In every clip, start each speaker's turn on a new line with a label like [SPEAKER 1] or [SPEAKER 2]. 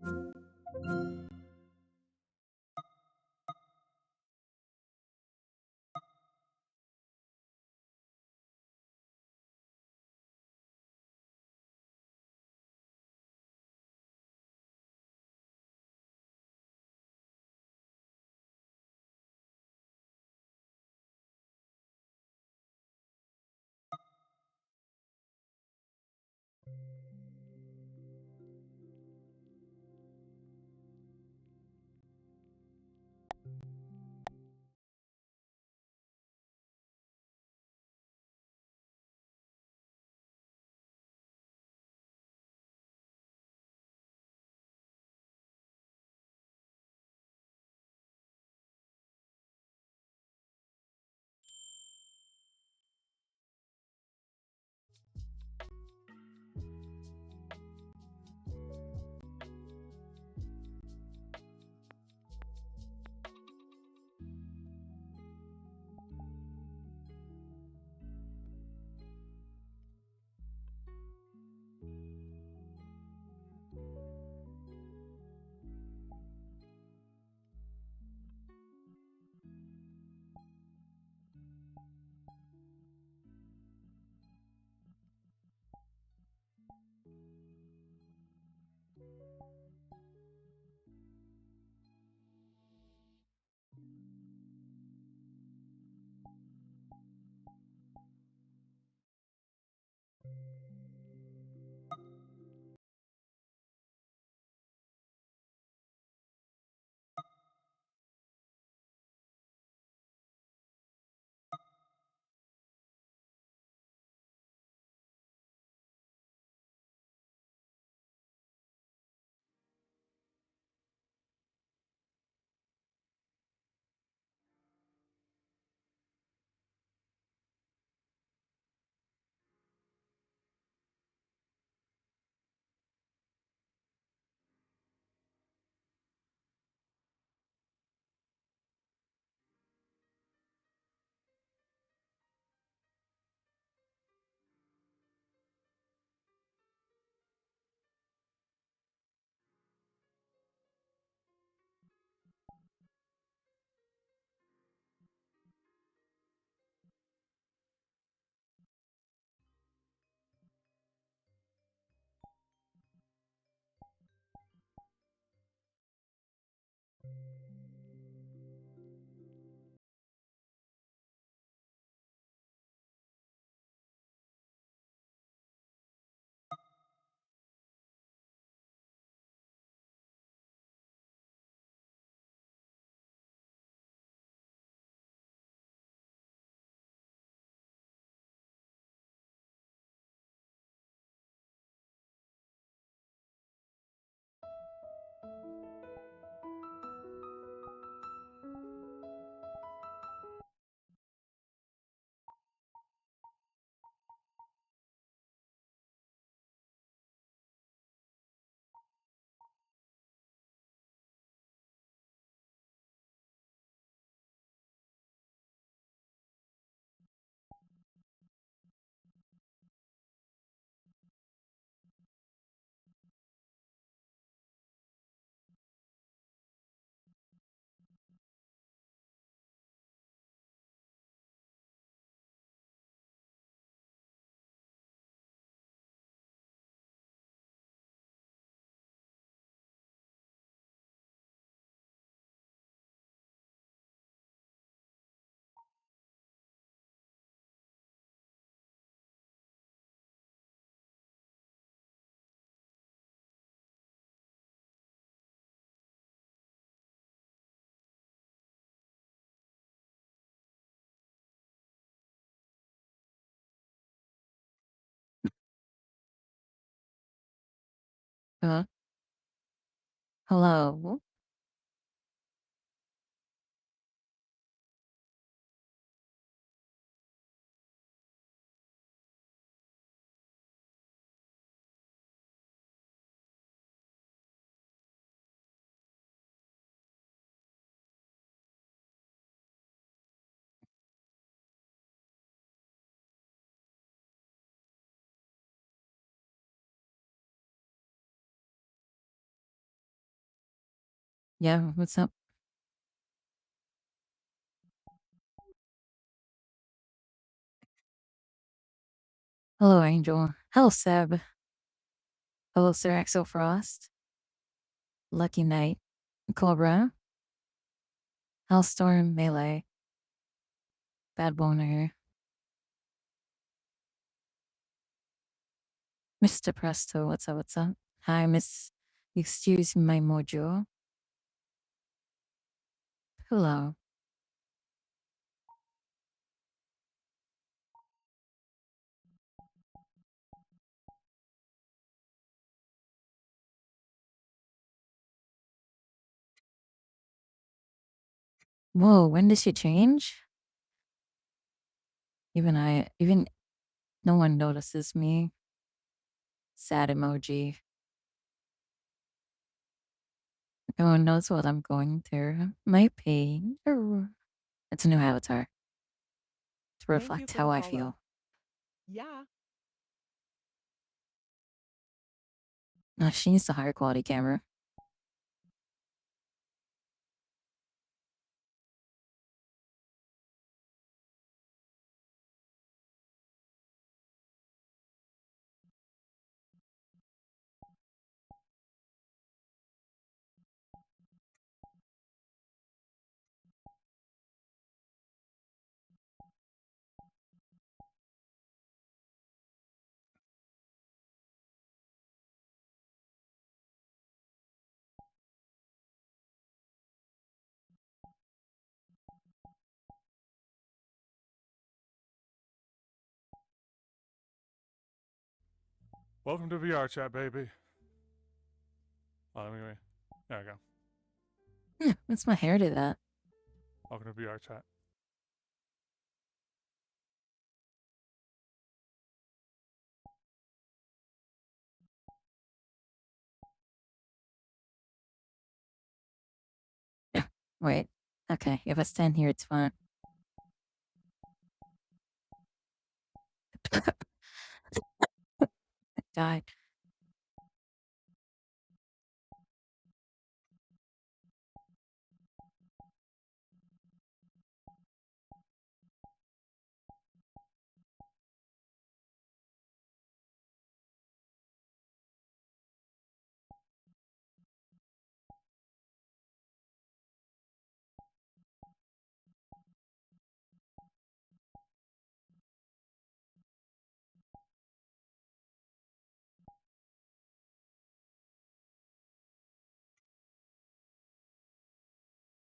[SPEAKER 1] Uh, Hello. Yeah, what's up? Hello, Angel. Hello, Seb. Hello, Sir Axel Frost. Lucky Knight. Cobra. Hellstorm, Melee. Bad Boner. Mr. Presto, what's up, what's up? Hi, Miss. Excuse my mojo. Hello. Whoa, when did she change? Even no one notices me. Sad emoji. No one knows what I'm going through. My pain. It's a new avatar to
[SPEAKER 2] Thank you
[SPEAKER 1] reflect
[SPEAKER 2] for the
[SPEAKER 1] how I
[SPEAKER 2] follow.
[SPEAKER 1] feel.
[SPEAKER 2] Yeah.
[SPEAKER 1] No, she needs a higher quality camera.
[SPEAKER 3] Welcome to VR chat, baby. Oh, anyway, there we go.
[SPEAKER 1] What's my hair to that?
[SPEAKER 3] Welcome to VR chat.
[SPEAKER 1] Yeah. Wait. Okay, if I stand here, it's fine. Died.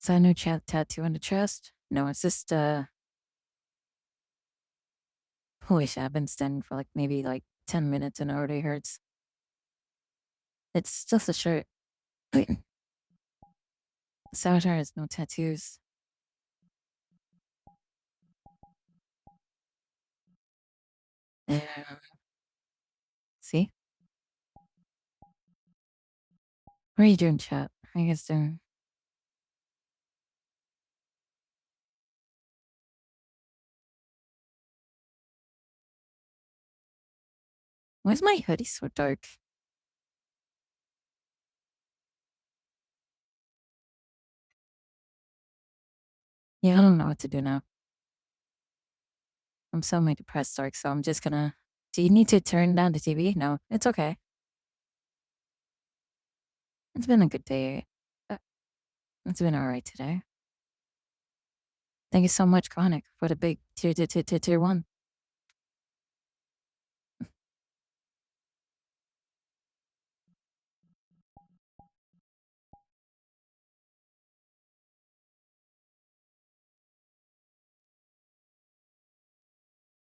[SPEAKER 1] Is that a new tattoo on the chest? No, it's just holy shit, I've been standing for maybe 10 minutes and it already hurts. It's just a shirt. Wait, Saboteur has no tattoos. Yeah. See? What are you doing, chat? How you guys doing? Why is my hoodie so dark? Yeah, I don't know what to do now. I'm so depressed, dark, so I'm just gonna. Do you need to turn down the TV? No, it's okay. It's been a good day. Uh, It's been alright today. Thank you so much, Chronic, for the big tier 1.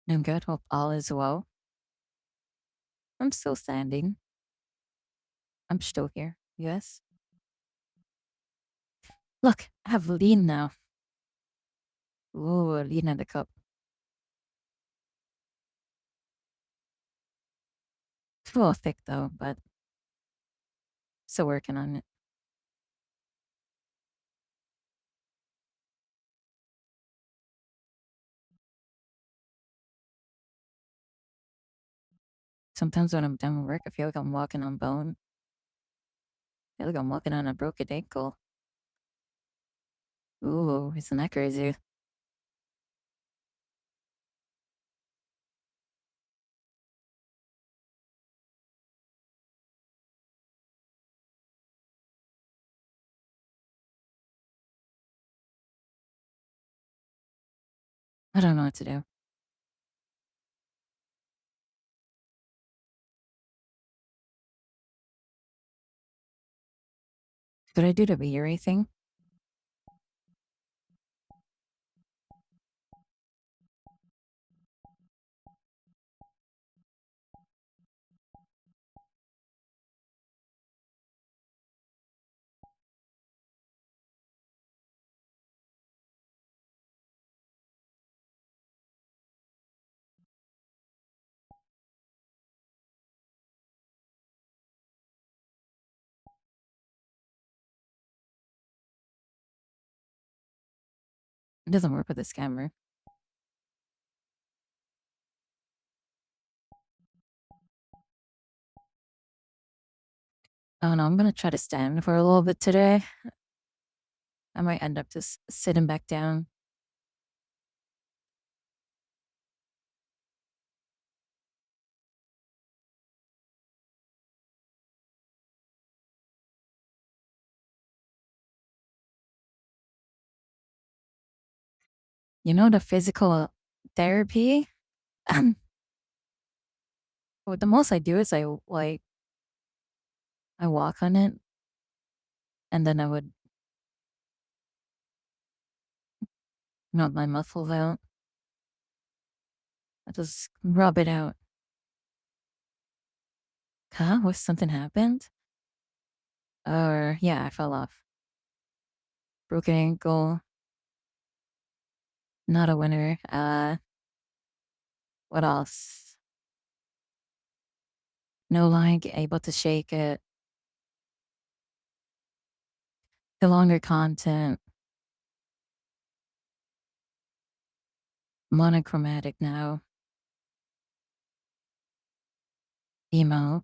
[SPEAKER 1] I'm good. Hope all is well. I'm still standing. I'm still here. Yes. Look, I have lean now. Ooh, lean in the cup. It's a little thick though, but still working on it. Sometimes when I'm done with work, I feel like I'm walking on bone. I feel like I'm walking on a broken ankle. Ooh, isn't that crazy? I don't know what to do. Could I do the Yuri thing? It doesn't work with this camera. Oh no, I'm gonna try to stand for a little bit today. I might end up just sitting back down. You know, the physical therapy? Well, the most I do is I walk on it and then I would knock my muscles out. I just rub it out. Huh? What, something happened? Or yeah, I fell off. Broken ankle. Not a winner. What else? No leg able to shake it. The longer content. Monochromatic now. Emo.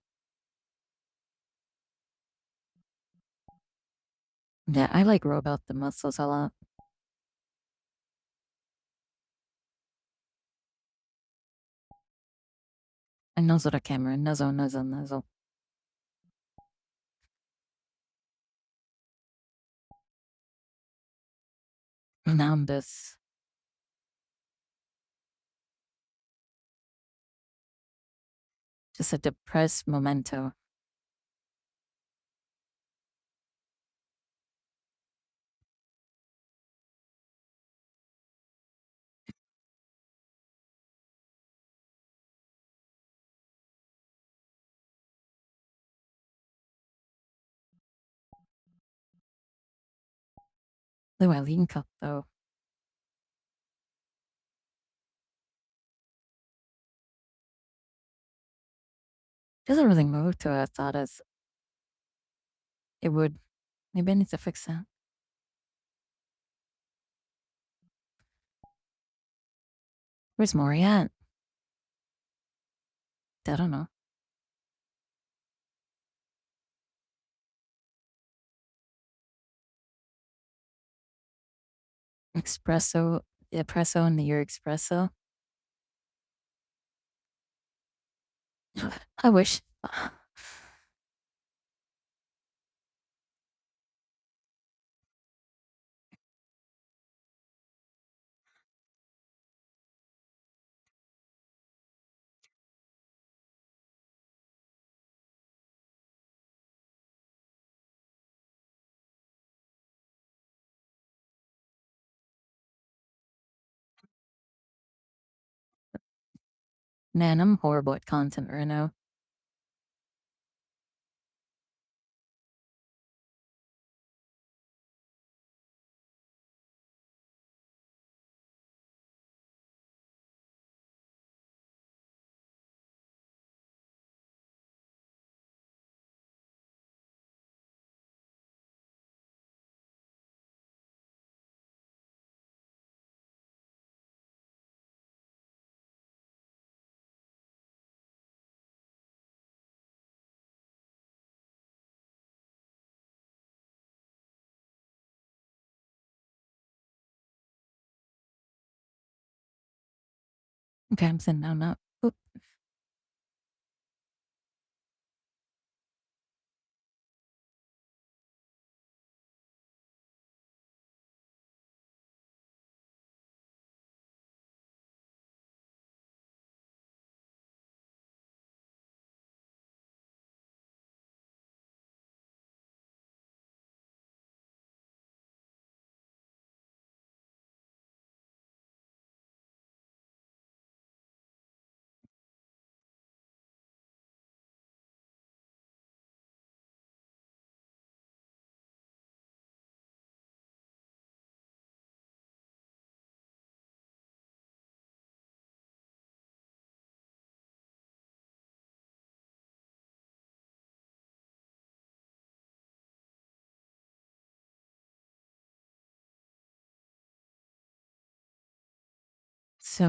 [SPEAKER 1] Yeah, I like rub out the muscles a lot. And nuzzle the camera. Nuzzle, nuzzle, nuzzle. Numbus. Just a depressed memento. Llewellyn cut though. Doesn't really move to I thought as it would. Maybe I need to fix that. Where's Maury at? I don't know. Espresso, espresso, and your espresso. I wish. Man, I'm horrible at content right now. Okay, I'm sitting down now. Oop. So,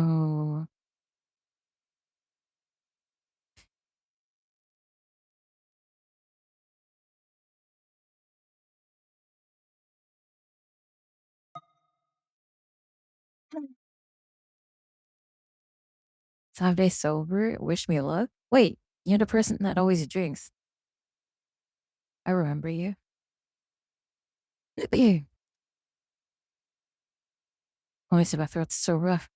[SPEAKER 1] mm, 5 days sober? Wish me luck? Wait, you're the person that always drinks. I remember you. Let me see, my throat's so rough.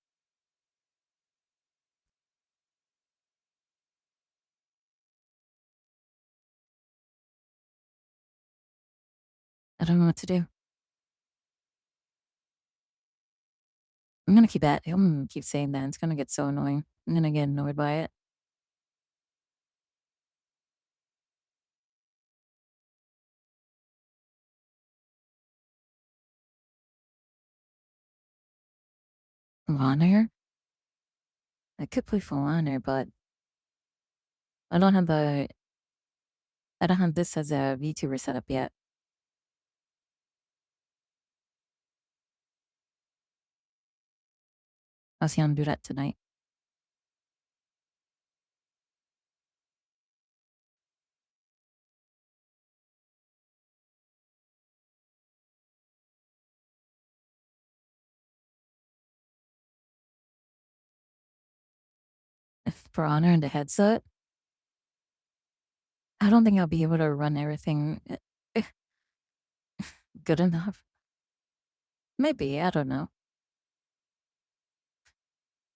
[SPEAKER 1] I don't know what to do. I'm gonna keep saying that. It's gonna get so annoying. I'm gonna get annoyed by it. Honor? I could play for honor, but I don't have the I don't have this as a VTuber setup yet. I'll see how to do that tonight. For honor and the headset, I don't think I'll be able to run everything eh, good enough. Maybe, I don't know.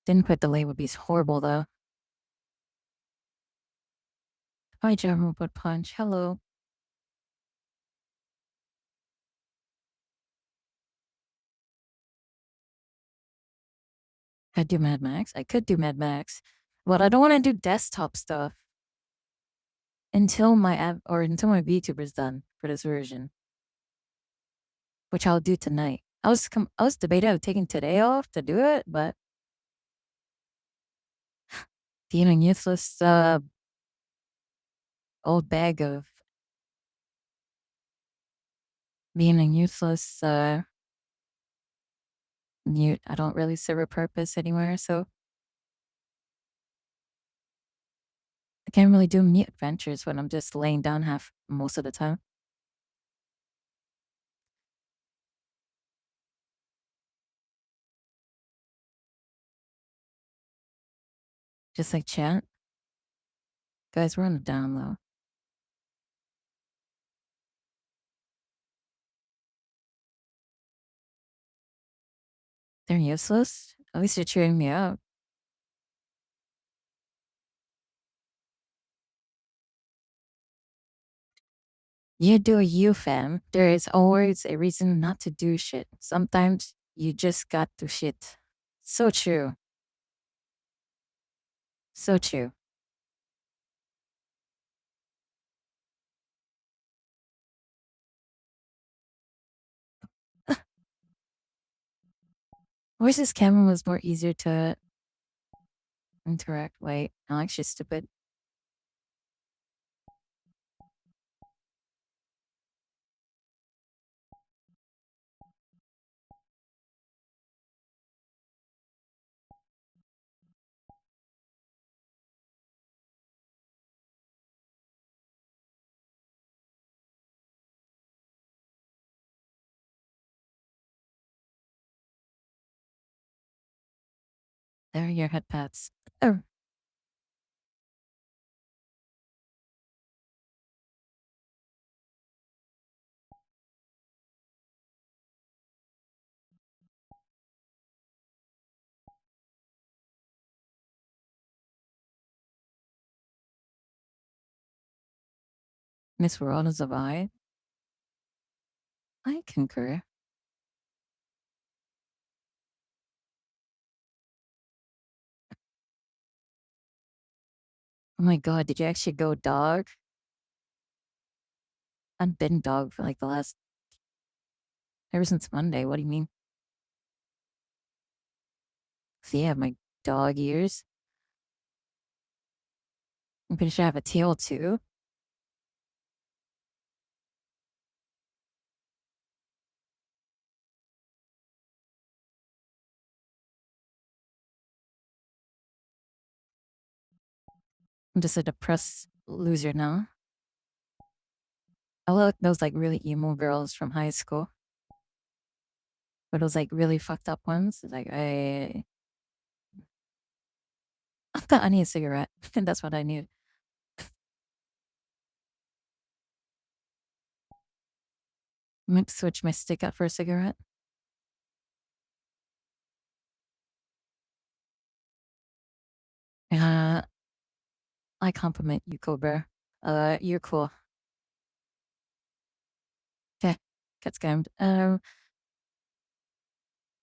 [SPEAKER 1] Input delay would be horrible though. Hi, Jam Robot Punch. Hello. Could do Mad Max. I could do Mad Max, but I don't want to do desktop stuff until my app or until my VTuber's done for this version, which I'll do tonight. I was debating on taking today off to do it, but being a useless old bag of being a useless mute, I don't really serve a purpose anywhere, so I can't really do mute adventures when I'm just laying down half most of the time. Just like chat. Guys, we're on the down low. They're useless. At least they're cheering me up. You do you, fam. There is always a reason not to do shit. Sometimes you just got to shit. So true. So true. Wish this camera was more easier to interact. Wait, Alex, she's stupid. There are your head pats. Oh, Miss World is a vibe. I concur. Oh my god, did you actually go dog? I've been dog for like the last ever since Monday. What do you mean? See, I have my dog ears. I'm pretty sure I have a tail too. I'm just a depressed loser now. I look like those like really emo girls from high school. But those like really fucked up ones. Like I thought I need a cigarette. And that's what I need. I might switch my stick out for a cigarette. Uh I compliment you, Cobra. You're cool. Okay. Get scammed.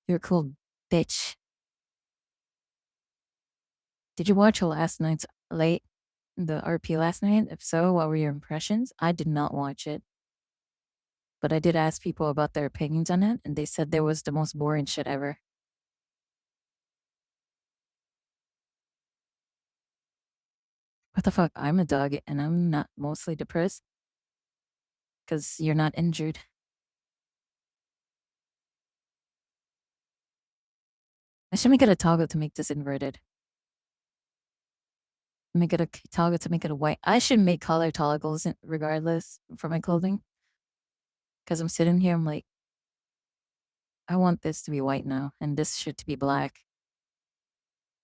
[SPEAKER 1] You're a cool bitch. Did you watch last night's late the RP last night? If so, what were your impressions? I did not watch it, but I did ask people about their opinions on it, and they said there was the most boring shit ever. What the fuck? I'm a dog, and I'm not mostly depressed because you're not injured. I should make it a toggle to make this inverted. Make it a toggle to make it a white. I should make color toggles regardless for my clothing because I'm sitting here. I'm like, I want this to be white now, and this shit to be black.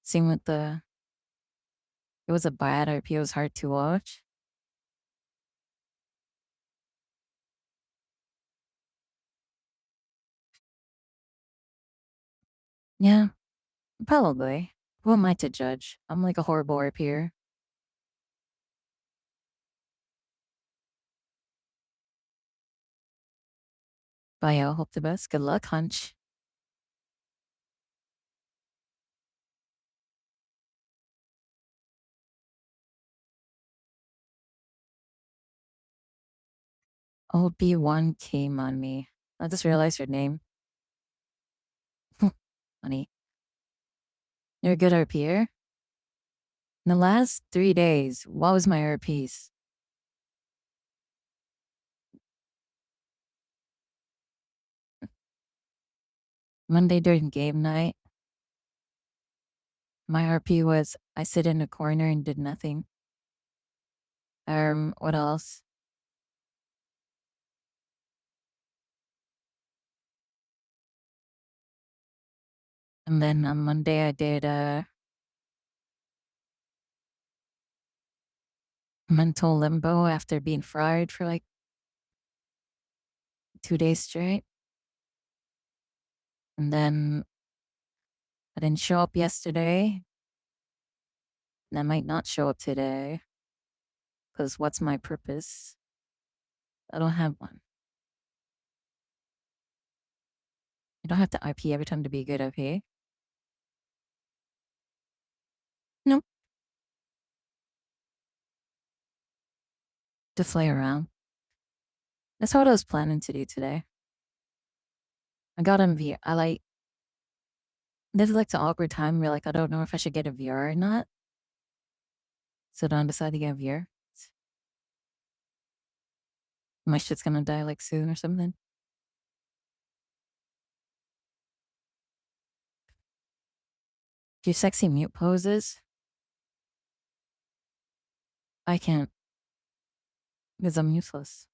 [SPEAKER 1] Same with the. It was a bad RP. It was hard to watch. Yeah, probably. Who am I to judge? I'm like a horrible RPer. But yeah, hope the best. Good luck, Hunch. OB1 came on me. I just realized your name. Funny. You're a good RPer? In the last 3 days, what was my RPs? Monday during game night, my RP was I sit in a corner and did nothing. What else? And then on Monday, I did mental limbo after being fried for like 2 days straight. And then I didn't show up yesterday. And I might not show up today. Because what's my purpose? I don't have one. You don't have to IP every time to be a good IP. Nope. To play around. That's what I was planning to do today. I got on VR. I like, this is like the awkward time where like I don't know if I should get a VR or not. So then I decided to get a VR. My shit's gonna die like soon or something. Do sexy mute poses? I can't because I'm useless.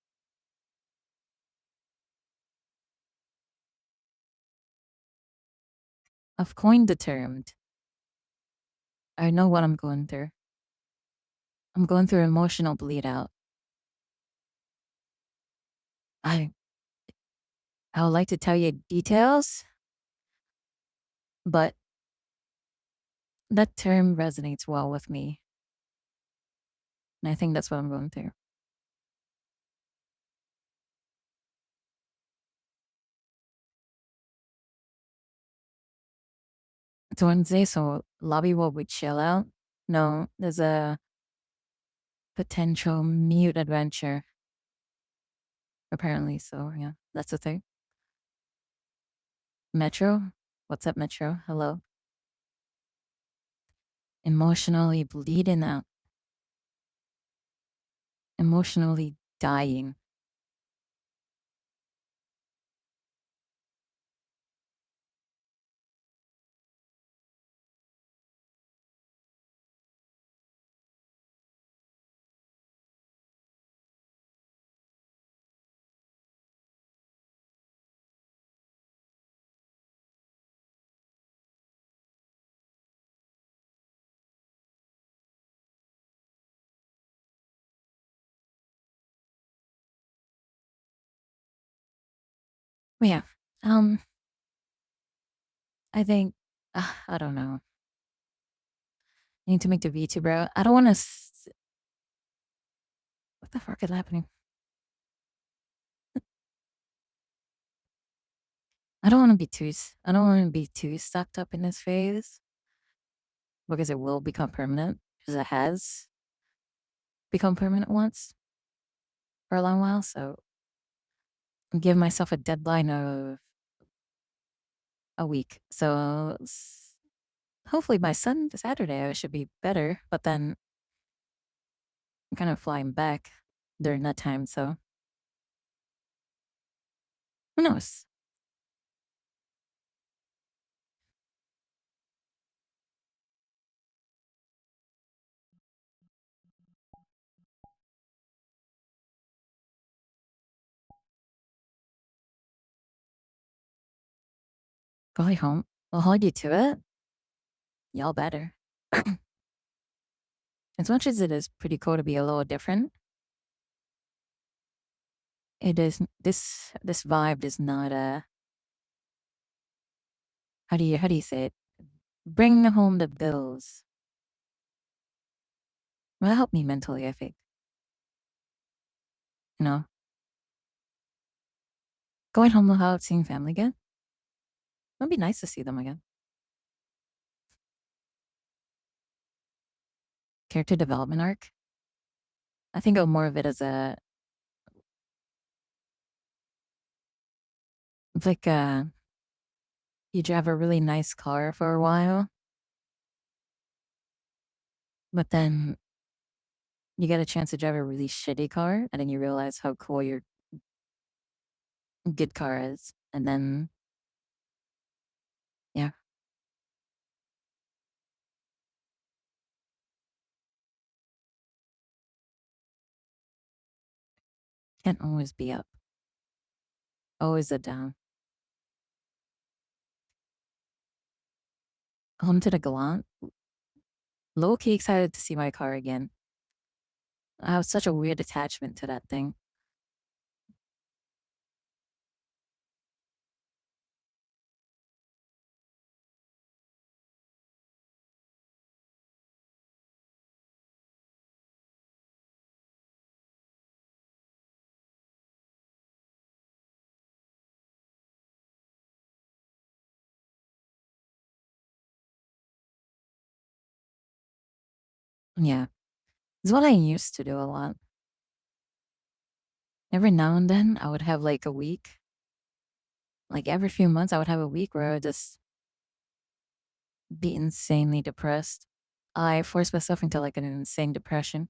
[SPEAKER 1] I've coined the term I know what I'm going through. I'm going through emotional bleed out. I I would like to tell you details, but that term resonates well with me, and I think that's what I'm going through. It's Wednesday, so lobby will be chill out. No, there's a potential mute adventure, apparently. So yeah, that's the thing. Metro, what's up, Metro? Hello. Emotionally bleeding out, emotionally dying. But yeah, um, I think I don't know. I need to make the VTuber. I don't want to. What the fuck is happening? I don't want to be too. I don't want to be too stuck up in this phase because it will become permanent. Because it has become permanent once for a long while. So give myself a deadline of a week. So hopefully by Saturday I should be better. But then I'm kind of flying back during that time. So who knows? Going home. I'll hold you to it. Y'all better. As much as it is pretty cool to be a little different, it is this vibe is not a how do you say it? Bring home the bills. Well, help me mentally, I think. You know, going home without seeing family again. It'd be nice to see them again. Character development arc. I think of more of it as a like you drive a really nice car for a while, but then you get a chance to drive a really shitty car, and then you realize how cool your good car is, and then yeah, can't always be up, always a down. Home to the Gallant. Low key excited to see my car again. I have such a weird attachment to that thing. Yeah, it's what I used to do a lot. Every now and then, I would have like a week, like every few months, I would have a week where I would just be insanely depressed. I forced myself into like an insane depression,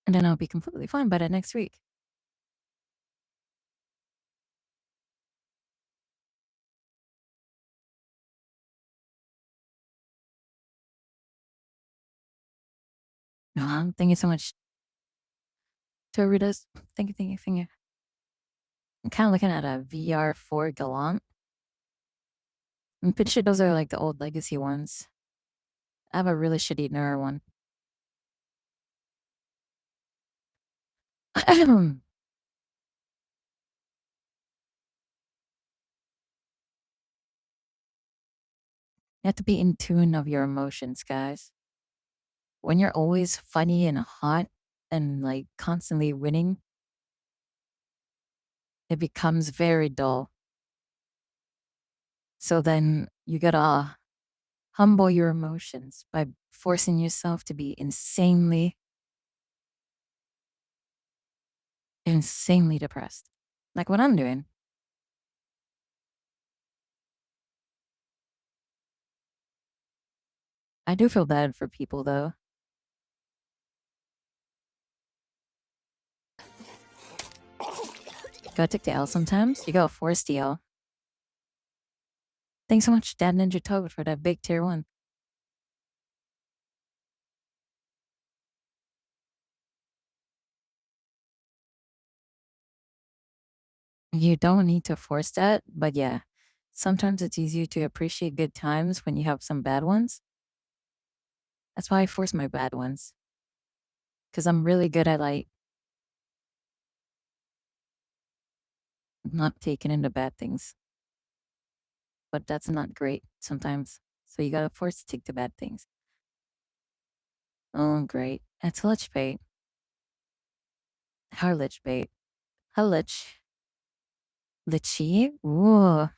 [SPEAKER 1] and then I'll be completely fine by the next week. Thank you so much, Toritas. Thank you, thank you, thank you. I'm kind of looking at a VR4 Gallant. I'm pretty sure those are like the old legacy ones. I have a really shitty newer one. You have to be in tune of your emotions, guys. When you're always funny and hot and like constantly winning, it becomes very dull. So then you gotta humble your emotions by forcing yourself to be insanely depressed. Like what I'm doing. I do feel bad for people though. Gotta take the L sometimes. You gotta force the L. Thanks so much, Dad Ninja Toad, for that big tier 1. You don't need to force that, but yeah, sometimes it's easier to appreciate good times when you have some bad ones. That's why I force my bad ones. Because I'm really good at like not taking in the bad things. But that's not great sometimes. So you gotta force to take the bad things. Oh, great. That's lich bait. How lich bait? How lich? Litchy? Ooh.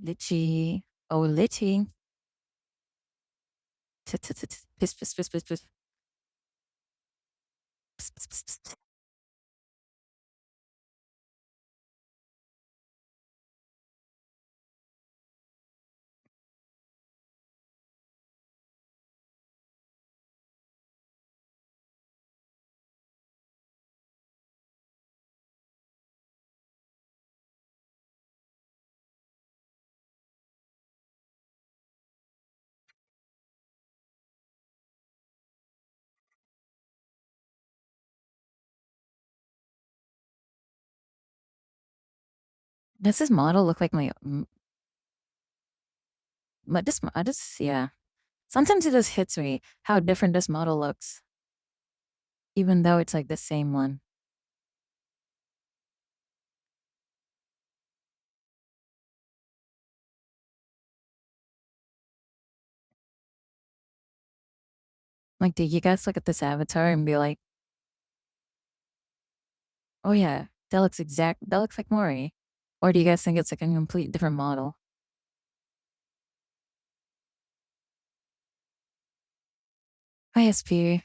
[SPEAKER 1] Litchy. Oh, litchy. Piss, piss, piss, piss, piss. Piss, piss, piss, piss. Does this model look like but yeah. Sometimes it just hits me how different this model looks, even though it's like the same one. Like, do you guys look at this avatar and be like, oh yeah, that looks like Mori? Or do you guys think it's like a complete different model? Hi, SP.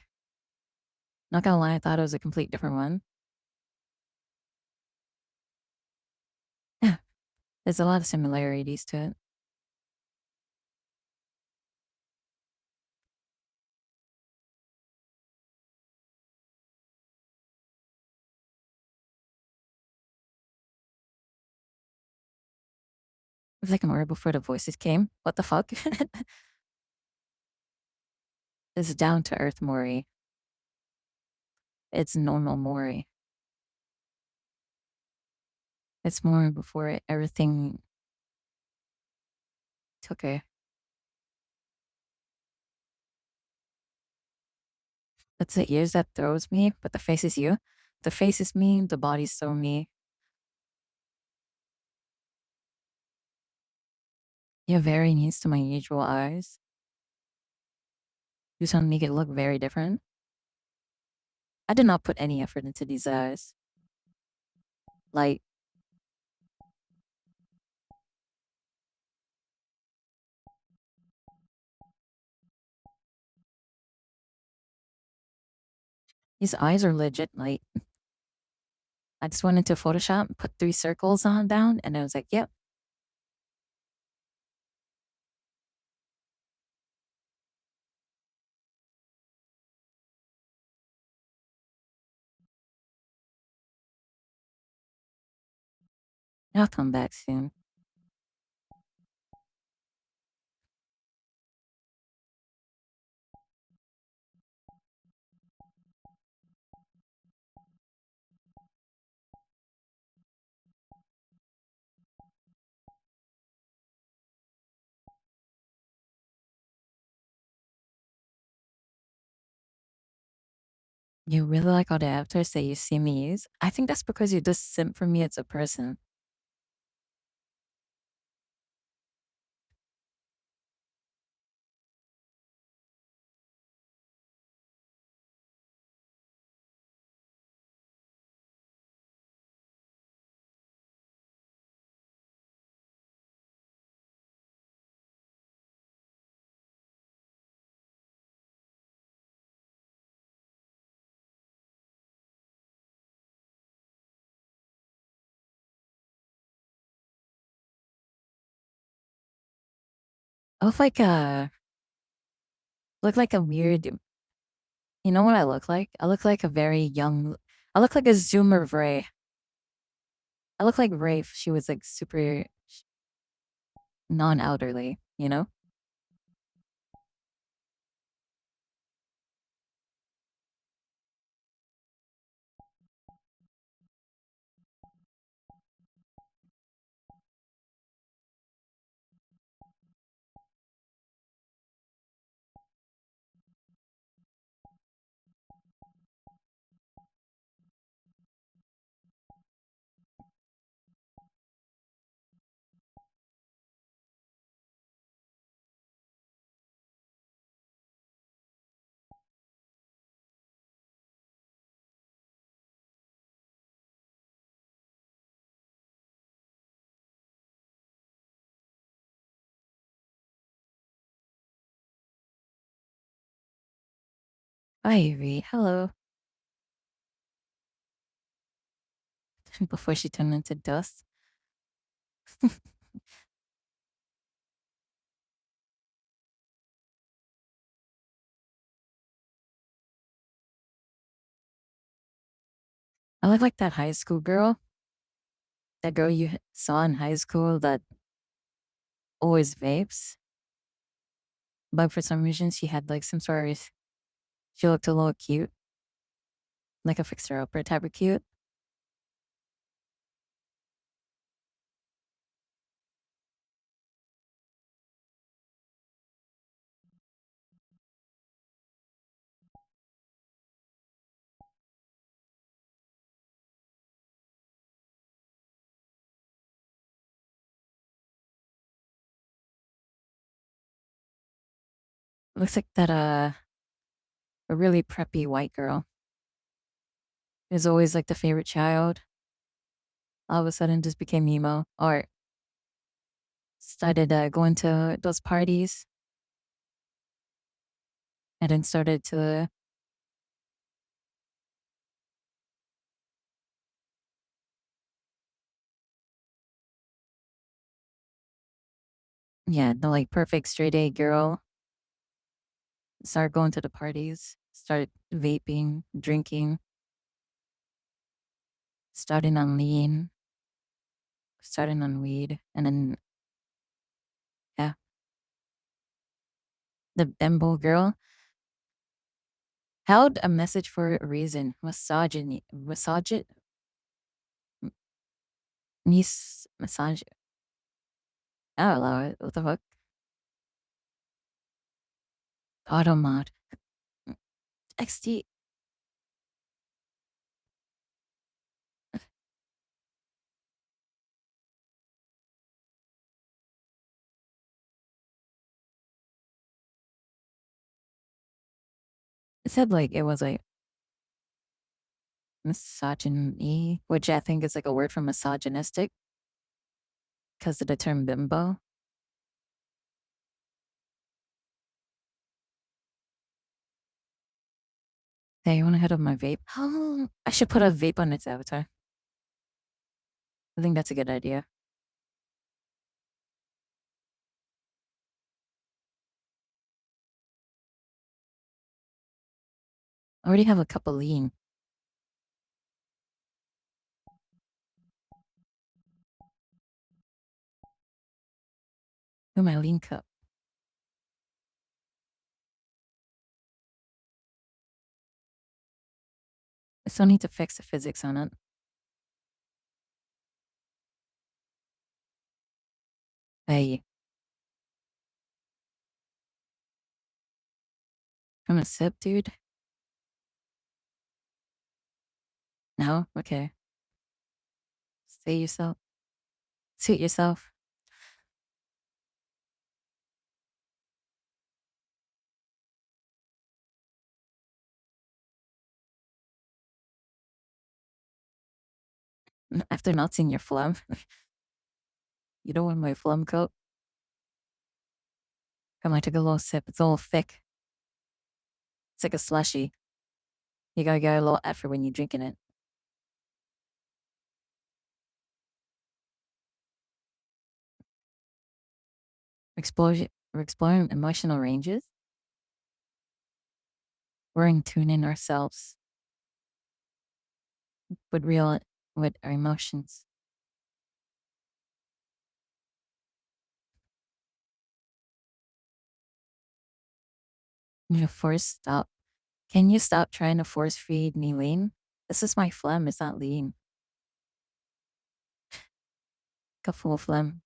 [SPEAKER 1] Not gonna lie, I thought it was a complete different one. Yeah, there's a lot of similarities to it. It was like Mori before the voices came. What the fuck? This is down to earth Mori. It's normal Mori. It's Mori before everything took her. It's the ears that throws me, but the face is you. The face is me, the body's so me. You're very nice to my usual eyes. You sound make it look very different. I did not put any effort into these eyes. Like, these eyes are legit. Like, I just went into Photoshop, put 3 circles on down, and I was like, yep. I'll come back soon. You really like all the avatars that you see me use? I think that's because you just simp for me as a person. I look like a weird, you know what I look like? I look like a very young, I look like a zoomer of Ray. I look like Ray if she was like super non-elderly, you know? Ivy, hello. Before she turned into dust. I look like that high school girl. That girl you saw in high school that always vapes. But for some reason, she had like some sort of, she looked a little cute, like a fixer upper type of cute. Looks like that, a really preppy white girl is always like the favorite child. All of a sudden just became emo or started going to those parties and then started to, yeah, the like perfect straight A girl. Started going to the parties, started vaping, drinking, starting on lean, starting on weed, and then, yeah, the bimbo girl held a message for a reason. Misogyny, massage. I don't know it. What the fuck? Automod. XD. It said like it was like misogyny, which I think is like a word for misogynistic because of the term bimbo. Hey, you want to hit up my vape? Oh, I should put a vape on its avatar. I think that's a good idea. I already have a cup of lean. With my lean cup. I still need to fix the physics on it. Hey, I'm a sip, dude. No? Okay. Say yourself. Suit yourself. After not seeing your phlegm. You don't want my phlegm coat? Come on, take a little sip. It's a little thick. It's like a slushy. You gotta get a little effort when you're drinking it. Explosion. We're exploring emotional ranges. We're in tune in ourselves with real with our emotions. You know, force stop. Can you stop trying to force feed me lean? This is my phlegm. It's not lean. Got full of phlegm.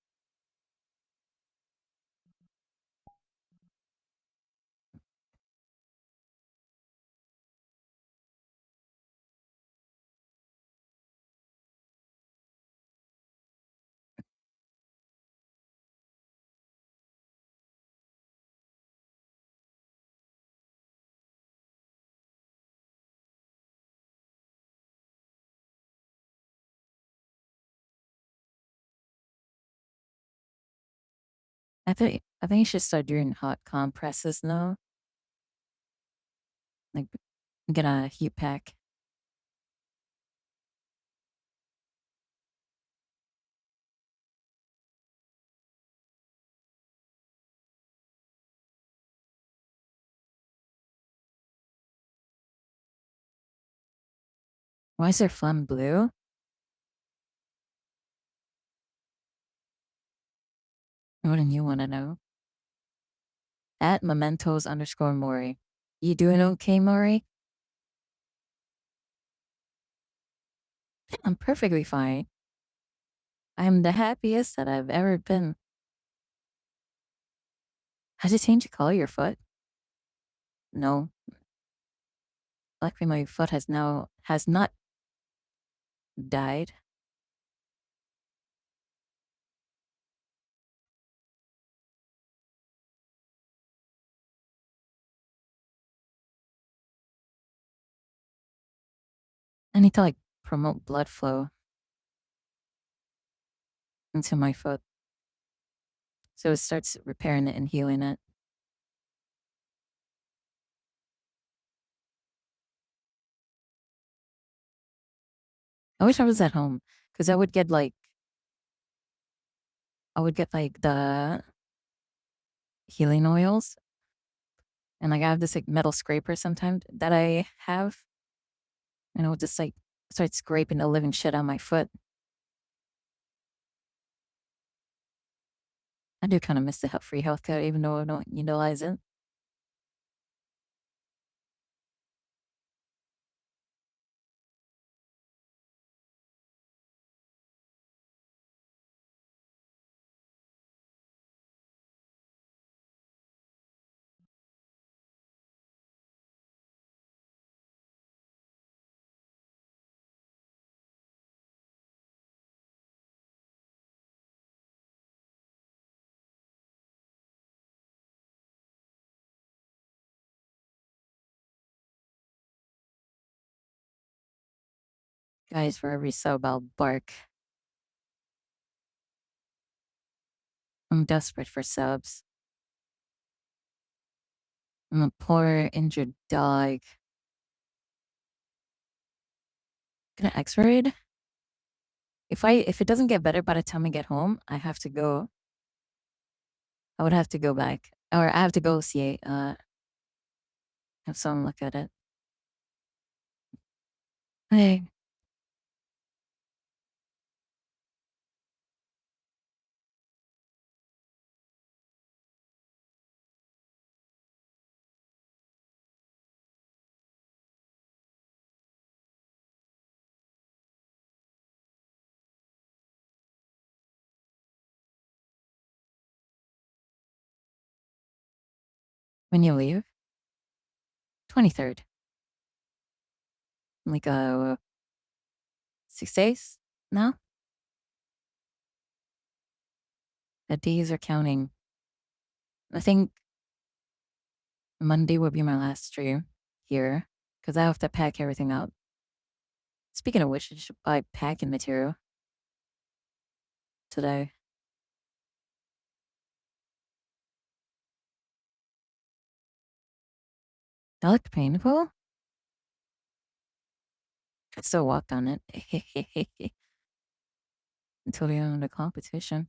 [SPEAKER 1] I think you should start doing hot compresses now. Like get a heat pack. Why is their phlegm blue? Wouldn't you want to know? At mementos_Mori. You doing okay, Mori? I'm perfectly fine. I'm the happiest that I've ever been. Has it changed the color of your foot? No. Luckily, my foot has not died. I need to like promote blood flow into my foot so it starts repairing it and healing it. I wish I was at home because I would get like the healing oils and like I have this like metal scraper sometimes that I have and I would just like start scraping the living shit out of my foot. I do kind of miss the free healthcare even though I don't utilize it. Guys, for every sub I'll bark. I'm desperate for subs. I'm a poor injured dog. Gonna X-rayed? If it doesn't get better by the time I get home, I have to go. I would have to go back. Or I have to go see have someone look at it. Hey, when you leave? 23rd. Like 6 days now. The days are counting. I think Monday will be my last stream here because I have to pack everything out. Speaking of which, I should buy packing material today. That looked painful. I still walked on it until the end of the competition.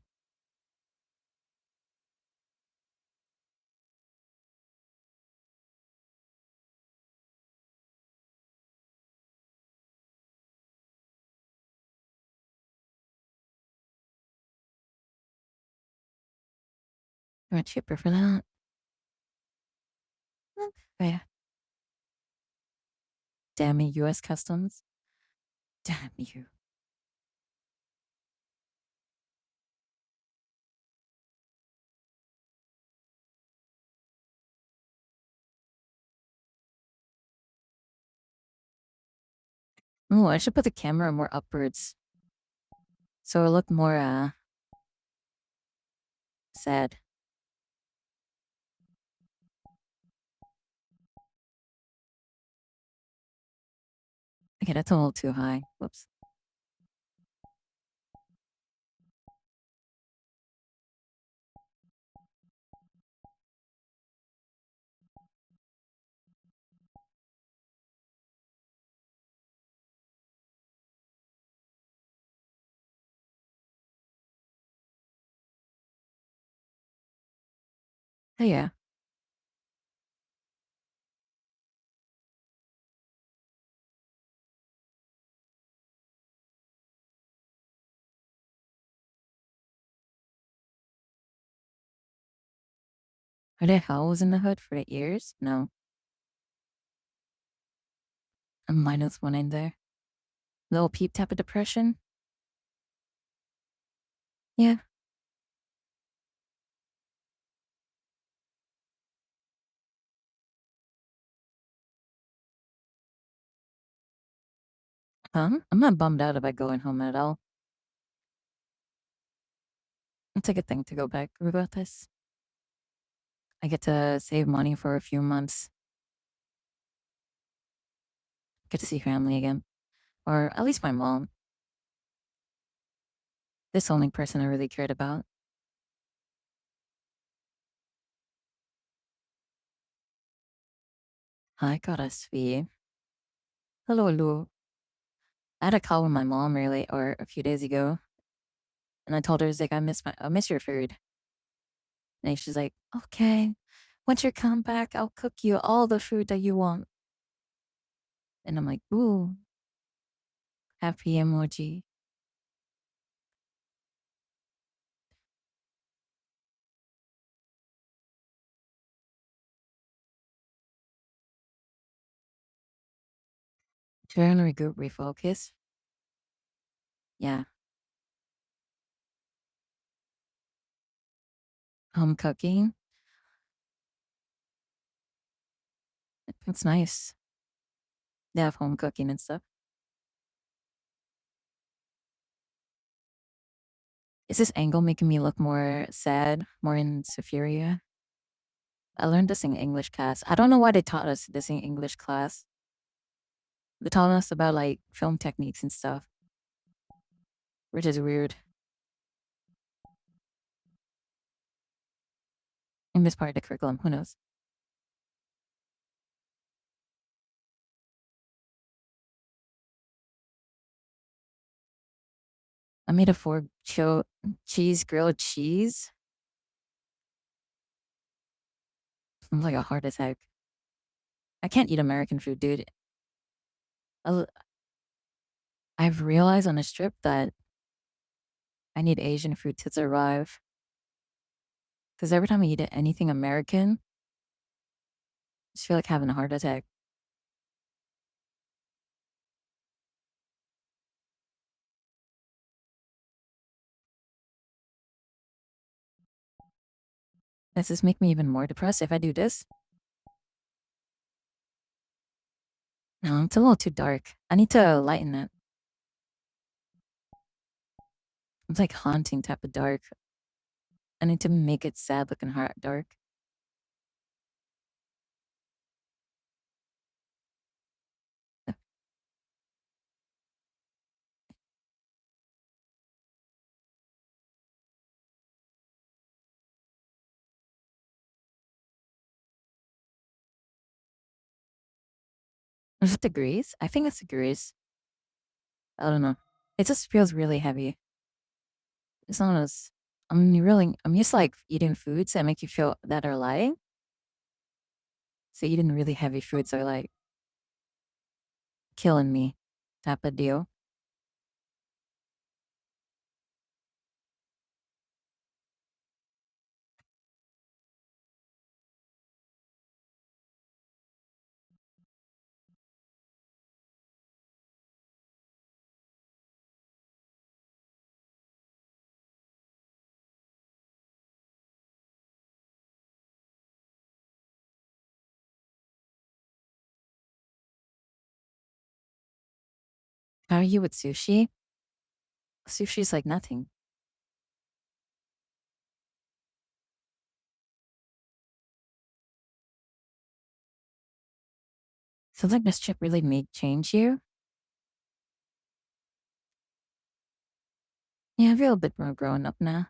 [SPEAKER 1] I went cheaper for that. Oh, yeah. Damn you, US Customs. Damn you. Oh, I should put the camera more upwards so it look more sad. Okay, that's a little too high. Whoops. Oh yeah. Are there holes in the hood for the ears? No. A -1 in there. Little peep tap of depression? Yeah. I'm not bummed out about going home at all. It's a good thing to go back regardless. I get to save money for a few months. Get to see family again. Or at least my mom. This the only person I really cared about. Hi, Karasvi. Hello, Lu. I had a call with my mom really, or a few days ago, and I told her, like, I miss your food. And she's like, okay, once you come back, I'll cook you all the food that you want. And I'm like, ooh, happy emoji. Trying to refocus. Yeah. Home cooking. It's nice. They have home cooking and stuff. Is this angle making me look more sad, more inferior? I learned this in English class. I don't know why they taught us this in English class. They taught us about like film techniques and stuff, which is weird. In this part of the curriculum, who knows? I made a cheese grilled cheese. I'm like a heart attack. I can't eat American food, dude. I- I've realized on this trip that I need Asian food to survive. Because every time I eat anything American, I just feel like having a heart attack. Does this make me even more depressed if I do this? No, it's a little too dark. I need to lighten it. It's like haunting type of dark. I need to make it sad looking hard dark. Is it degrees? I think it's degrees. I don't know. It just feels really heavy. It's not as I'm used to like eating foods that make you feel that are light. So eating really heavy foods are like killing me type of deal. How are you with sushi? Sushi's like nothing. Sounds like this trip really made change you. Yeah, I feel a bit more grown up now.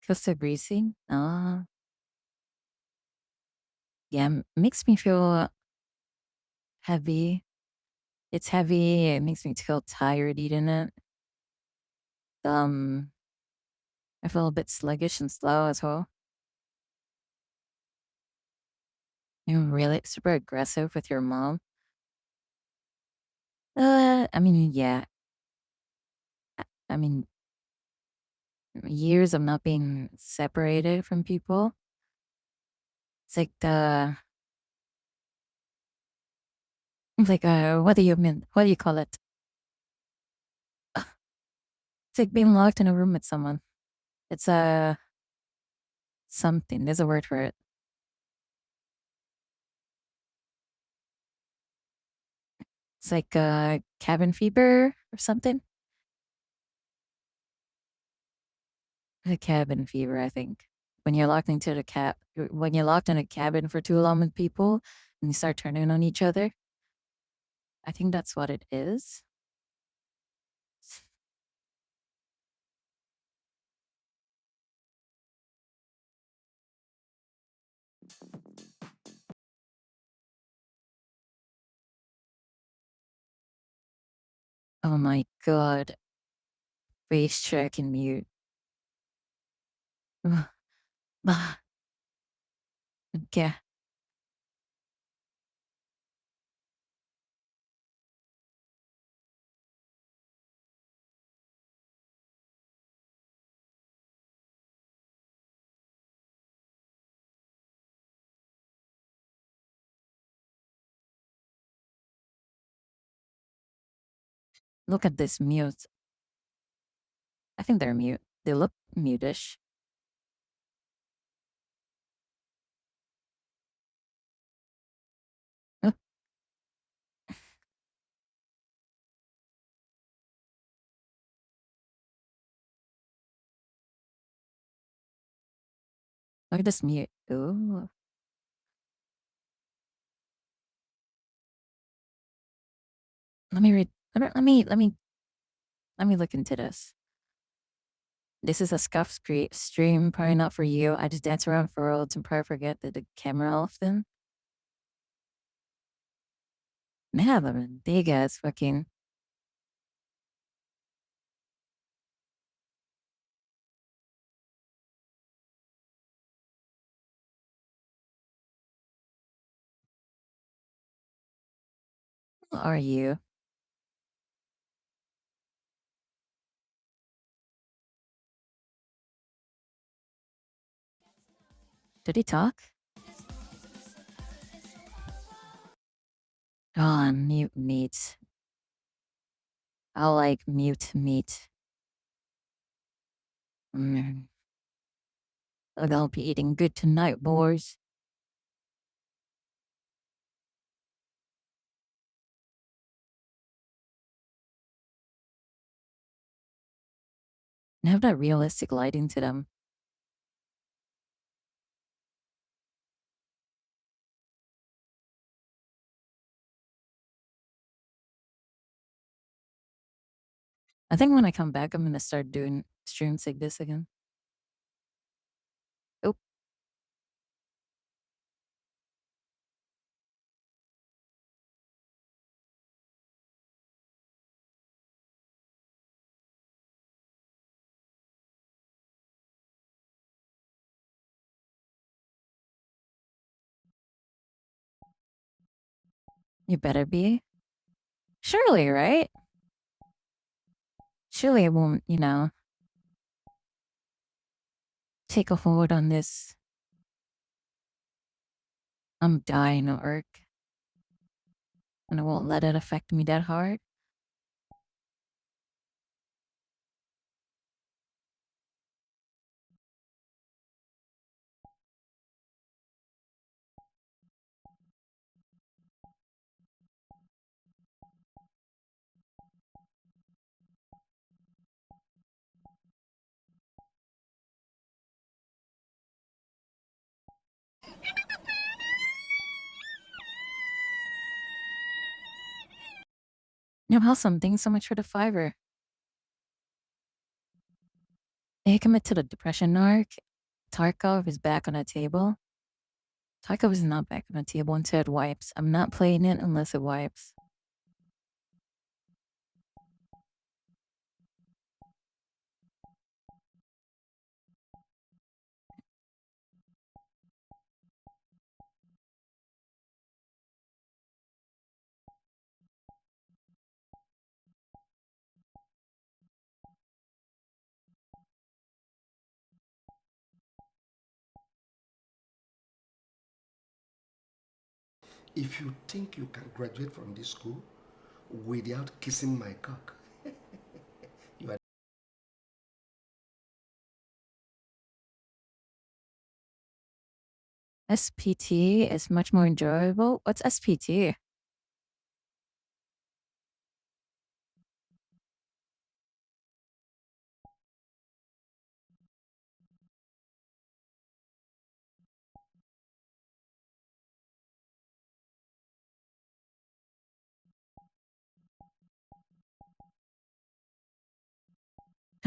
[SPEAKER 1] Feels so greasy. Yeah, makes me feel heavy. It's heavy. It makes me feel tired eating it. Um, I feel a bit sluggish and slow as well. You're really super aggressive with your mom. I mean, yeah. I mean, years of not being separated from people. It's like what do you mean? What do you call it? It's like being locked in a room with someone. It's something. There's a word for it. It's like cabin fever or something. A cabin fever, I think. When you're locked into when you're locked in a cabin for too long with people and you start turning on each other, I think that's what it is. Oh my god, face check and mute. Ugh, bah, okay, look at this mute. I think they're mute. They look mutish. Ugh, look at this mute. Ooh. Let me read. Let me look into this. This is a scuff stream, probably not for you. I just dance around for worlds and probably forget that the camera often. Man, I'm a big ass fucking. Are you? Did he talk? Oh, mute meat. I like mute meat. Mm. Look, I'll be eating good tonight, boys. And have that realistic lighting to them. I think when I come back, I'm gonna start doing streams like this again. Oh, you better be. Surely, right? Surely it won't, take a hold on this. I'm dying of work. And I won't let it affect me that hard. No, awesome. Thanks so much for the fiver. Hey, commit to the depression arc. Tarkov is back on the table. Tarkov is not back on the table until it wipes. I'm not playing it unless it wipes.
[SPEAKER 2] If you think you can graduate from this school without kissing my cock, you are.
[SPEAKER 1] SPT is much more enjoyable. What's SPT?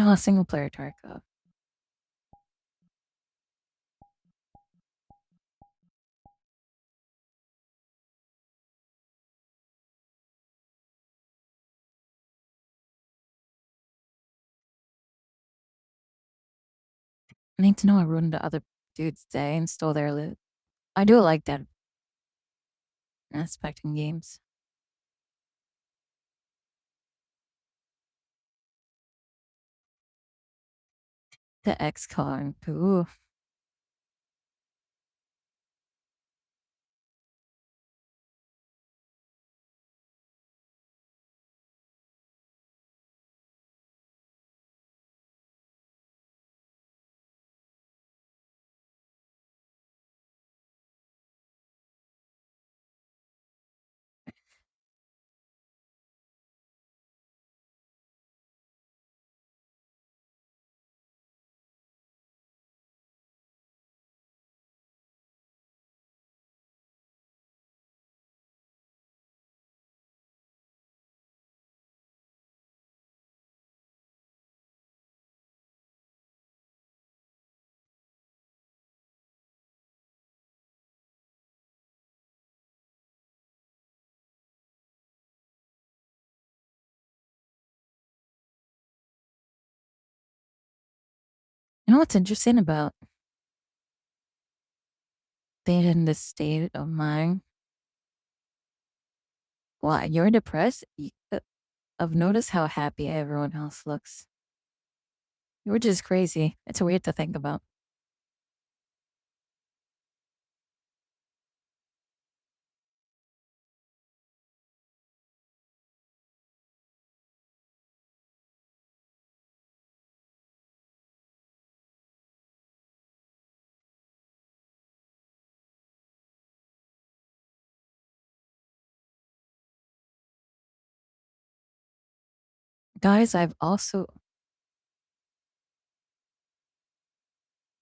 [SPEAKER 1] Oh, single player Tarkov. I need to know I ruined the other dude's day and stole their loot. I do like that aspect in games. The XCon. Ooh. You know what's interesting about being in this state of mind? Why? You're depressed? I've noticed how happy everyone else looks. You're just crazy. It's weird to think about. Guys, I've also.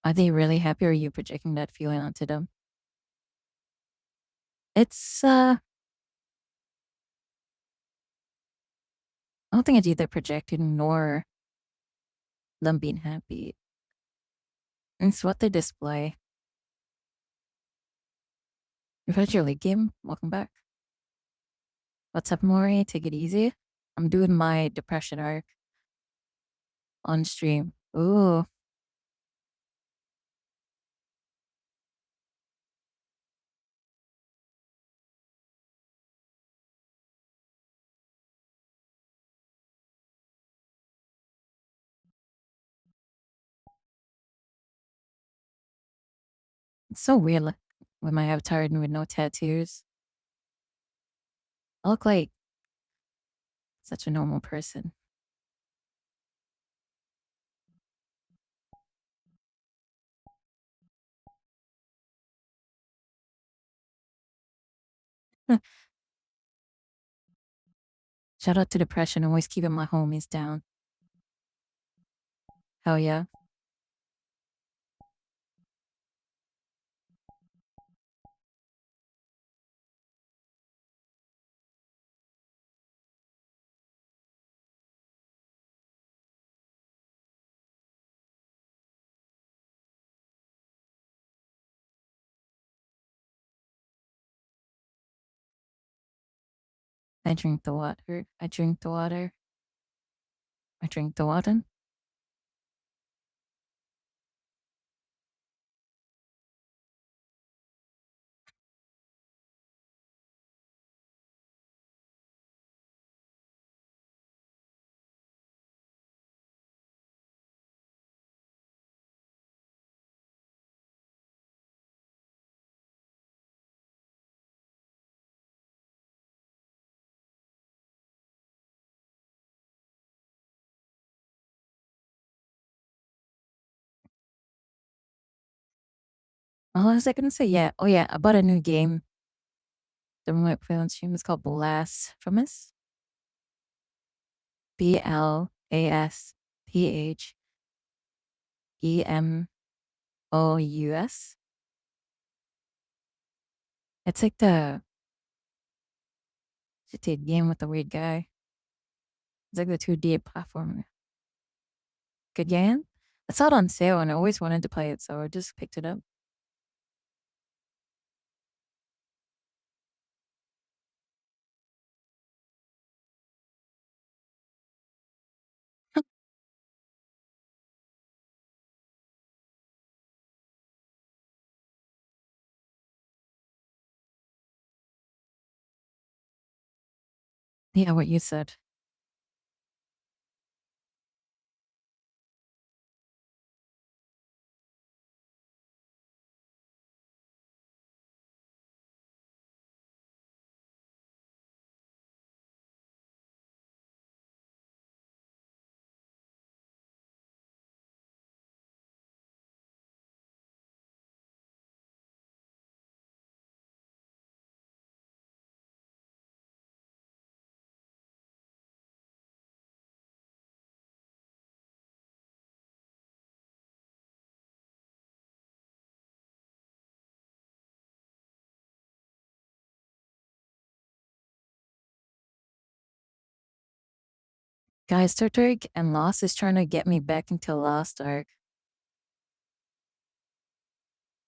[SPEAKER 1] Are they really happy or are you projecting that feeling onto them? It's, I don't think it's either projecting nor them being happy. It's what they display. You've had your league game? Welcome back. What's up, Maury? Take it easy. I'm doing my depression arc on stream. Ooh, it's so weird with my avatar and with no tattoos. I look like such a normal person. Shout out to depression, always keeping my homies down. Hell yeah. I drink the water. I drink the water. I drink the water. What was I gonna say? Yeah. Oh yeah, I bought a new game. The one I play on stream is called Blasphemous. Blasphemous. It's like the GTA game with the weird guy. It's like the 2D platformer. Good game. It's out on sale and I always wanted to play it, so I just picked it up. Yeah, what you said. Guys, Turtwig and Lost is trying to get me back into Lost Ark.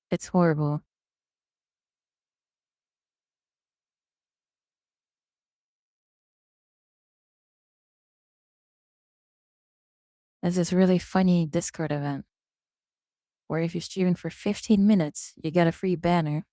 [SPEAKER 1] It's horrible. There's this really funny Discord event where if you're streaming for 15 minutes, you get a free banner.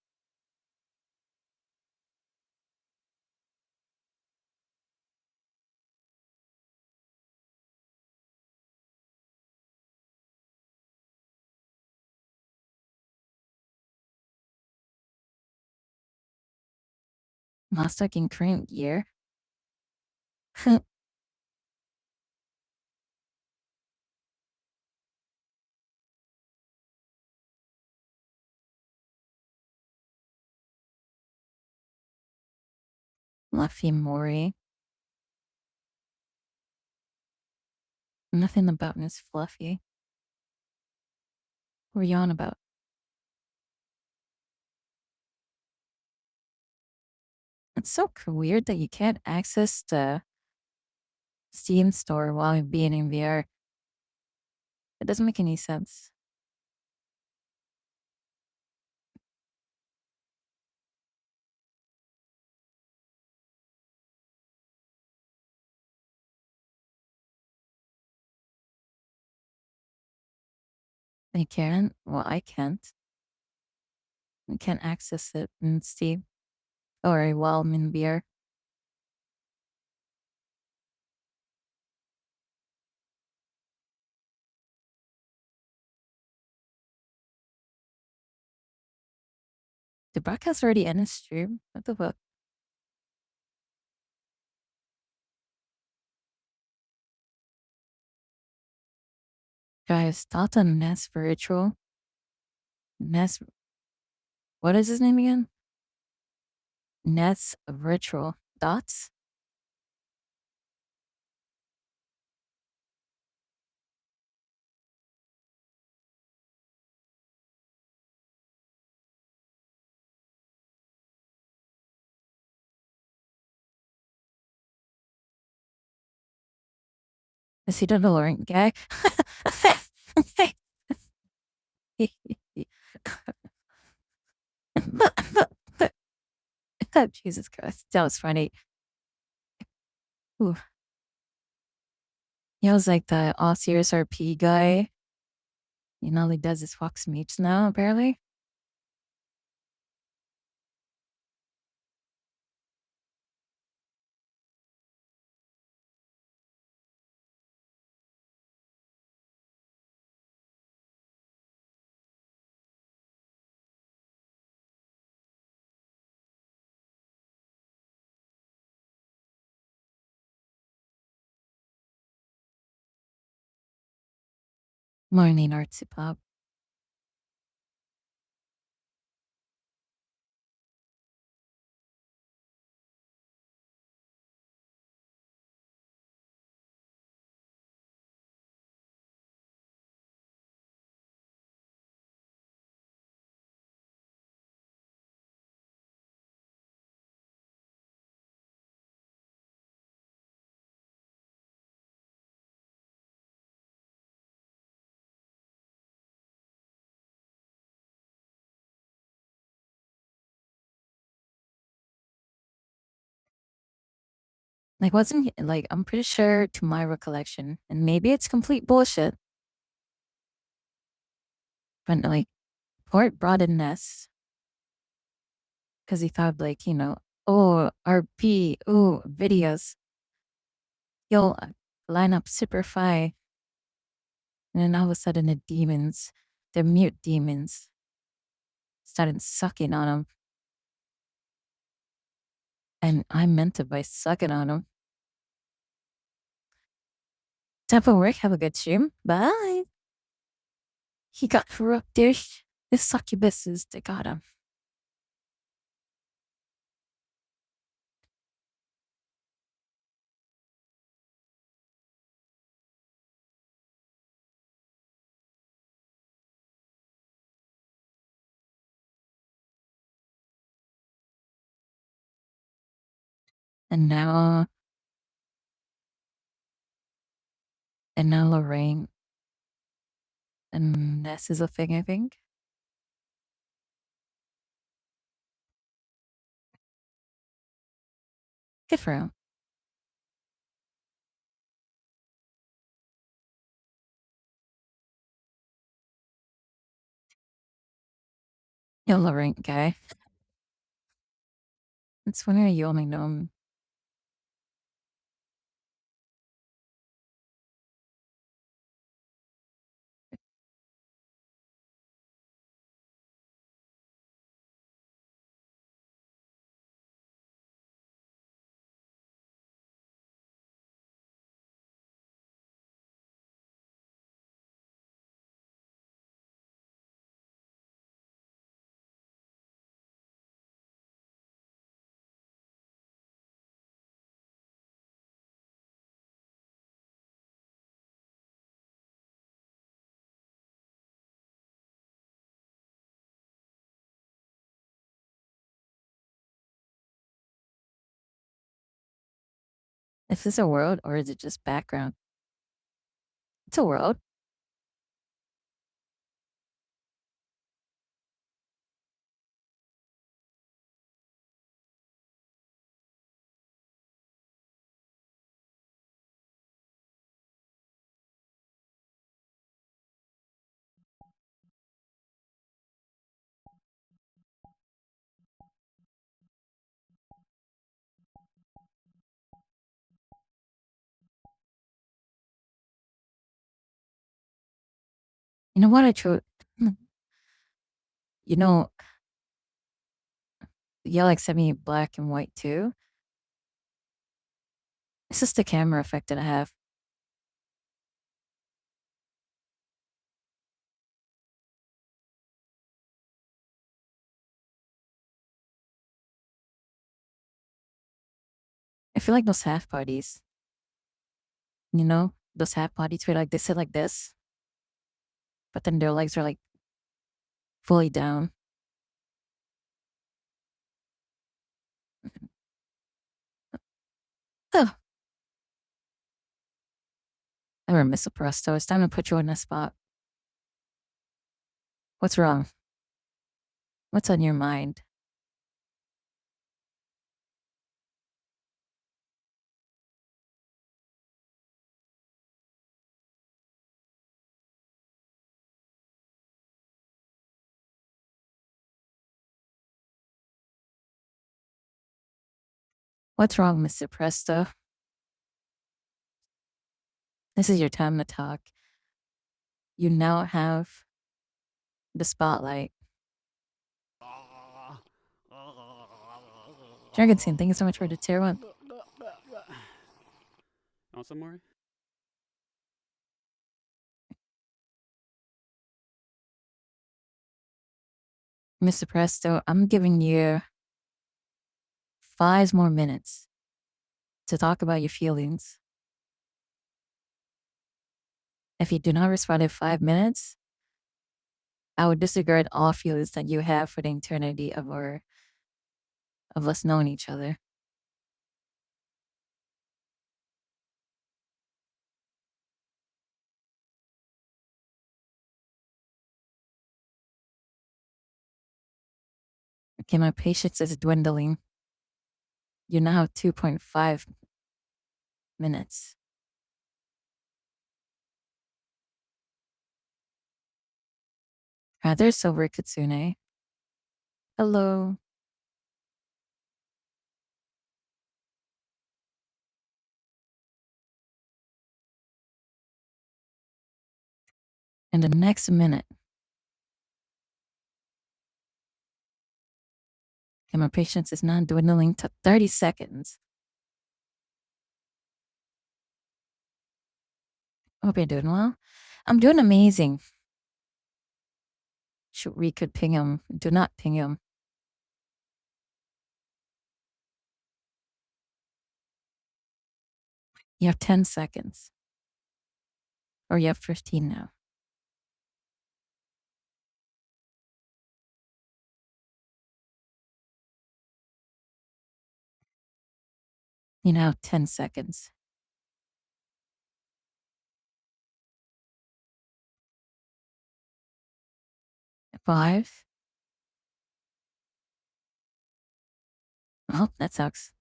[SPEAKER 1] Last like in current year. Fluffy Mori. Nothing about him is fluffy. What are you on about? It's so weird that you can't access the Steam store while you're being in VR. It doesn't make any sense. You can? Well, I can't. I can't access it in Steam or while I'm in VR. The broadcast already ended stream? What the fuck? Guys, thoughts on Ness Virtual? Ness, what is his name again? Ness Virtual. Dots? Is he the DeLorean guy? Jesus Christ, that was funny. Ooh. He was like the all serious RP guy. You know, he does his Fox meets now, apparently. Morning artsy pop. Like, wasn't he, like, I'm pretty sure to my recollection, and maybe it's complete bullshit, but like, Port brought in Ness because he thought, like, you know, oh, RP, oh, videos, you'll line up super fine. And then all of a sudden, the demons, the mute demons, started sucking on him. And I meant it by sucking on him. Temple work, have a good stream. Bye. He got corrupted. The succubuses, they got him. And now, Lorraine and Ness is a thing, I think. Good for him. Yo, Lorraine guy. It's funny you only know him. Is this a world or is it just background? It's a world. You know what I chose? You know, yeah, like sent me black and white too. It's just the camera effect that I have. I feel like those half parties, those half parties where like they sit like this, but then their legs are like fully down. Oh, I miss a presto. It's time to put you on the spot. What's wrong? What's on your mind? What's wrong, Mr. Presto? This is your time to talk. You now have the spotlight. Dragonstein, thank you so much for the tier one.
[SPEAKER 3] Want some more?
[SPEAKER 1] Mr. Presto, I'm giving you 5 more minutes to talk about your feelings. If you do not respond in 5 minutes, I would disregard all feelings that you have for the eternity of us knowing each other. Okay, my patience is dwindling. You now have 2.5 minutes. There's Silver Kitsune. Hello. In the next minute, and my patience is now dwindling to 30 seconds. I hope you're doing well. I'm doing amazing. We could ping him. Do not ping him. You have 10 seconds. Or you have 15 now. You now have 10 seconds. 5. Oh, that sucks.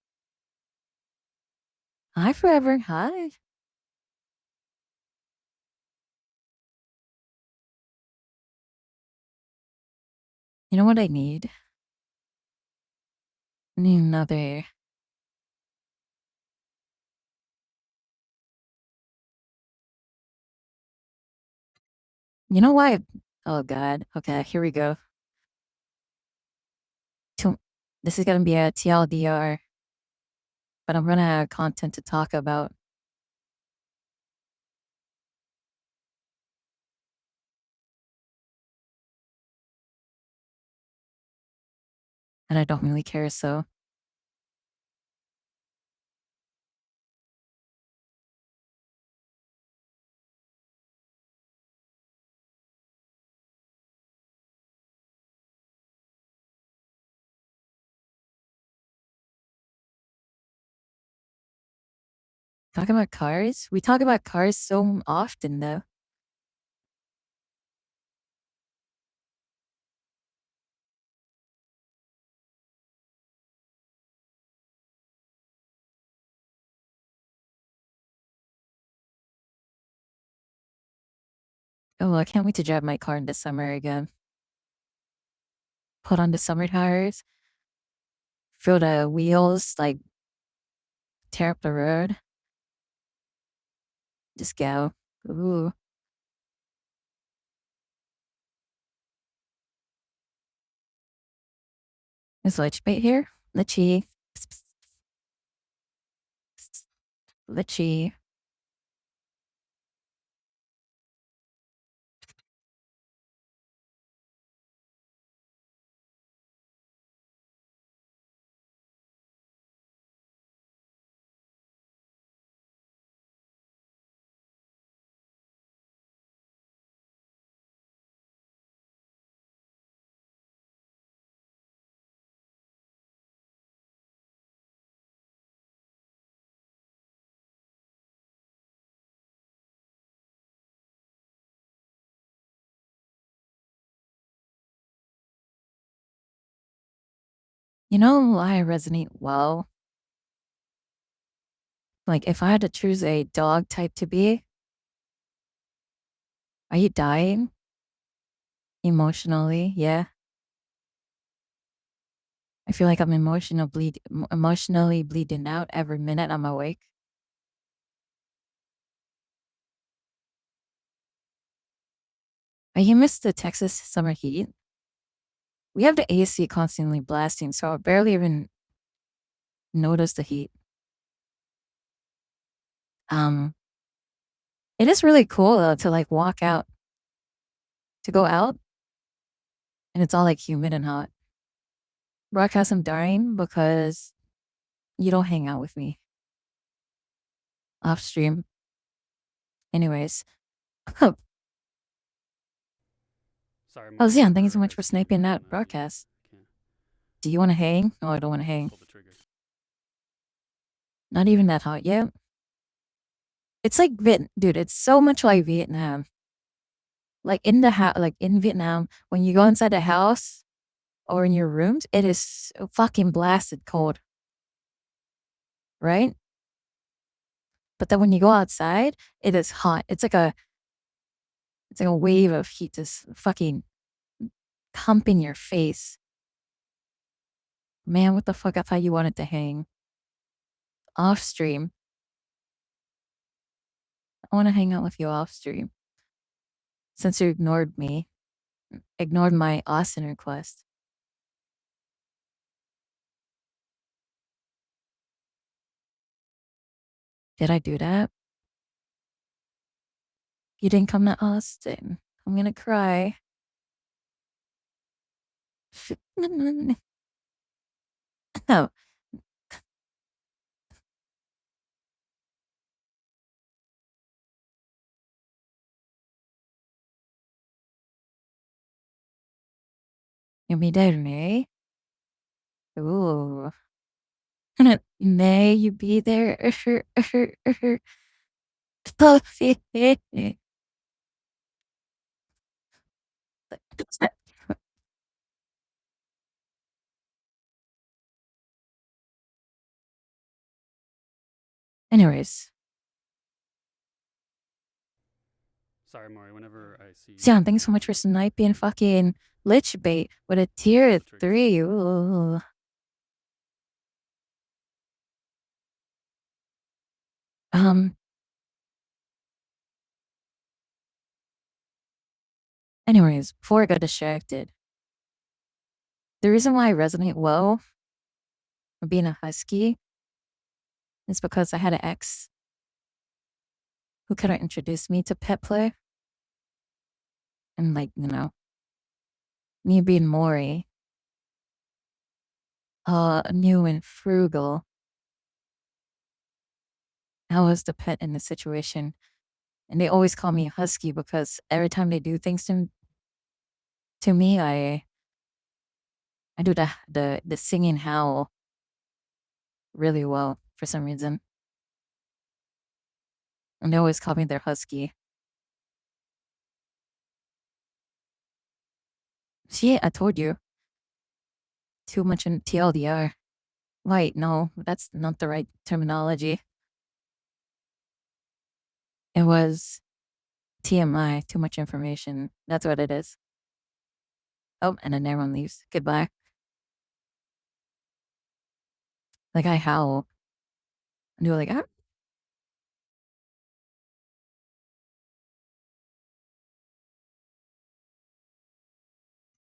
[SPEAKER 1] Hi, Forever. Hi. You know what I need? I need another. You know why? Oh, God. Okay, here we go. This is going to be a TLDR, but I'm running out of content to talk about. And I don't really care, so. Talking about cars? We talk about cars so often, though. Oh, I can't wait to drive my car in the summer again. Put on the summer tires, feel the wheels like tear up the road. Just go. Ooh. Is lich bait here? Litchy. Litchy. You know why I resonate well? Like, if I had to choose a dog type to be, are you dying? Emotionally, yeah. I feel like I'm emotionally bleeding out every minute I'm awake. You miss the Texas summer heat? We have the AC constantly blasting, so I barely even notice the heat. Um, it is really cool though to like walk out, to go out, and it's all like humid and hot. Broadcast I'm dying because you don't hang out with me off stream. Anyways, oh
[SPEAKER 3] Sorry, Maury.
[SPEAKER 1] Zion, thank you so
[SPEAKER 3] Whenever
[SPEAKER 1] much
[SPEAKER 3] I
[SPEAKER 1] for
[SPEAKER 3] see you
[SPEAKER 1] sniping
[SPEAKER 3] again,
[SPEAKER 1] that
[SPEAKER 3] I
[SPEAKER 1] broadcast.
[SPEAKER 3] can't
[SPEAKER 1] Do you want to hang? Oh, I don't want to hang.
[SPEAKER 3] pull the trigger.
[SPEAKER 1] Not even that hot yet. It's like dude. It's so much like Vietnam. Like in the house, like in Vietnam, when you go inside the house or in your rooms, it is so fucking blasted cold, right? But then when you go outside, it is hot. It's like a wave of heat just fucking pumping your face. Man, what the fuck? I thought you wanted to hang off stream. I want to hang out with you off stream since you ignored me, ignored my Austin request. Did I do that? You didn't come to Austin. I'm gonna cry. No, you'll be there, May. Ooh. May you be there? Puffy. Anyways,
[SPEAKER 3] Sorry, Maury. Whenever I see you
[SPEAKER 1] Xian,
[SPEAKER 3] again,
[SPEAKER 1] thanks so much for sniping fucking Lich Bait with a tier 3. Ooh. Um, anyways, before I got distracted, the reason why I resonate well with being a husky is because I had an ex who kind of introduced me to pet play. And like, me being Maury, new and frugal, I was the pet in the situation. And they always call me Husky because every time they do things to me, I do the singing howl really well for some reason. And they always call me their Husky. See, I told you. Too much in TLDR. Wait, no, that's not the right terminology. It was TMI, too much information. That's what it is. Oh, and then everyone leaves. Goodbye. Like I howl. And do like, ah.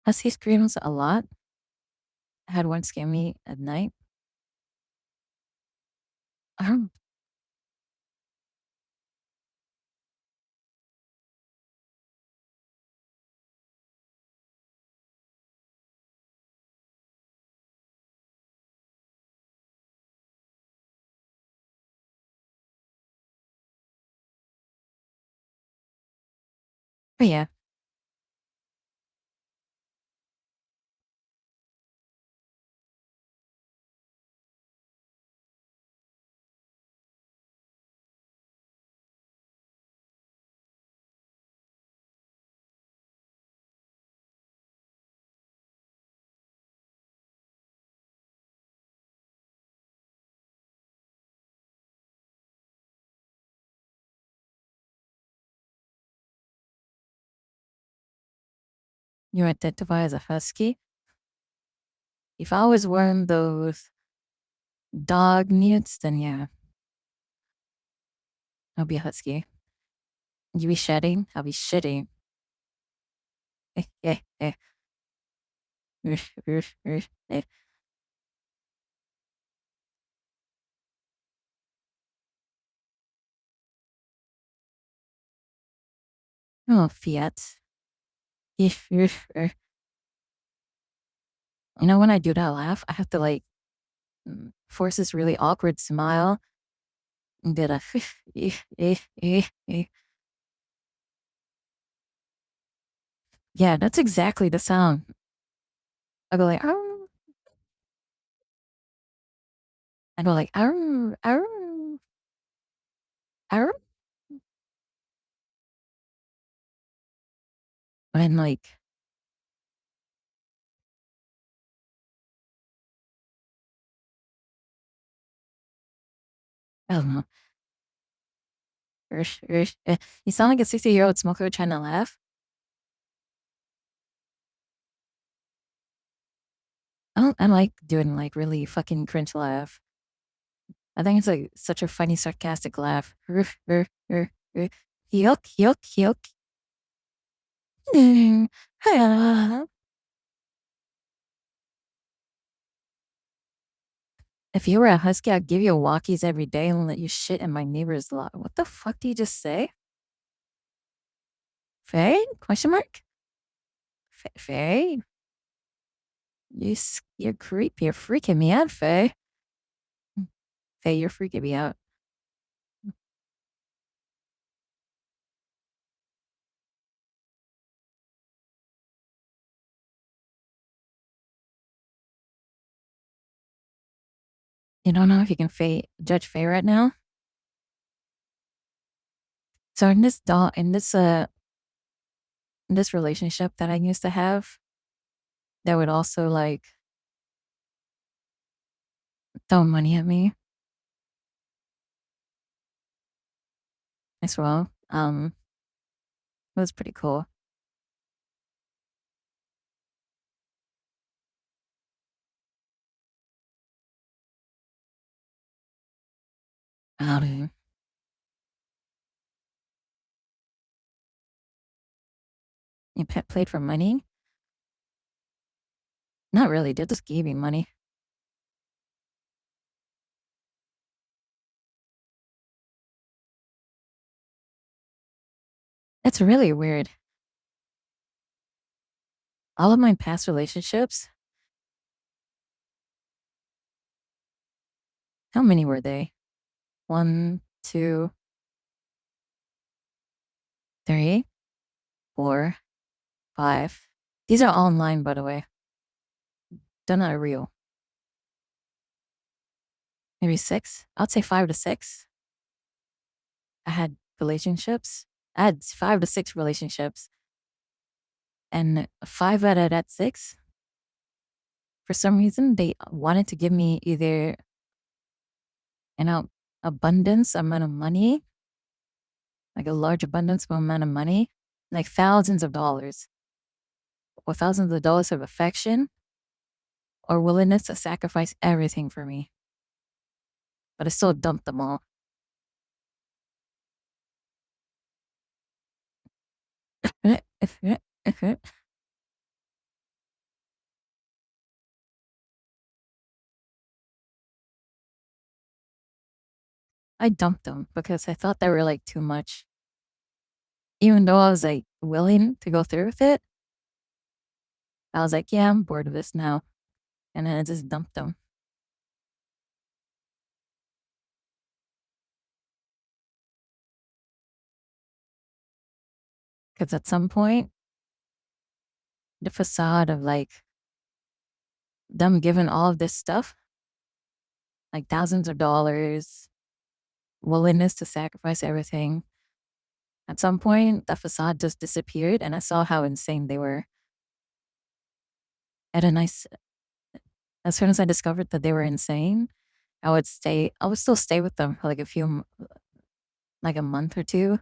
[SPEAKER 1] Husky screams a lot. I had one scare me at night. Oh, but yeah. You identify as a husky? If I was wearing those dog mutes, then yeah, I'll be a husky. You be shedding? I'll be shitting. Eh, eh, eh. Oh, Fiat. You know, when I do that laugh, I have to like force this really awkward smile and did a yeah, that's exactly the sound. I go like, oh, I go like, oh, oh, oh. And like, I don't know. You sound like a 60-year-old smoker trying to laugh. I like doing like really fucking cringe laugh. I think it's like such a funny sarcastic laugh. Yuck, yuck, yuck. If you were a husky, I'd give you walkies every day and let you shit in my neighbor's lot. What the fuck did you just say? Faye? Question mark? Faye? You're creepy. You're freaking me out, Faye. Faye, you're freaking me out. You don't know if you can judge Faye right now? So in this relationship that I used to have, that would also like throw money at me as well. It was pretty cool. Um, you pet played for money? Not really. They just gave me money. It's really weird. All of my past relationships, how many were they? 1, 2, 3, 4, 5. These are all online, by the way. They're not real. Maybe 6. I'd say 5 to 6. I had relationships. I had 5 to 6 relationships, and 5 out of that 6, for some reason, they wanted to give me either an abundance amount of money, like a large abundance amount of money, like thousands of dollars, or thousands of dollars of affection, or willingness to sacrifice everything for me. But I still dumped them all. I dumped them because I thought they were like too much. Even though I was like willing to go through with it, I was like, yeah, I'm bored of this now. And then I just dumped them. Because at some point, the facade of like them giving all of this stuff, like thousands of dollars, willingness to sacrifice everything, at some point, that facade just disappeared. And I saw how insane they were. And then as soon as I discovered that they were insane, I would still stay with them for like like a month or two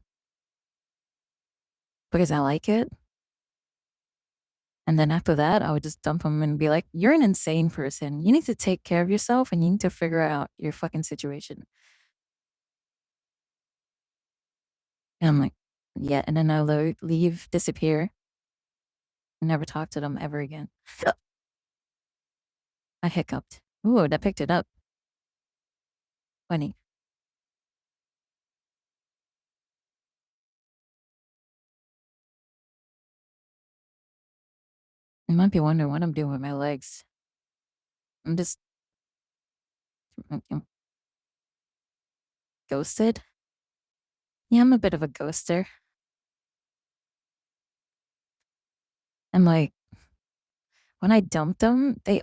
[SPEAKER 1] because I like it. And then after that, I would just dump them and be like, you're an insane person. You need to take care of yourself and you need to figure out your fucking situation. And I'm like, yeah. And then I'll leave, disappear, and never talk to them ever again. I hiccuped. Ooh, that picked it up. Funny. You might be wondering what I'm doing with my legs. I'm just ghosted. Yeah, I'm a bit of a ghoster. I'm like, when I dumped them, they're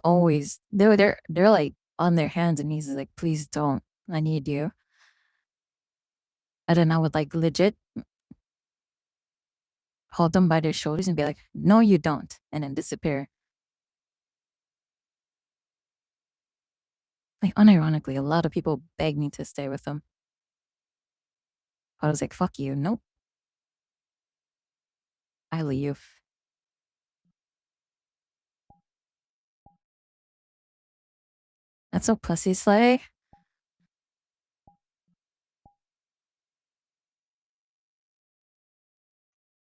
[SPEAKER 1] like on their hands and knees, like, please don't. I need you. And then I would like legit hold them by their shoulders and be like, no, you don't. And then disappear. Like, unironically, a lot of people begged me to stay with them. I was like, fuck you. Nope. I leave. That's so pussy slay.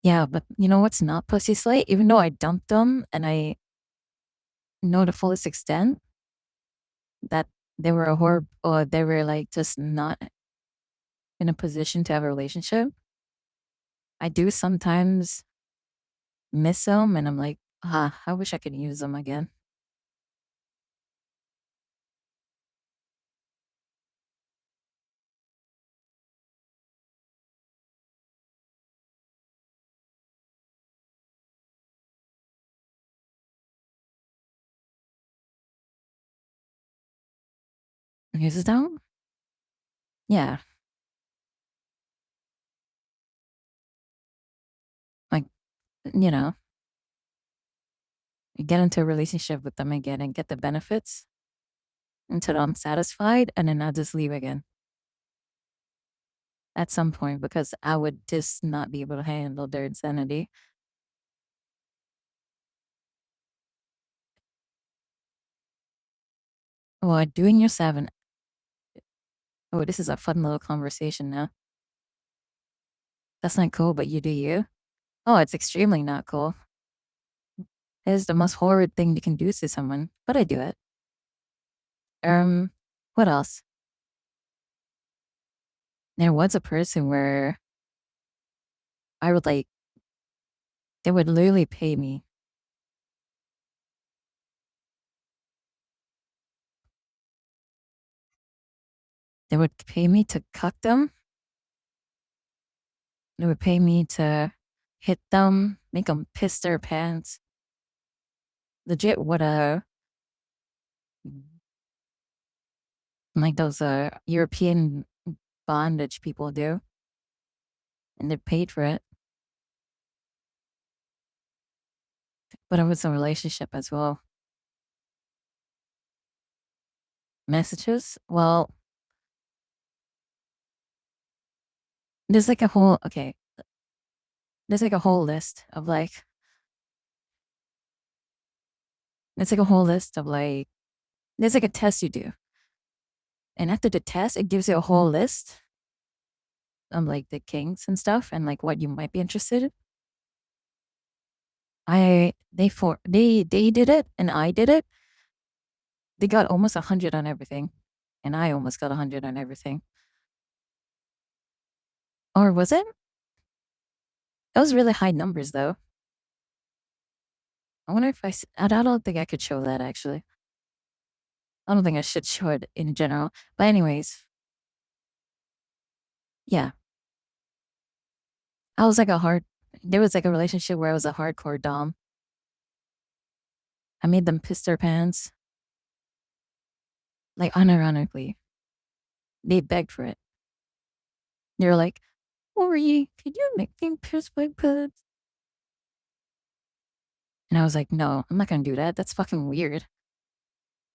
[SPEAKER 1] Yeah, but you know what's not pussy slay? Even though I dumped them and I know the fullest extent that they were a whore or they were like just not in a position to have a relationship, I do sometimes miss them and I'm like, I wish I could use them again. Use it down? Yeah. Like, you know, get into a relationship with them again and get the benefits until I'm satisfied and then I'll just leave again at some point because I would just not be able to handle their insanity. Well, doing your 7. Oh, this is a fun little conversation now. That's not cool, but you do you. Oh, it's extremely not cool. It is the most horrid thing you can do to someone, but I do it. What else? There was a person where I would like, they would literally pay me. They would pay me to cuck them. They would pay me to hit them, make them piss their pants. Legit, what like those European bondage people do. and they paid for it. But it was a relationship as well. Messages? Well, there's like a whole okay. There's like a whole list of like it's like a whole list of like there's like a test you do. And after the test, it gives you a whole list of like the kinks and stuff and like what you might be interested in. They did it and I did it. They got almost 100 on everything. And I almost got 100 on everything. Or was it? That was really high numbers though. I wonder if I don't think I could show that actually. I don't think I should show it in general. But anyways, yeah. I was like there was like a relationship where I was a hardcore dom. I made them piss their pants. Like unironically. They begged for it. They were like, Ori, could you make me piss my pants? And I was like, no, I'm not gonna do that. That's fucking weird.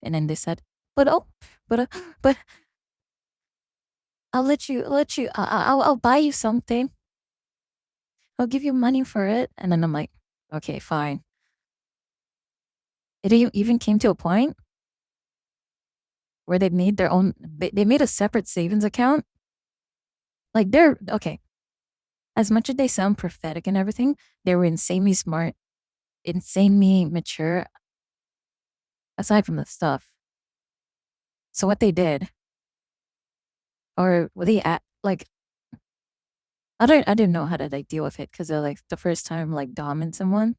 [SPEAKER 1] And then they said, but oh, but but I'll buy you something. I'll give you money for it. And then I'm like, okay, fine. It even came to a point where they made they made a separate savings account. Like they're, okay, as much as they sound prophetic and everything, they were insanely smart, insanely mature, aside from the stuff. So what they did, or what they like, I didn't know how to like deal with it because they're like the first time like doming someone.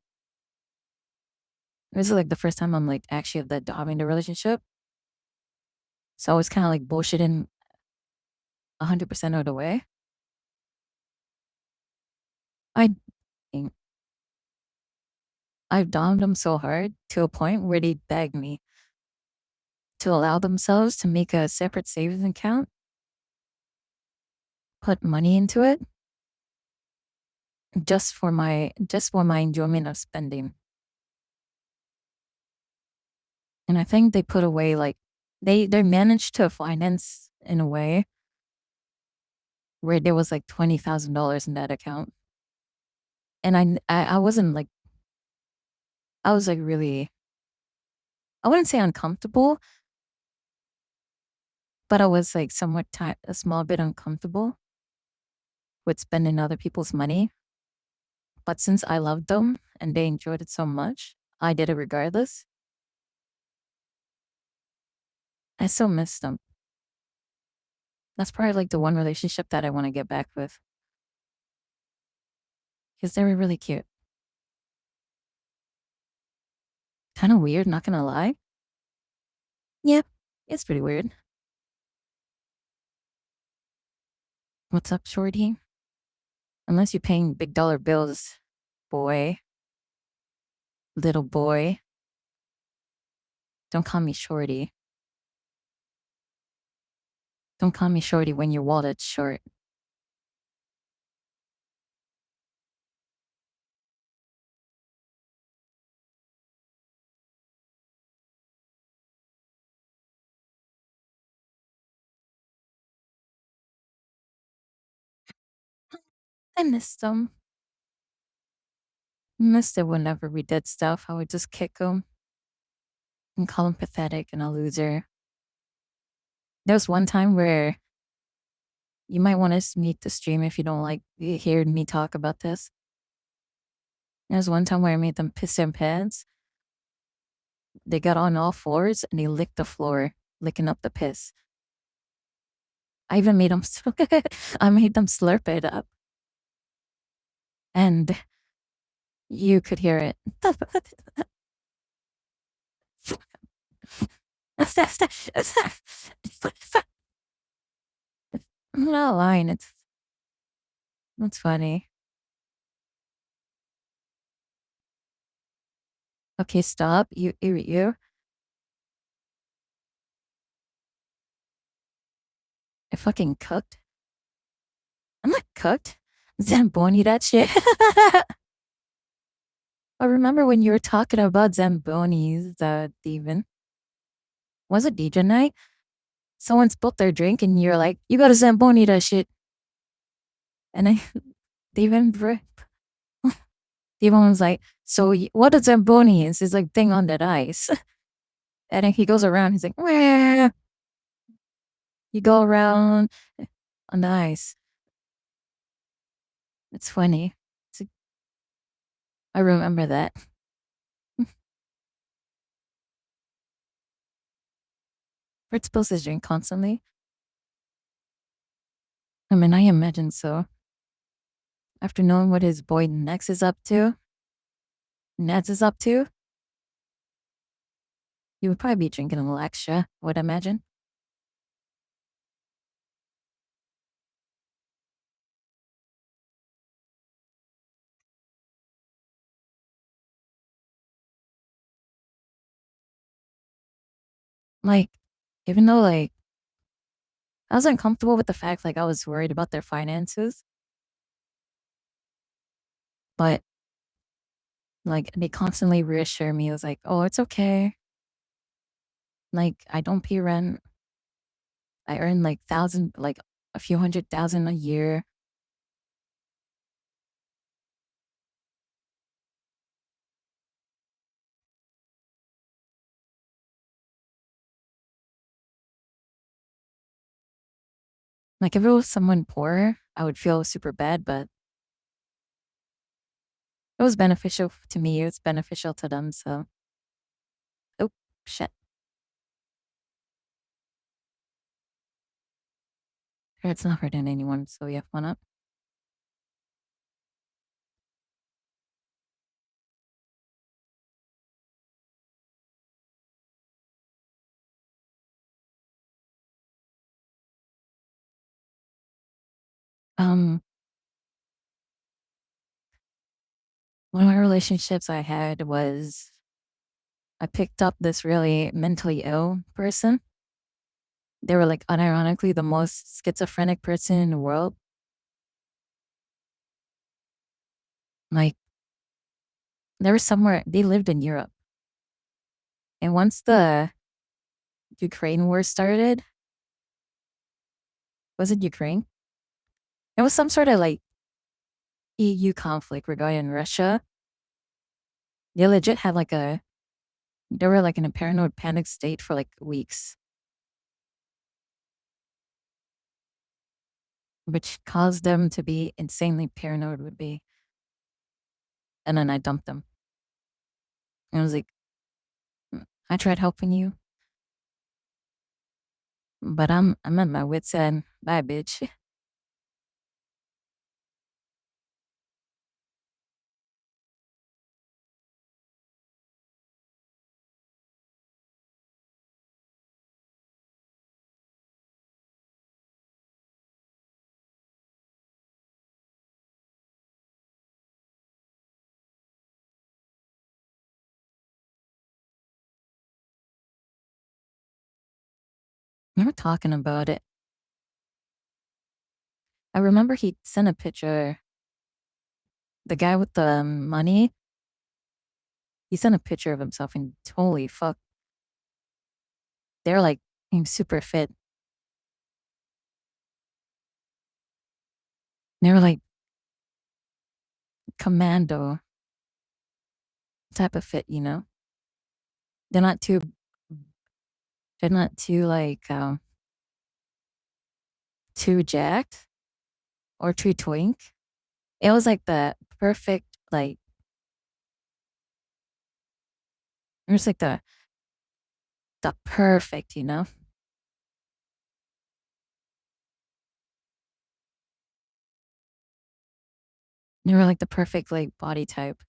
[SPEAKER 1] This is like the first time I'm like actually of the dom in the relationship. So I was kind of like bullshitting 100% of the way. I think I've dommed them so hard to a point where they begged me to allow themselves to make a separate savings account, put money into it, just for my enjoyment of spending. And I think they put away like they managed to finance in a way where there was like $20,000 in that account. And I wasn't like I was like really I wouldn't say uncomfortable, but I was like somewhat a small bit uncomfortable with spending other people's money. But since I loved them and they enjoyed it so much, I did it regardless. I still miss them. That's probably like the one relationship that I want to get back with because they were really cute. Kind of weird, not gonna lie. Yeah, it's pretty weird. What's up, shorty? Unless you're paying big dollar bills, boy, little boy. Don't call me shorty. Don't call me shorty when your wallet's short. I missed them. Missed it whenever we did stuff. I would just kick them and call him pathetic and a loser. There was one time where you might want to meet the stream if you don't like hearing me talk about this. There was one time where I made them piss their pants. They got on all fours and they licked the floor, licking up the piss. I even made them, I made them slurp it up. And you could hear it. I'm not lying. It's funny. Okay, stop. You. I fucking cooked. I'm not cooked. Zamboni, that shit. I remember when you were talking about Zambonis, Steven. Was it DJ night? Someone spilled their drink and you're like, you got a Zamboni that shit. And I, Steven, Steven was like, so what a Zamboni is? It's like thing on that ice. And then he goes around, he's like, where? You go around on the ice. It's funny. I remember that. Fred spills his drink constantly. I mean, I imagine so. After knowing what his boy Neds is up to, he would probably be drinking a little extra, I would imagine. Like, even though like I was uncomfortable with the fact like I was worried about their finances, but like they constantly reassure me. It was like, oh, it's okay. Like I don't pay rent. I earn like a few 100,000 a year. Like if it was someone poor, I would feel super bad, but it was beneficial to me. It was beneficial to them. So, oh shit, it's not hurting anyone. So you have fun up. Um, one of my relationships I had was I picked up this really mentally ill person. They were like unironically the most schizophrenic person in the world. Like they were somewhere they lived in Europe. And once the Ukraine war started, was it Ukraine? It was some sort of like EU conflict regarding Russia. They legit had they were like in a paranoid panic state for like weeks, which caused them to be insanely paranoid would be. And then I dumped them. And I was like, I tried helping you, but I'm at my wit's end. Bye, bitch. We were talking about it. I remember he sent a picture. The guy with the money, he sent a picture of himself and holy fuck, they're like super fit. They were like commando type of fit, you know? They're not too, they're not too like, too jacked or too twink. It was like the perfect, like, it was like the perfect, you know? They were like the perfect, like, body type.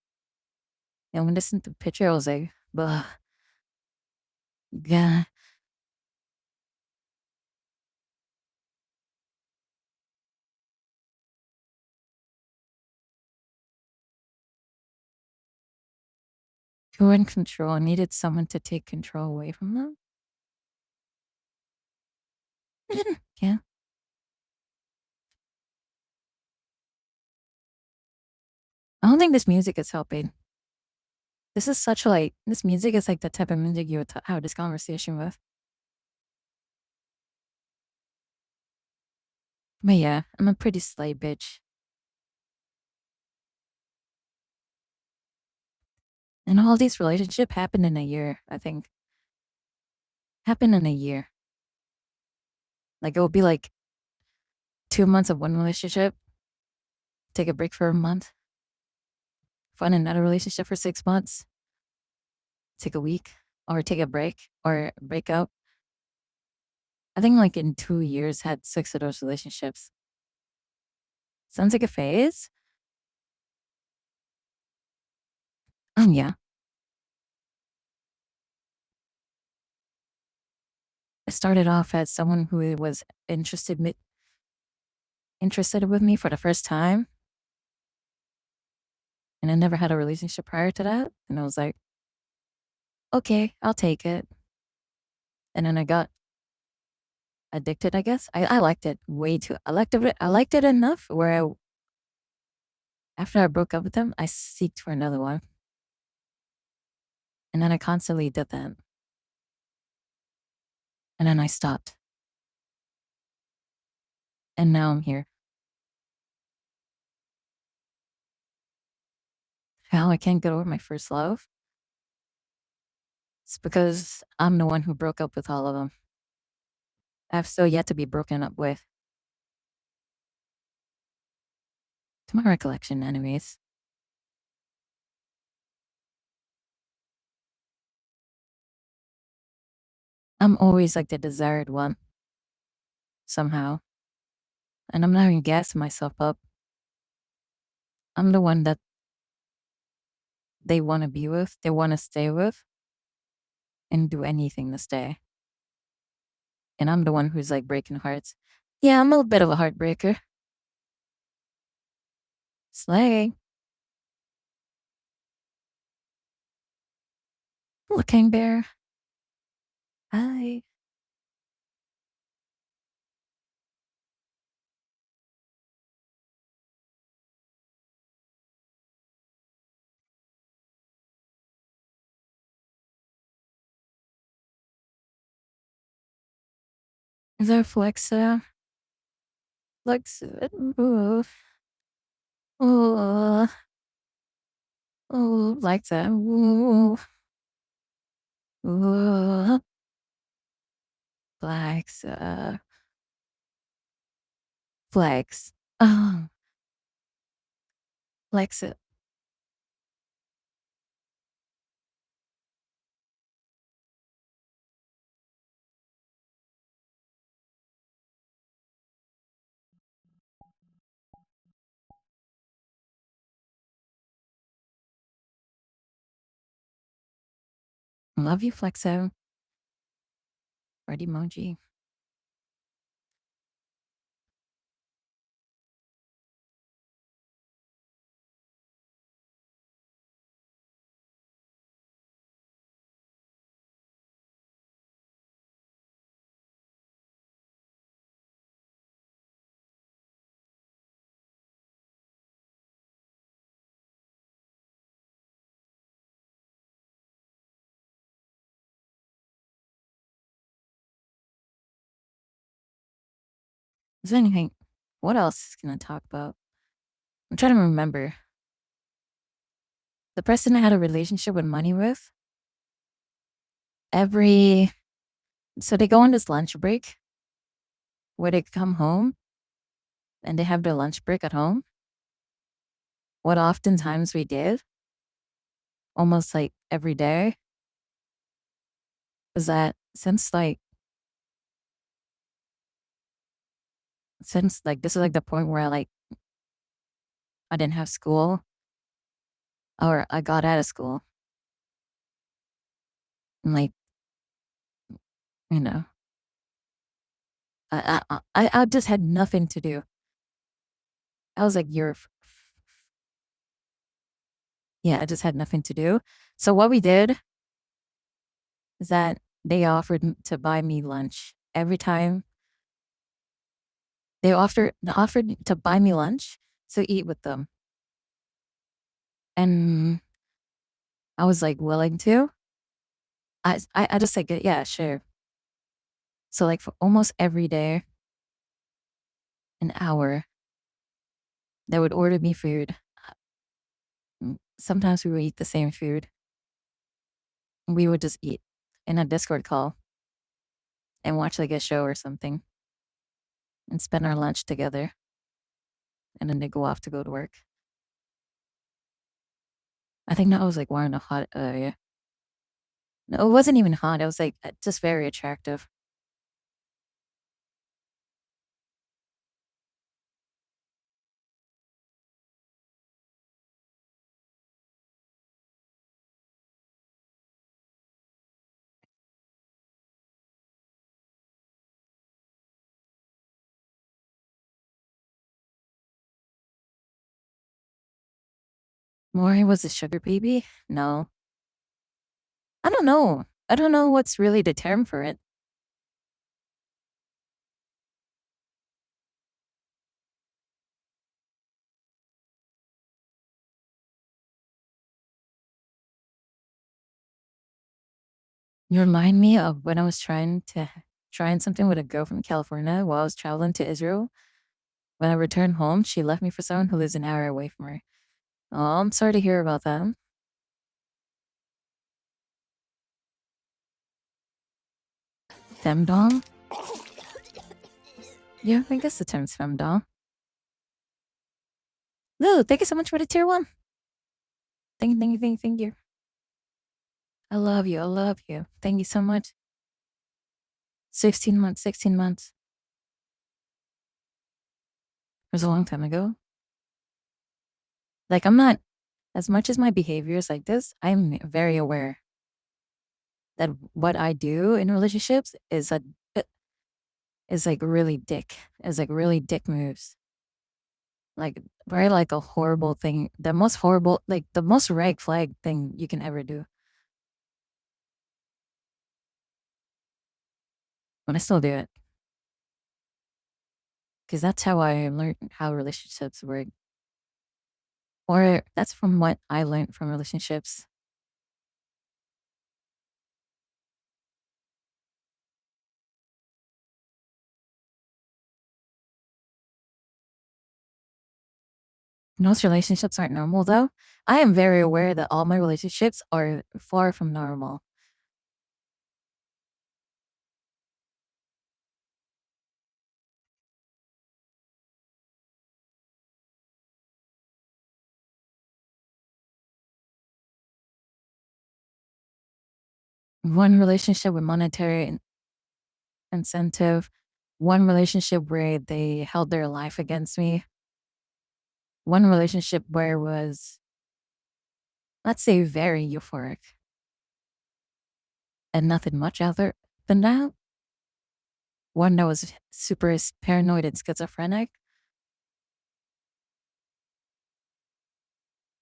[SPEAKER 1] And when I sent the picture, I was like, "Ugh, yeah." You were in control and needed someone to take control away from them. Yeah. I don't think this music is helping. This is such like, this music is like the type of music you would have this conversation with. But yeah, I'm a pretty slay bitch. And all these relationships happened in a year, I think. Happened in a year. Like it would be like 2 months of one relationship, take a break for a month, find another relationship for 6 months, take a week, or take a break, or break up. I think like in 2 years had 6 of those relationships. Sounds like a phase. Yeah. I started off as someone who was interested with me for the first time. And I never had a relationship prior to that. And I was like, okay, I'll take it. And then I got addicted, I guess. I liked it way too. I liked it enough where after I broke up with him, I seeked for another one. And then I constantly did that. And then I stopped. And now I'm here. How I can't get over my first love? It's because I'm the one who broke up with all of them. I've still yet to be broken up with. To my recollection, anyways. I'm always like the desired one. Somehow. And I'm not even gassing myself up. I'm the one that they want to be with, they want to stay with, and do anything to stay. And I'm the one who's like breaking hearts. Yeah, I'm a bit of a heartbreaker. Slay. Looking bear. Hi. Is there flex? Flex. Ooh. Ooh. Ooh. Like that. Ooh. Ooh. Flex. Flex. Oh. Flex it. Love you, Flexo. Red emoji. Is there anything? What else can I talk about? I'm trying to remember. The person I had a relationship with money with, every so they go on this lunch break where they come home and they have their lunch break at home. What oftentimes we did, almost like every day, is that since like this is like the point where I didn't have school or I got out of school. And like, you know, I just had nothing to do. I was like, yeah, I just had nothing to do. So what we did is that they offered to buy me lunch every time. They offered to buy me lunch to eat with them. And I was like willing to. I just like, yeah, sure. So like for almost every day, an hour, they would order me food. Sometimes we would eat the same food. We would just eat in a Discord call and watch like a show or something and spend our lunch together. And then they go off to go to work. I think that was like one of the hot, yeah. No, it wasn't even hot. It was like just very attractive. Maury was a sugar baby? No. I don't know. I don't know what's really the term for it. You remind me of when I was trying something with a girl from California while I was traveling to Israel. When I returned home, she left me for someone who lives an hour away from her. Oh, I'm sorry to hear about that. Femdom? Yeah, I guess the term's femdom. Lou, thank you so much for the tier 1. Thank you. I love you. I love you. Thank you so much. 16 months, 16 months. It was a long time ago. Like, I'm not, as much as my behavior is like this, I'm very aware that what I do in relationships is like really dick, is like really dick moves. Like, very like a horrible thing, the most horrible, like the most red flag thing you can ever do. But I still do it. Because that's how I learned how relationships work. Or that's from what I learned from relationships. Most relationships aren't normal, though. I am very aware that all my relationships are far from normal. One relationship with monetary incentive, one relationship where they held their life against me, one relationship where it was, let's say, very euphoric and nothing much other than that. One that was super paranoid and schizophrenic.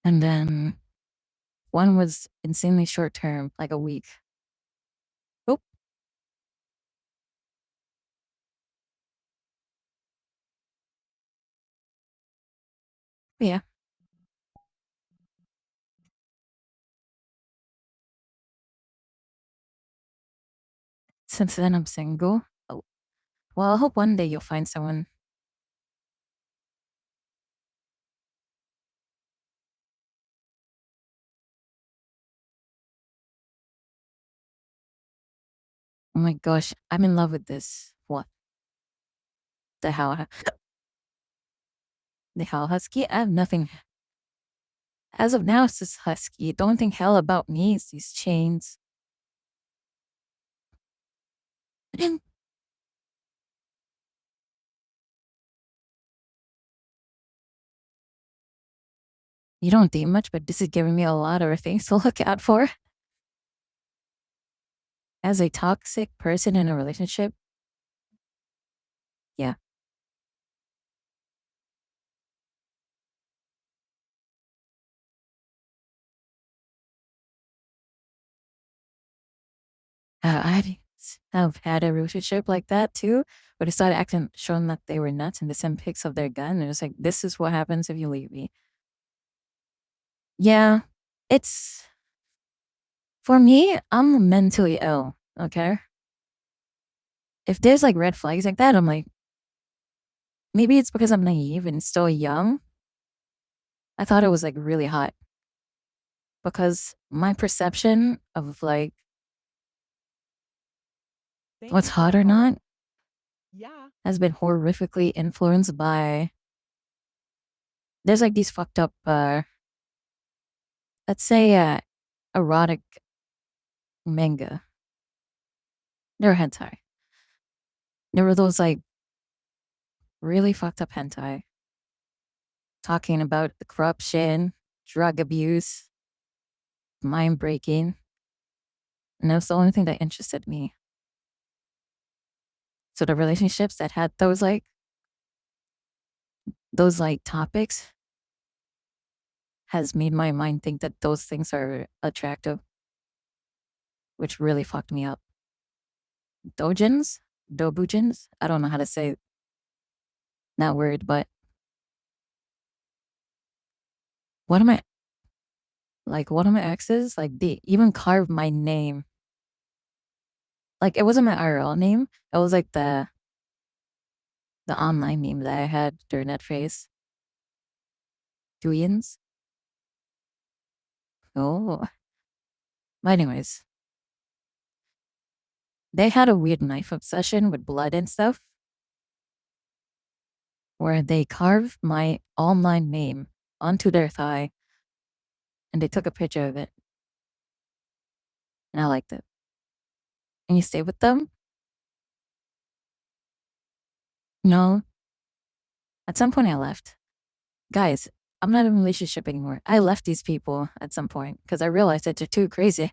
[SPEAKER 1] And then one was insanely short term, like a week. Oh, yeah. Since then, I'm single. Oh, well, I hope one day you'll find someone. Oh my gosh, I'm in love with this. What? The how? The how husky? I have nothing. As of now, it's just husky. Don't think hell about me. It's these chains. You don't date much, but this is giving me a lot of things to look out for. As a toxic person in a relationship, yeah. Have had a relationship like that too, but they started acting, showing that they were nuts and they sent pics of their gun. And it was like, this is what happens if you leave me. Yeah, it's for me, I'm mentally ill, okay? If there's like red flags like that, I'm like, maybe it's because I'm naive and still young. I thought it was like really hot because my perception of like
[SPEAKER 4] Thank
[SPEAKER 1] what's
[SPEAKER 4] you for
[SPEAKER 1] hot
[SPEAKER 4] the
[SPEAKER 1] or
[SPEAKER 4] follow.
[SPEAKER 1] not
[SPEAKER 4] Yeah.
[SPEAKER 1] has been horrifically influenced by there's like these fucked up let's say erotic manga. They're hentai. There were those like really fucked up hentai talking about the corruption, drug abuse, mind breaking. And that was the only thing that interested me. So the relationships that had those like topics has made my mind think that those things are attractive, which really fucked me up. Dojins? Dobujins? I don't know how to say that word, but one of my one of my exes, like they even carved my name. Like it wasn't my IRL name. It was like the online name that I had during that phase. Duyins. Oh. But anyways, they had a weird knife obsession with blood and stuff where they carved my online name onto their thigh and they took a picture of it. And I liked it. And you stay with them? No. At some point I left. Guys, I'm not in a relationship anymore. I left these people at some point because I realized that they're too crazy.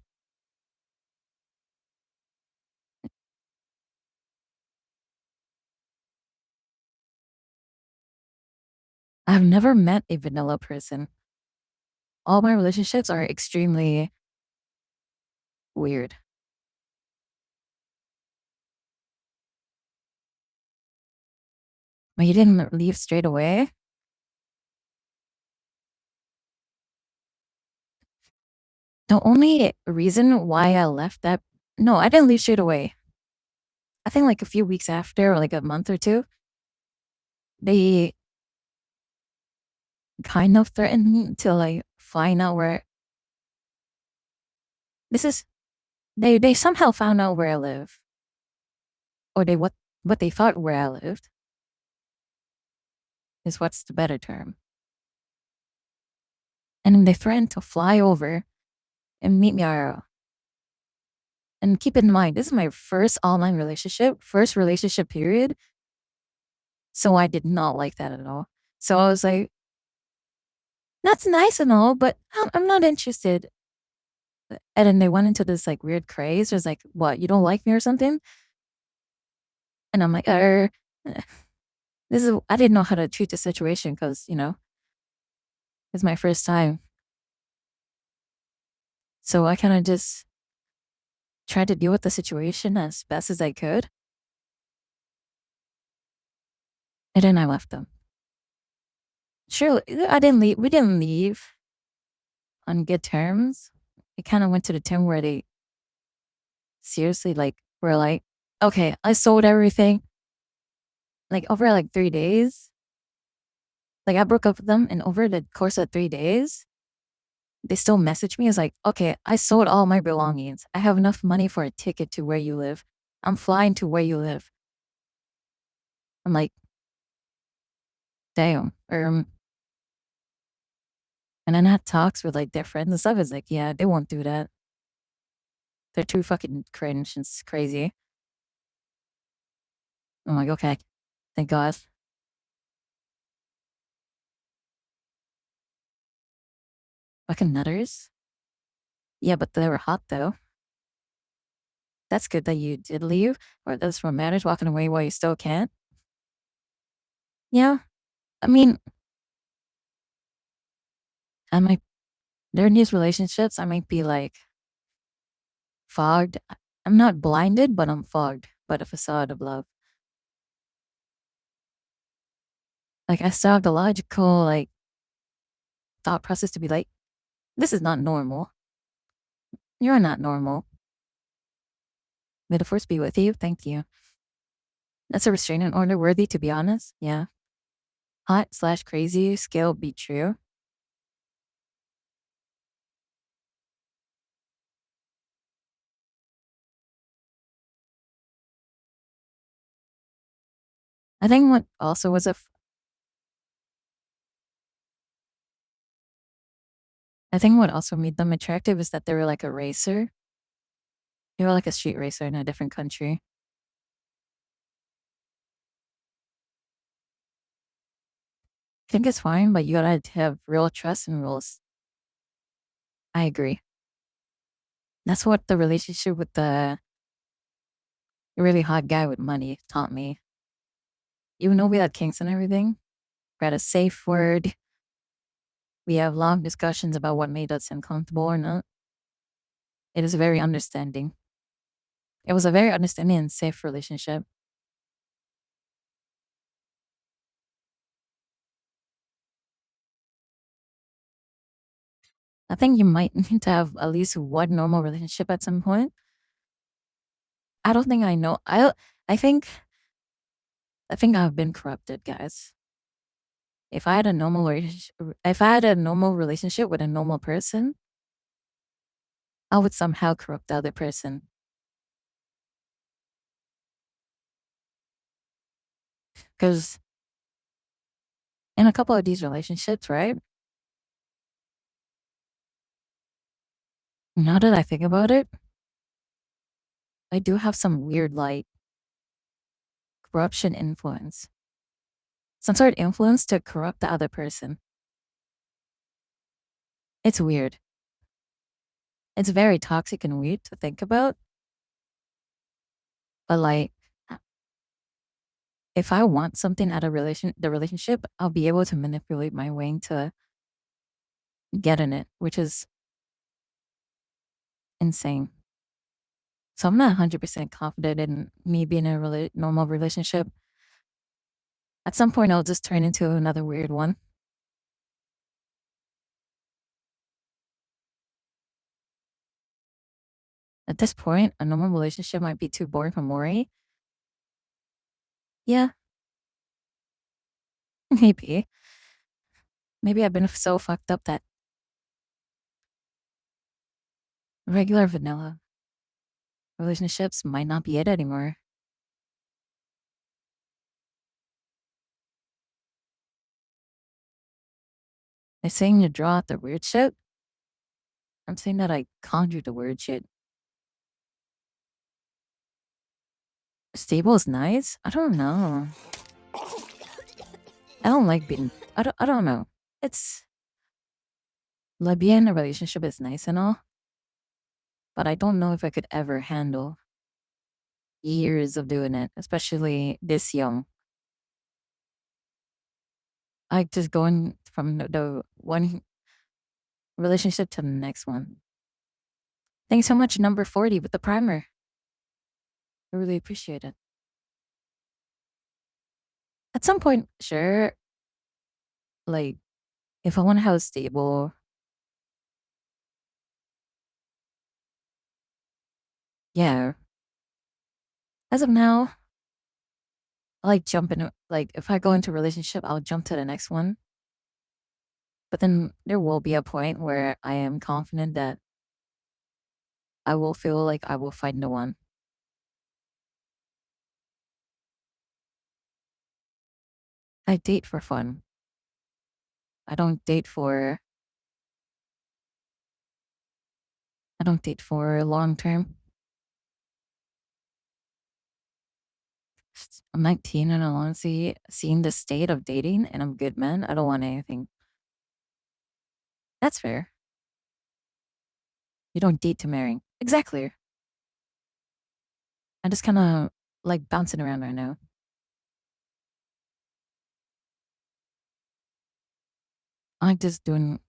[SPEAKER 1] I've never met a vanilla person. All my relationships are extremely weird. But you didn't leave straight away? The only reason why I left that no, I didn't leave straight away. I think like a few weeks after or like a month or two, they kind of threatened me to like find out where this is they somehow found out where I live. Or they what they thought where I lived is what's the better term. And then they threatened to fly over and meet me IRL. And keep in mind, this is my first online relationship, first relationship period. So I did not like that at all. So I was like, that's nice and all, but I'm not interested. And then they went into this like weird craze. It was like, what, you don't like me or something? And I'm like, this is, I didn't know how to treat the situation because, it's my first time. So I kind of just tried to deal with the situation as best as I could. And then I left them. Sure, I didn't leave. We didn't leave on good terms. It kind of went to the term where they seriously like were like, okay, I sold everything. Like over like 3 days. Like I broke up with them, and over the course of 3 days, they still message me. It's like, okay, I sold all my belongings. I have enough money for a ticket to where you live. I'm flying to where you live. I'm like, damn. And then I had talks with like their friends and stuff. It's like, yeah, they won't do that. They're too fucking cringe. It's crazy. I'm like, okay, thank God. Fucking nutters. Yeah, but they were hot though. That's good that you did leave, or that's from marriage, walking away while you still can't. Yeah, I mean, I might, during these relationships, I might be like fogged. I'm not blinded, but I'm fogged by the facade of love. Like I still have the logical, like, thought process to be like, This is not normal. You're not normal. May the force be with you. Thank you. That's a restraining order worthy, to be honest. Yeah. Hot/crazy scale be true. I think what also was I think what also made them attractive is that they were like a racer. They were like a street racer in a different country. I think it's fine, but you gotta have real trust and rules. I agree. That's what the relationship with the really hot guy with money taught me. Even though we had kinks and everything, we had a safe word. We have long discussions about what made us uncomfortable or not. It is very understanding. It was a very understanding and safe relationship. I think you might need to have at least one normal relationship at some point. I don't think I know. I think I've been corrupted, guys. If I had a normal relationship with a normal person, I would somehow corrupt the other person. Because in a couple of these relationships, right? Now that I think about it, I do have some weird like corruption influence. Some sort of influence to corrupt the other person. It's weird. It's very toxic and weird to think about. But like if I want something out of the relationship, I'll be able to manipulate my way into getting it, which is insane. So I'm not 100% confident in me being in a normal relationship. At some point, I'll just turn into another weird one. At this point, a normal relationship might be too boring for Maury. Yeah, maybe. Maybe I've been so fucked up that regular vanilla relationships might not be it anymore. They're saying to draw out the weird shit. I'm saying that I conjure the weird shit. Stable is nice? I don't know. I don't like being. I don't know. It's like being in a relationship is nice and all, but I don't know if I could ever handle years of doing it, especially this young. Like just going from the one relationship to the next one. Thanks so much, number 40, with the primer. I really appreciate it. At some point, sure, like if I want to have a stable, yeah. As of now, I like jumping. Like if I go into a relationship, I'll jump to the next one. But then there will be a point where I am confident that I will feel like I will find the one. I date for fun. I don't date for long term. I'm 19 and I'm honestly seeing the state of dating and I'm good, man. I don't want anything. That's fair. You don't date to marry. Exactly. I'm just kind of like bouncing around right now. I like just doing,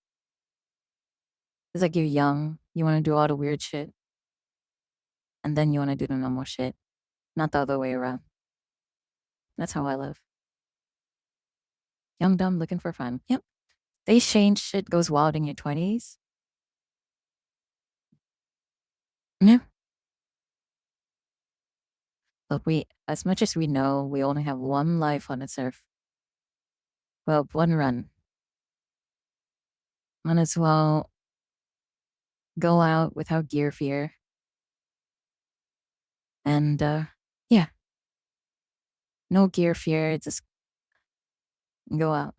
[SPEAKER 1] it's like you're young, you want to do all the weird shit, and then you want to do the normal shit, not the other way around. That's how I live. Young, dumb, looking for fun. Yep. They change shit goes wild in your 20s. Yeah. But as much as we know, we only have one life on this earth. Well, one run. Might as well go out without gear fear. And, yeah. No gear fear, just go out.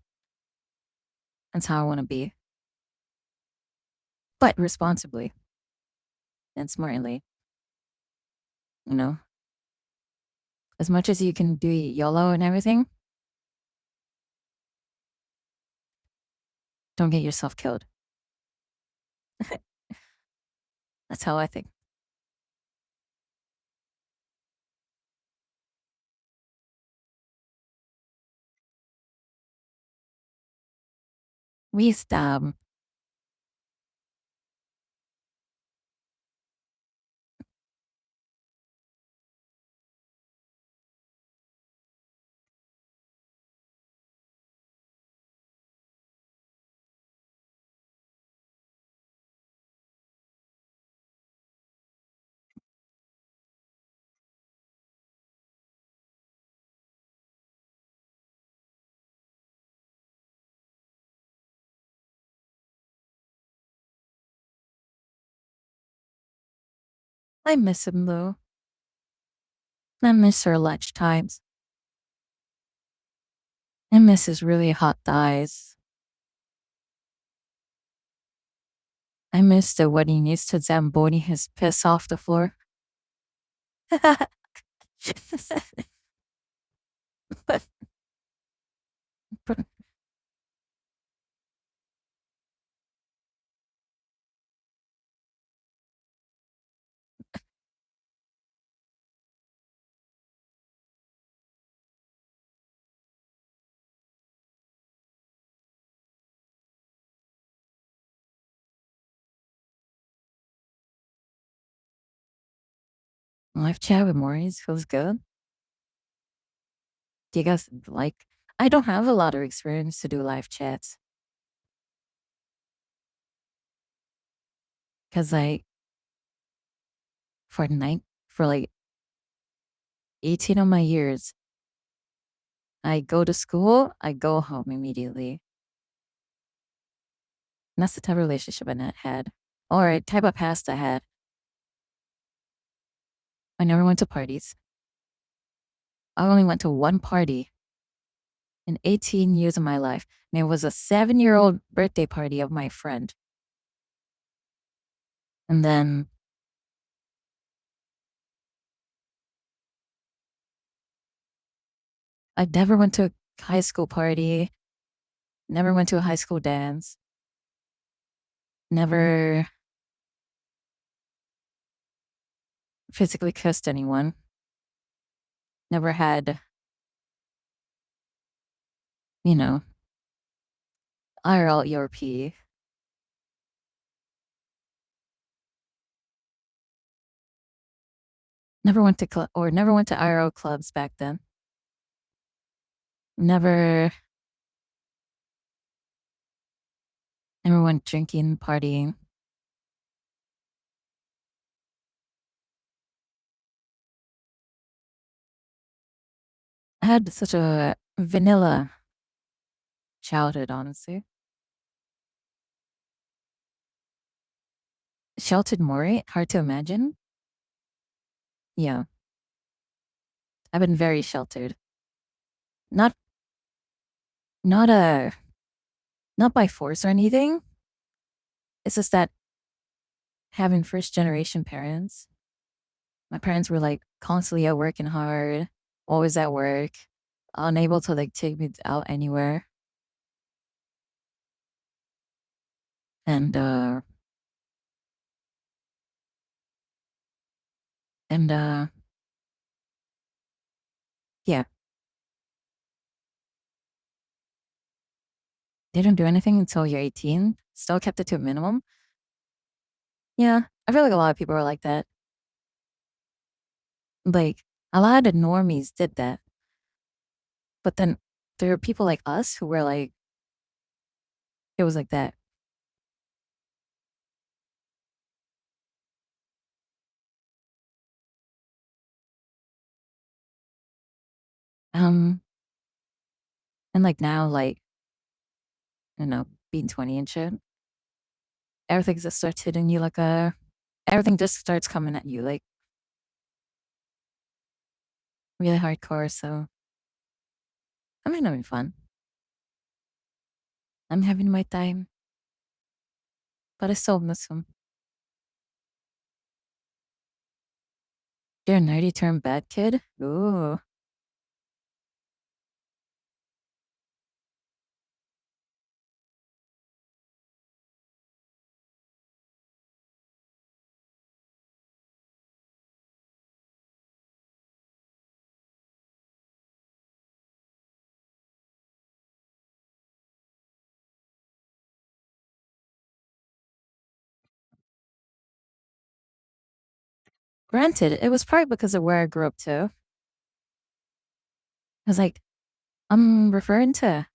[SPEAKER 1] That's how I want to be. But responsibly and smartly. You know? As much as you can do YOLO and everything, don't get yourself killed. That's how I think. Wisdom. I miss him though. I miss her lunch times. I miss his really hot thighs. I miss the when he needs to Zamboni his piss off the floor. but, but live chat with Maurice feels good. Do you guys like? I don't have a lot of experience to do live chats. Because for like 18 of my years, I go to school, I go home immediately. And that's the type of relationship I had. Or type of past I had. I never went to parties. I only went to one party in 18 years of my life. And it was a 7-year-old birthday party of my friend. And then I never went to a high school party, never went to a high school dance, never physically kissed anyone, never had, IRL ERP. Never went to never went to IRL clubs back then. Never went drinking, partying. I had such a vanilla childhood, honestly. Sheltered Maury, hard to imagine. Yeah, I've been very sheltered. Not, not not by force or anything. It's just that having first generation parents, my parents were like constantly out working hard, always at work, unable to like take me out anywhere. And and yeah, they don't do anything until you're 18. Still kept it to a minimum. Yeah, I feel like a lot of people are like that. Like a lot of the normies did that. But then there are people like us who were like, it was like that. And like now, like, being 20 and shit, everything just starts hitting you like everything just starts coming at you like really hardcore. So I'm having fun. I'm having my time, but I still miss him. You're a nerdy term bad kid? Ooh. Granted, it was probably because of where I grew up too. I was like, I'm referring to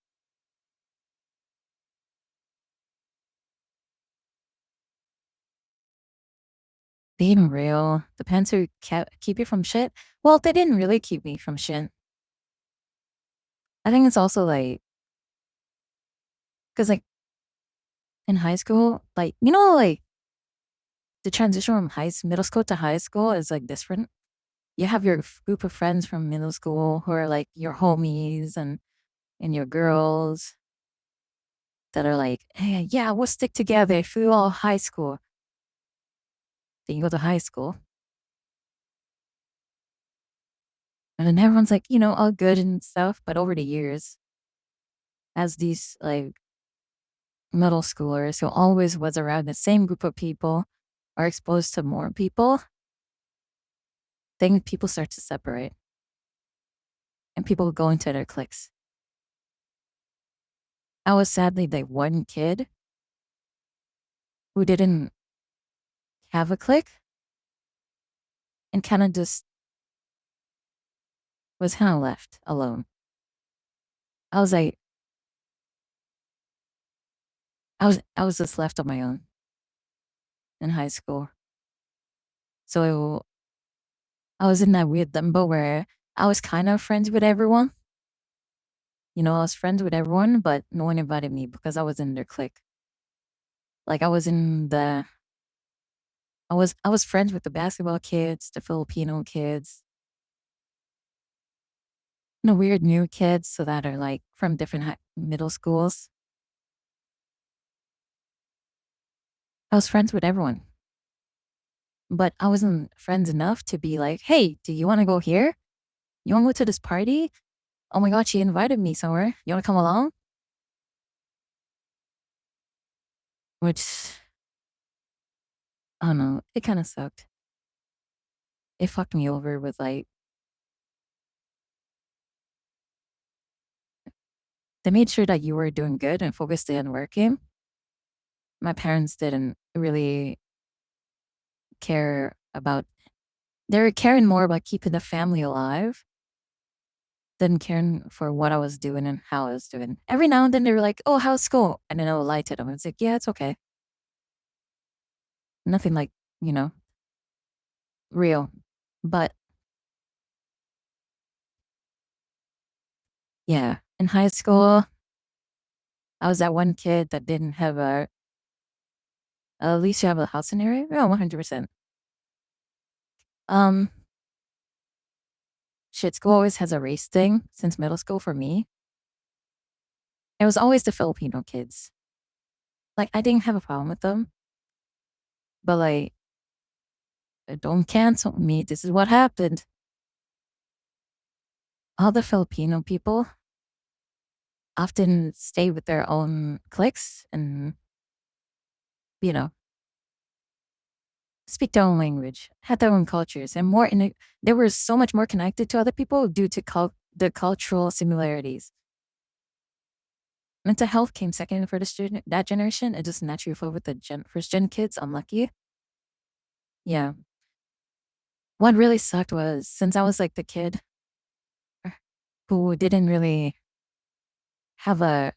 [SPEAKER 1] being real. The parents who keep you from shit. Well, they didn't really keep me from shit. I think it's also like, because like in high school, like, like the transition from middle school to high school is like different. You have your group of friends from middle school who are like your homies and your girls that are like, hey, yeah, we'll stick together through all high school. Then you go to high school. And then everyone's like, all good and stuff. But over the years, as these like middle schoolers who always was around the same group of people are exposed to more people, then people start to separate and people go into their cliques. I was sadly the one kid who didn't have a clique and kind of just was kind of left alone. I was like, I was just left on my own in high school. So I was in that weird limbo where I was kind of friends with everyone. I was friends with everyone, but no one invited me because I was in their clique. Like I was in the I was friends with the basketball kids, the Filipino kids, the weird new kids, so that are like from different middle schools. I was friends with everyone, but I wasn't friends enough to be like, hey, do you want to go here? You want to go to this party? Oh my God, she invited me somewhere. You want to come along? Which, I don't know, it kind of sucked. It fucked me over with like, they made sure that you were doing good and focused on working. My parents didn't really care about, they were caring more about keeping the family alive than caring for what I was doing and how I was doing. Every now and then they were like, oh, how's school? And then I would lie to them. I was like, yeah, it's okay. Nothing like, you know, real. But yeah, in high school, I was that one kid that didn't have at least you have a house in the area? Yeah, 100%. Um, shit, school always has a race thing since middle school for me. It was always the Filipino kids. Like, I didn't have a problem with them, but like, don't cancel me. This is what happened. All the Filipino people often stay with their own cliques and, you know, speak their own language, had their own cultures, and they were so much more connected to other people due to the cultural similarities. Mental health came second for that generation. It just naturally fell with the first gen kids. Unlucky. Yeah. What really sucked was since I was like the kid who didn't really have a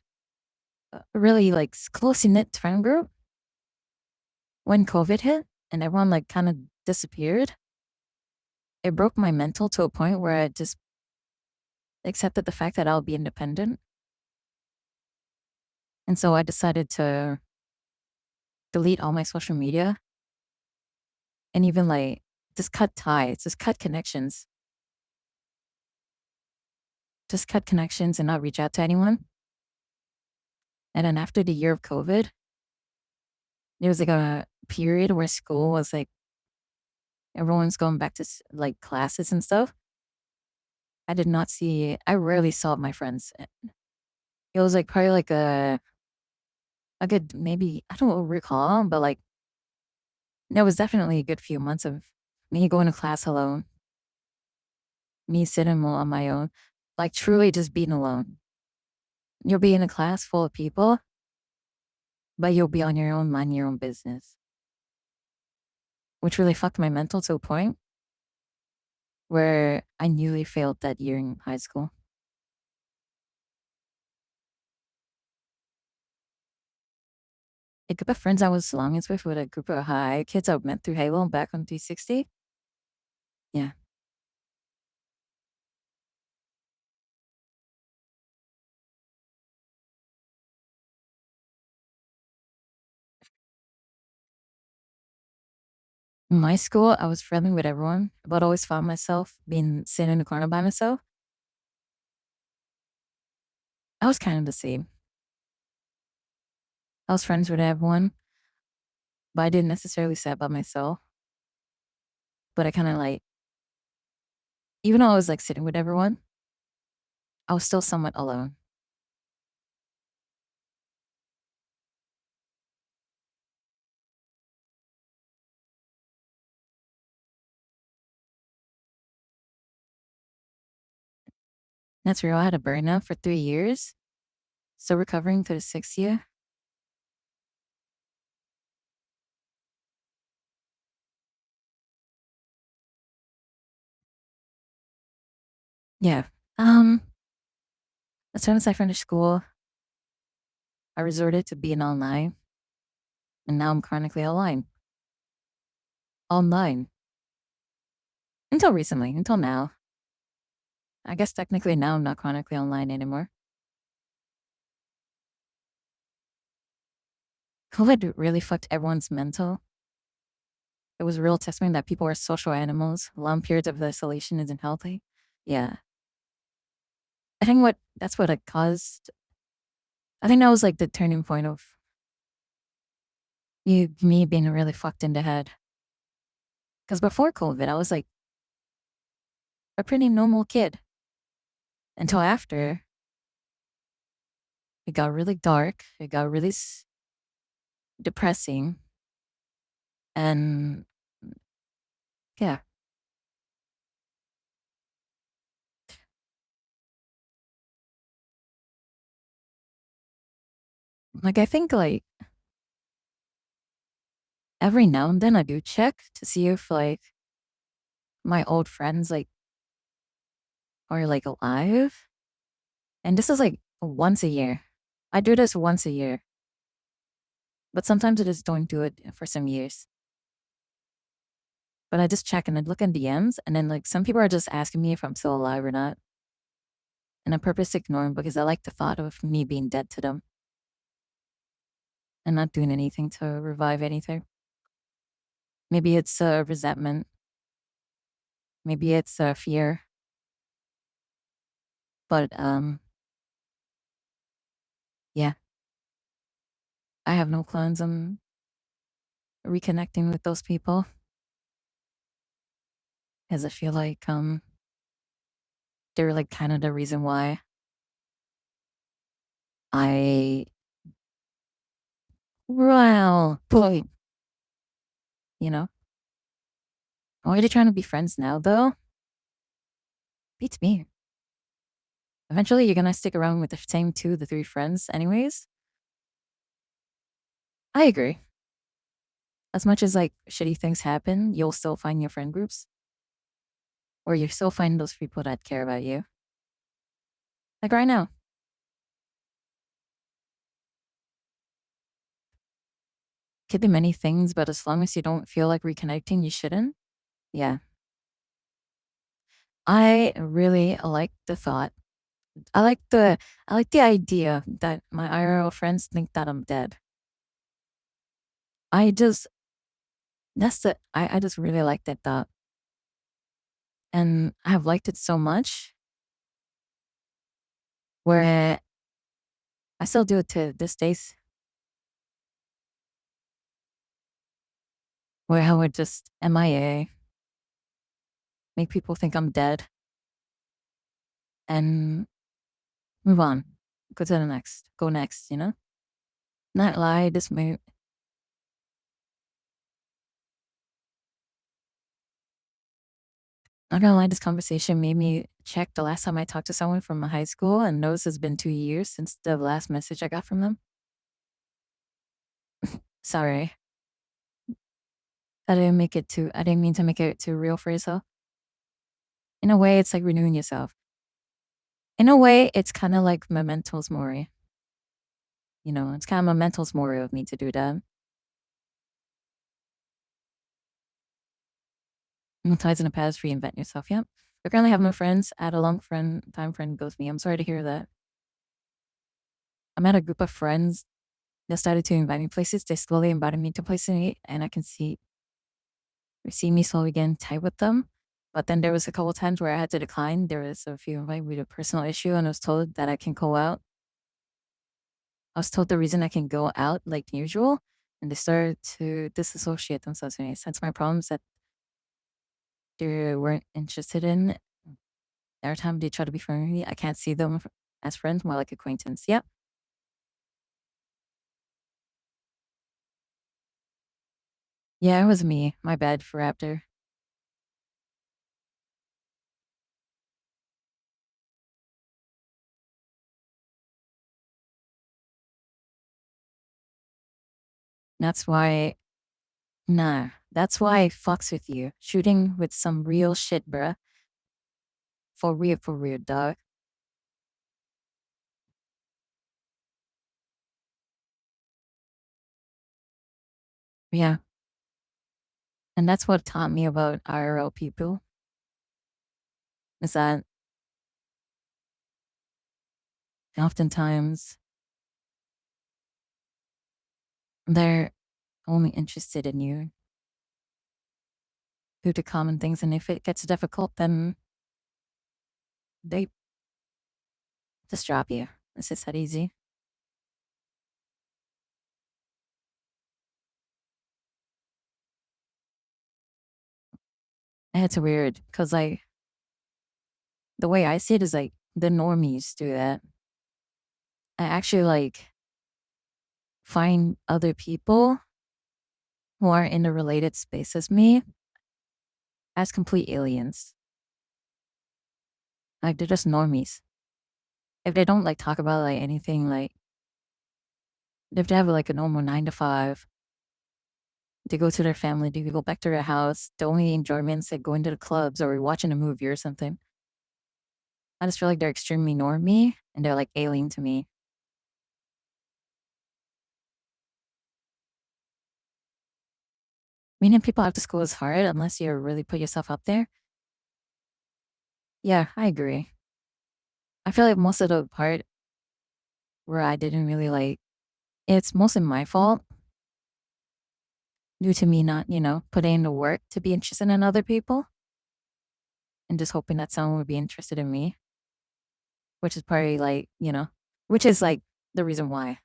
[SPEAKER 1] really like closely knit friend group when COVID hit and everyone like kind of disappeared. It broke my mental to a point where accepted the fact that I'll be independent. And so I decided to delete all my social media and even like just cut ties, just cut connections. Just cut connections and not reach out to anyone. And then after the year of COVID, there was like a period where school was like everyone's going back to like classes and stuff. I rarely saw my friends. It was like probably like a good maybe I don't recall, but like there was definitely a good few months of me going to class alone, me sitting on my own, like truly just being alone. You'll be in a class full of people, but you'll be on your own, mind your own business, which really fucked my mental to a point where I nearly failed that year in high school. A group of friends I was longest with a group of high kids I met through Halo back on 360. Yeah. In my school, I was friendly with everyone, but always found myself being sitting in the corner by myself. I was kind of the same. I was friends with everyone, but I didn't necessarily sit by myself. But I kind of like, even though I was like sitting with everyone, I was still somewhat alone. That's real. I had a burnout for 3 years, still recovering to the 6th year. Yeah. As soon as I finished school, I resorted to being online, and now I'm chronically online. Online. Until recently, until now. I guess technically now I'm not chronically online anymore. COVID really fucked everyone's mental. It was a real testament that people are social animals. Long periods of isolation isn't healthy. Yeah. That's what it caused. I think that was like the turning point of me being really fucked in the head. Because before COVID, I was like a pretty normal kid. Until after, it got really dark. It got really depressing. And yeah, like I think like every now and then I do check to see if like my old friends like are like alive. And this is like once a year. I do this once a year. But sometimes I just don't do it for some years. But I just check and I look in DMs and then like some people are just asking me if I'm still alive or not. And I purposely ignore them because I like the thought of me being dead to them and not doing anything to revive anything. Maybe it's resentment. Maybe it's fear. But yeah, I have no plans on reconnecting with those people because I feel like they're like kind of the reason why I well, boy, you know, why are they trying to be friends now though? Beats me. Eventually, you're gonna stick around with the same two, the three friends, anyways. I agree. As much as like shitty things happen, you'll still find your friend groups, or you still find those people that care about you. Like right now, could be many things, but as long as you don't feel like reconnecting, you shouldn't. Yeah. I really like the thought I like the idea that my IRL friends think that I'm dead. I just I just really like that thought. And I have liked it so much where I still do it to this days, where I would just MIA, make people think I'm dead, and move on. Go to the next. Go next, you know? Not lie, this may not gonna lie, this conversation made me check the last time I talked to someone from high school and notice it's been 2 years since the last message I got from them. Sorry. I didn't mean to make it too real for yourself. In a way, it's like renewing yourself. In a way, it's kind of like mementos mori. You know, it's kind of mementos mori of me to do that. No ties in the past, reinvent yourself. Yep. I currently have no friends. I had a long time friend ghost me. I'm sorry to hear that. I met a group of friends that started to invite me places. They slowly invited me to places, and I can see me slowly getting tight with them. But then there was a couple times where I had to decline. There was a few invite with a personal issue, and I was told that I can go out. I was told the reason I can go out like usual, and they started to disassociate themselves from me. Since my problems that they weren't interested in, every time they try to be friendly with me, I can't see them as friends, more like acquaintance. Yep. Yeah, it was me. My bad for Raptor. That's why, nah, that's why I fucks with you. Shooting with some real shit, bruh. For real, dog. Yeah. And that's what taught me about IRL people is that oftentimes they're only interested in you due to common things. And if it gets difficult, then they just drop you. It's just that easy. And it's weird because, like, the way I see it is like the normies do that. I actually like find other people who are in a related space as me as complete aliens. Like they're just normies. If they don't like talk about like anything, like if they have like a normal 9 to 5, they go to their family, they go back to their house. The only enjoyment's like going to the clubs or watching a movie or something. I just feel like they're extremely normie and they're like alien to me. Meaning people after school is hard unless you really put yourself up there. Yeah, I agree. I feel like most of the part where I didn't really like, it's mostly my fault due to me not, putting in the work to be interested in other people and just hoping that someone would be interested in me, which is probably like, which is like the reason why.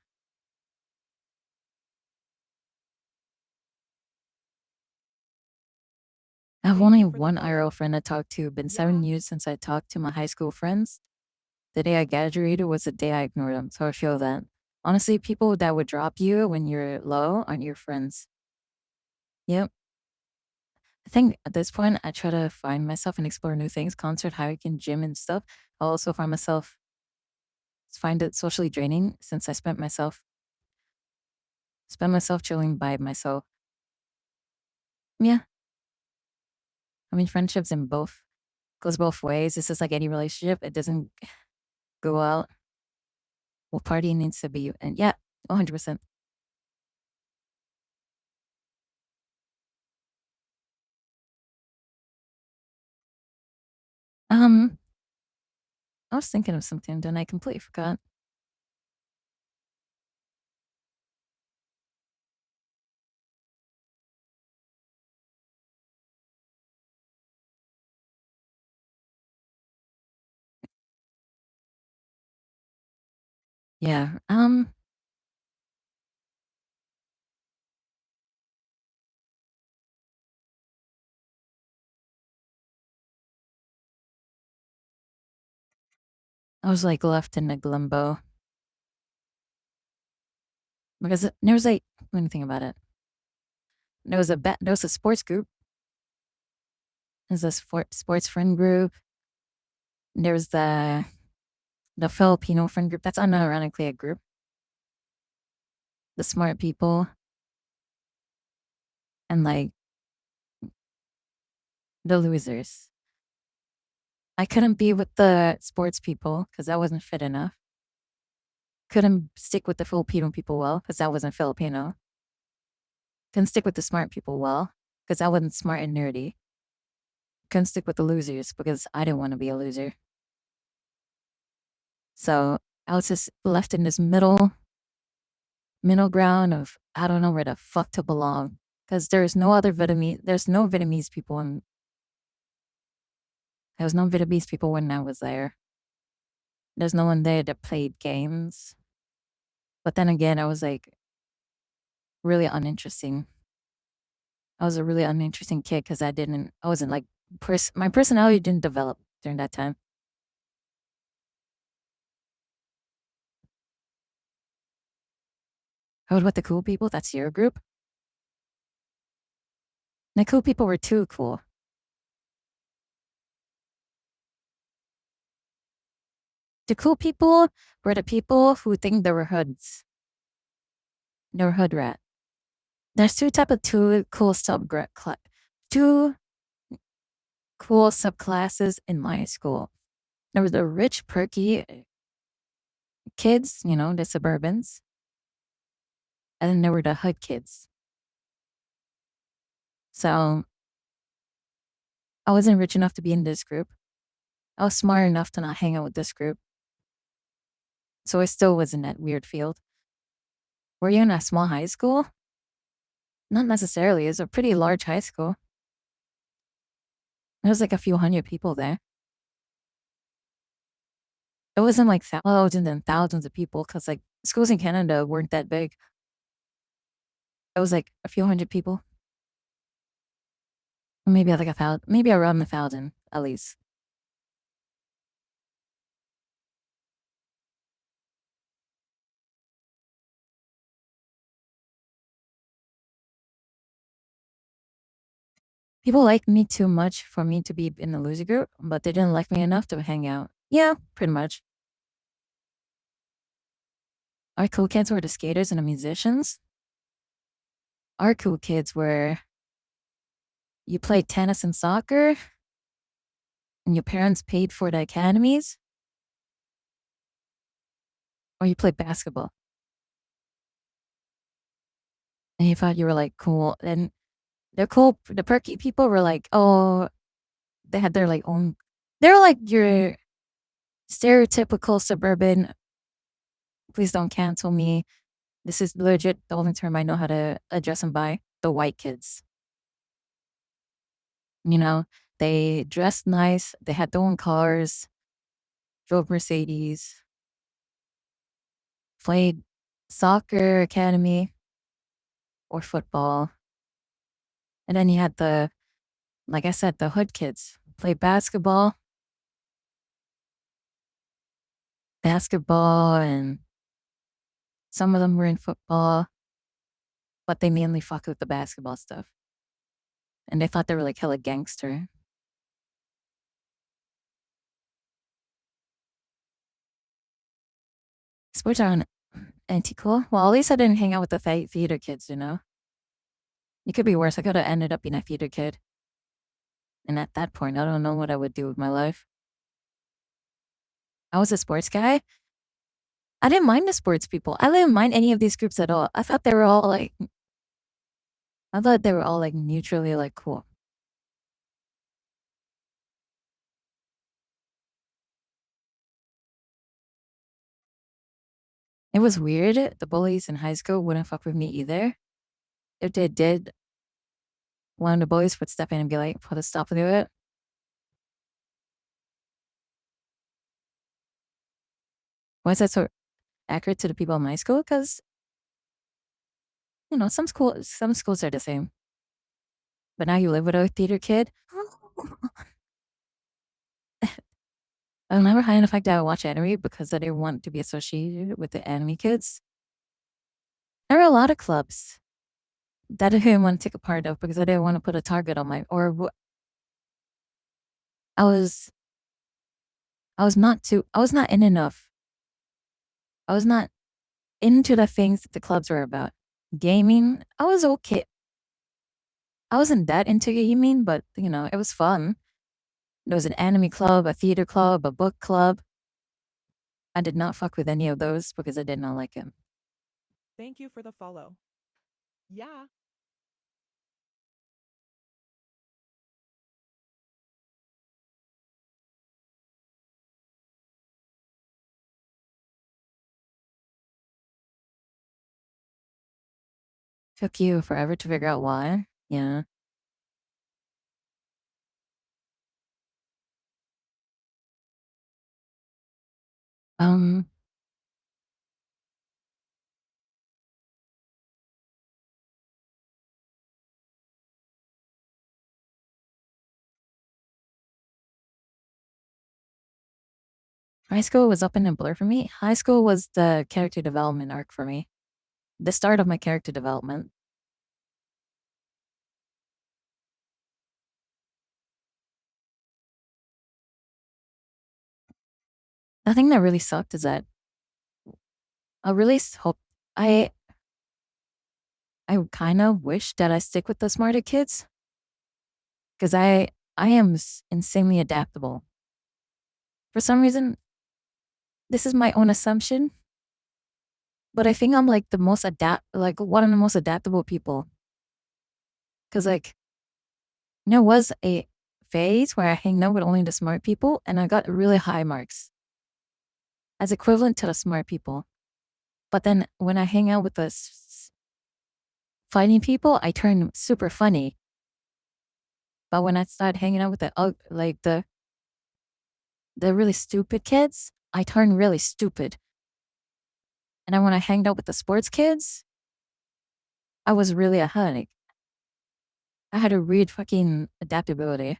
[SPEAKER 1] I have
[SPEAKER 4] Thank
[SPEAKER 1] only
[SPEAKER 4] you for the
[SPEAKER 1] one IRL
[SPEAKER 4] follow.
[SPEAKER 1] friend I talked to. Been
[SPEAKER 4] Yeah.
[SPEAKER 1] 7 years since I talked to my high school friends. The day I graduated was the day I ignored them. So I feel that. Honestly, people that would drop you when you're low aren't your friends. Yep. I think at this point, I try to find myself and explore new things, concert, hiking, gym, and stuff. I also find it socially draining since I spend myself chilling by myself. Yeah, I mean, friendships in both goes both ways. It's just like any relationship; it doesn't go out. Well, partying needs to be, and yeah, 100%. Um, I was thinking of something, then I completely forgot. Yeah. I was like left in a limbo because there was like, let me think about it. There was a sports group. There's a sports friend group. There was the Filipino friend group. That's unironically a group. The smart people and like the losers. I couldn't be with the sports people because I wasn't fit enough. Couldn't stick with the Filipino people well because I wasn't Filipino. Couldn't stick with the smart people well because I wasn't smart and nerdy. Couldn't stick with the losers because I didn't want to be a loser. So I was just left in this middle ground of I don't know where the fuck to belong because there's no Vietnamese people and there was no Vietnamese people when I was there. There's no one there that played games. But then again, I was like really uninteresting. I was a really uninteresting kid because I wasn't like, my personality didn't develop during that time. How about the cool people? That's your group? The cool people were too cool. The cool people were the people who think they were hoods. They were hood rat. There's two cool subclasses in my school. There was the rich, perky kids, the suburbans, and then there were the hood kids. So I wasn't rich enough to be in this group. I was smart enough to not hang out with this group. So I still was in that weird field. Were you in a small high school? Not necessarily. It's a pretty large high school. There was like a few hundred people there. It wasn't like thousands and thousands of people because like schools in Canada weren't that big. It was like a few hundred people. Maybe like 1,000, maybe around 1,000 at least. People liked me too much for me to be in the loser group, but they didn't like me enough to hang out. Yeah, pretty much. Our cool kids were the skaters and the musicians. Our cool kids were you played tennis and soccer, and your parents paid for the academies, or you played basketball. And you thought you were like cool. And the perky people were like, oh, they had their like own, they were like your stereotypical suburban, please don't cancel me. This is legit the only term I know how to address them by, the white kids. They dressed nice, they had their own cars, drove Mercedes, played soccer academy or football. And then you had like I said, the hood kids play basketball, and some of them were in football, but they mainly fuck with the basketball stuff. And they thought they were like hella gangster. Sports are anti-cool. Well, at least I didn't hang out with the theater kids, It could be worse. I could have ended up being a theater kid. And at that point, I don't know what I would do with my life. I was a sports guy. I didn't mind the sports people. I didn't mind any of these groups at all. I thought they were all like neutrally like cool. It was weird. The bullies in high school wouldn't fuck with me either. If they did, one of the bullies would step in and be like, put a stop to it. Why is that so accurate to the people in my school? Because, some schools are the same. But now you live with a theater kid. I'll never hide the fact that I watch anime because I didn't want to be associated with the anime kids. There are a lot of clubs that I didn't want to take a part of because I didn't want to put a target on my I was not in enough. I was not into the things that the clubs were about. Gaming, I was okay. I wasn't that into gaming, but it was fun. There was an anime club, a theater club, a book club. I did not fuck with any of those because I did not like him.
[SPEAKER 4] Thank you for the follow. Yeah.
[SPEAKER 1] Took you forever to figure out why. Yeah. Um, High school was up in a blur for me. High school was the character development arc for me. The start of my character development. The thing that really sucked is that I really hope I kind of wish that I stick with the smarter kids because I am insanely adaptable. For some reason, this is my own assumption, but I think I'm like one of the most adaptable people. Cause there was a phase where I hang out with only the smart people and I got really high marks as equivalent to the smart people. But then when I hang out with the fighting people, I turn super funny. But when I start hanging out with the really stupid kids, I turn really stupid. And then when I hanged out with the sports kids, I was really a honey. I had a read fucking adaptability.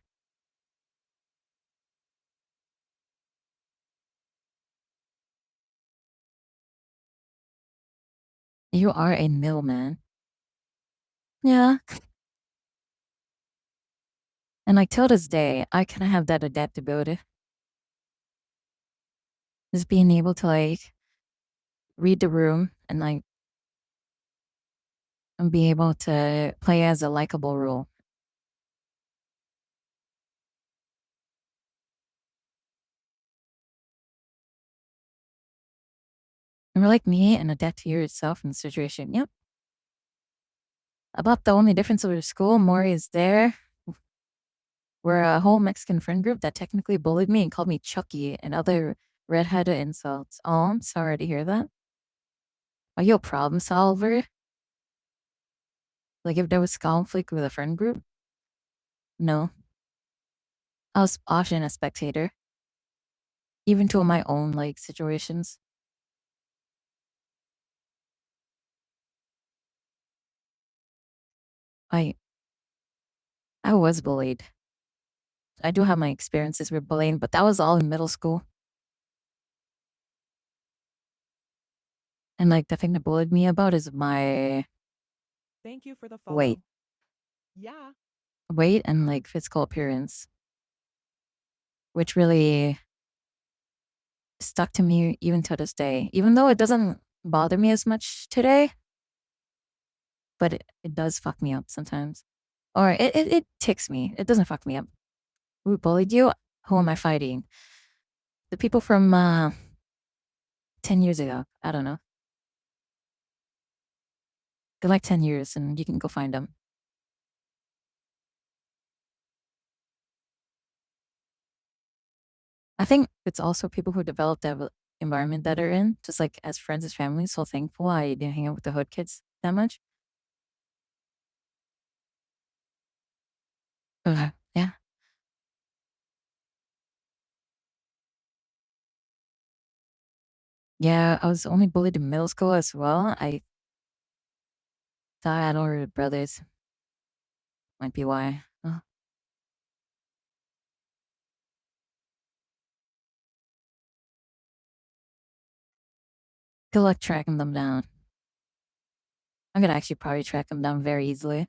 [SPEAKER 1] You are a middleman. Yeah. And till this day, I kind of have that adaptability. Just being able to read the room and be able to play as a likable role. And you're like me and adapt to yourself in the situation. Yep. About the only difference with school, Maury is there. We're a whole Mexican friend group that technically bullied me and called me Chucky and other redheaded insults. Oh, I'm sorry to hear that. Are you a problem solver? Like if there was conflict with a friend group? No. I was often a spectator. Even to my own situations. I I was bullied. I do have my experiences with bullying, but that was all in middle school. And the thing that bullied me about is my
[SPEAKER 4] Thank you for the follow.
[SPEAKER 1] weight.
[SPEAKER 4] Yeah.
[SPEAKER 1] Weight and physical appearance. Which really stuck to me even to this day. Even though it doesn't bother me as much today. But it does fuck me up sometimes. Or it ticks me. It doesn't fuck me up. Who bullied you? Who am I fighting? The people from 10 years ago. I don't know. They're 10 years and you can go find them. I think it's also people who develop environment that they're in, just like as friends, as family. So thankful I didn't hang out with the hood kids that much. Yeah. Yeah, I was only bullied in middle school as well. I thought I had older brothers. Might be why. Good luck tracking them down. I'm gonna actually probably track them down very easily.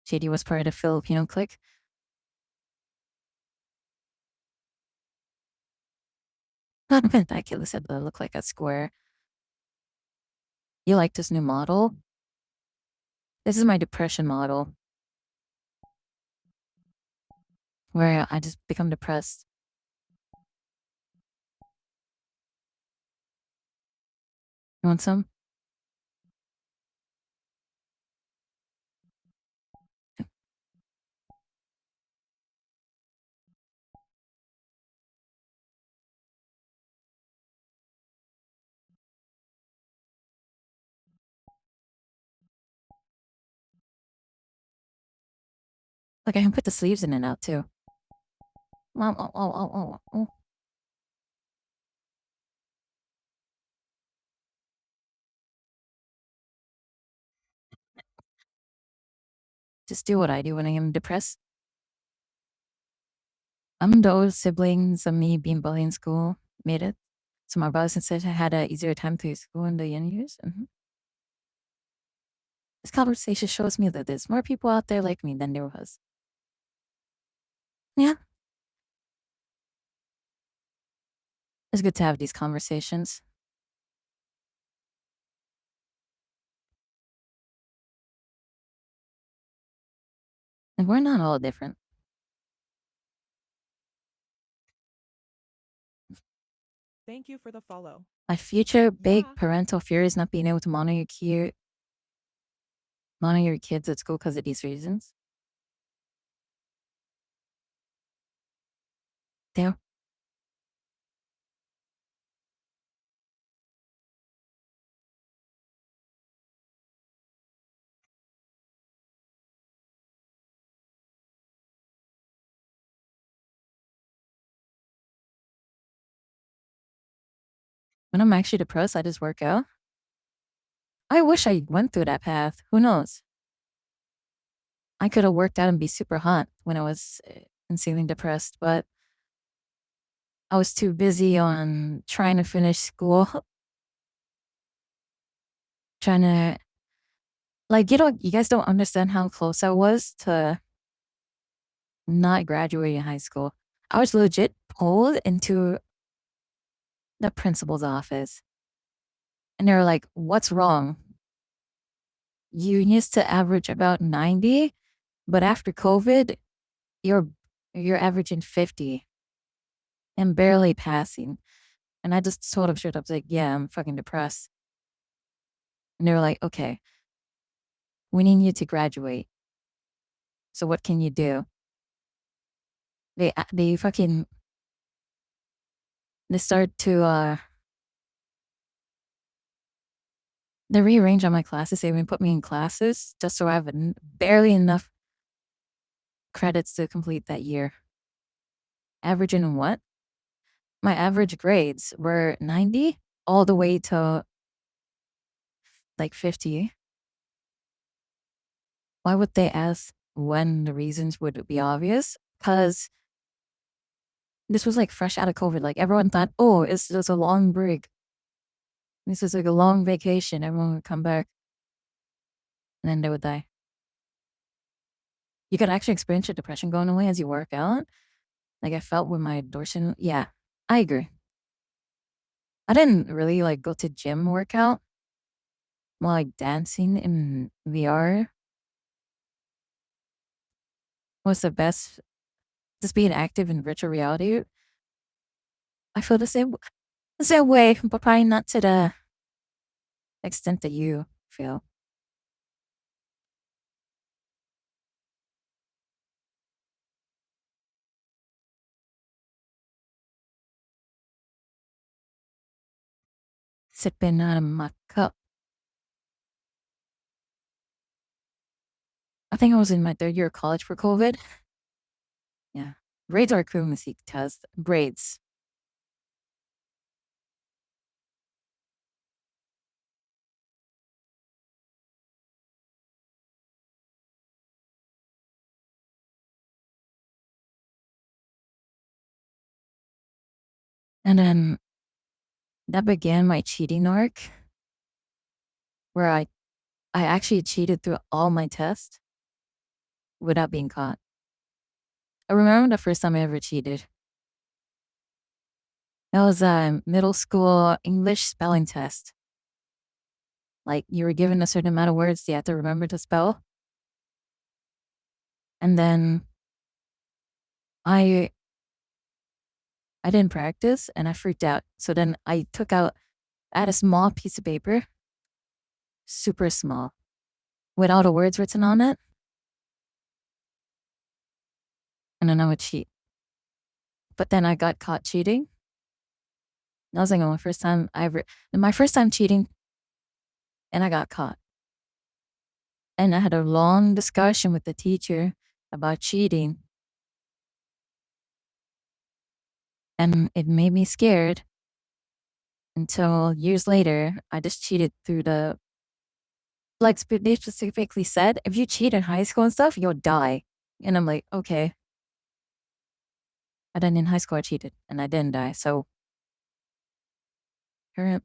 [SPEAKER 1] JD was part of the Filipino clique. Not even that kid said that I look like a square. You like this new model? This is my depression model, where I just become depressed. You want some? Like I can put the sleeves in and out too. Oh. Just do what I do when I am depressed. Those siblings of me being bullied in school made it. So my brothers and sisters had an easier time through school in the young years. This conversation shows me that there's more people out there like me than there was. Yeah. It's good to have these conversations. And we're not all different.
[SPEAKER 4] Thank you for the follow.
[SPEAKER 1] My future big
[SPEAKER 4] Yeah.
[SPEAKER 1] parental fear is not being able to monitor your kids at school because of these reasons. There. When I'm actually depressed, I just work out. I wish I went through that path. Who knows? I could have worked out and be super hot when I was insanely depressed, but I was too busy on trying to finish school, trying to, like, you guys don't understand how close I was to not graduating high school. I was legit pulled into the principal's office. And they were like, "What's wrong? You used to average about 90, but after COVID, you're you're averaging 50 and barely passing." And I just told them straight up, like, "Yeah, I'm fucking depressed." And they were like, "Okay, we need you to graduate. So what can you do?" They fucking they start to they rearrange all my classes. They even put me in classes just so I have barely enough credits to complete that year. Averaging what? My average grades were 90 all the way to like 50. Why would they ask when the reasons would be obvious? Because this was like fresh out of COVID. Like everyone thought, oh, it's just a long break. This is like a long vacation. Everyone would come back and then they would die. You could actually experience your depression going away as you work out. Like I felt with my dorsal. Yeah, I agree. I didn't really like go to gym workout. More like dancing in VR was the best. Just being active in virtual reality. I feel the same way, but probably not to the extent that you feel. Sipping out of my cup. I think I was in my third year of college for COVID. Yeah. Braids are a crew test. Braids. And then that began my cheating arc where I actually cheated through all my tests without being caught. I remember the first time I ever cheated. That was a middle school English spelling test. Like you were given a certain amount of words you had to remember to spell. And then I didn't practice and I freaked out. So then I had a small piece of paper, super small, with all the words written on it. And then I would cheat. But then I got caught cheating. That was like my first time cheating, and I got caught. And I had a long discussion with the teacher about cheating. And it made me scared until years later, I just cheated through they specifically said, if you cheat in high school and stuff, you'll die. And I'm like, okay. And then in high school, I cheated and I didn't die. So, here,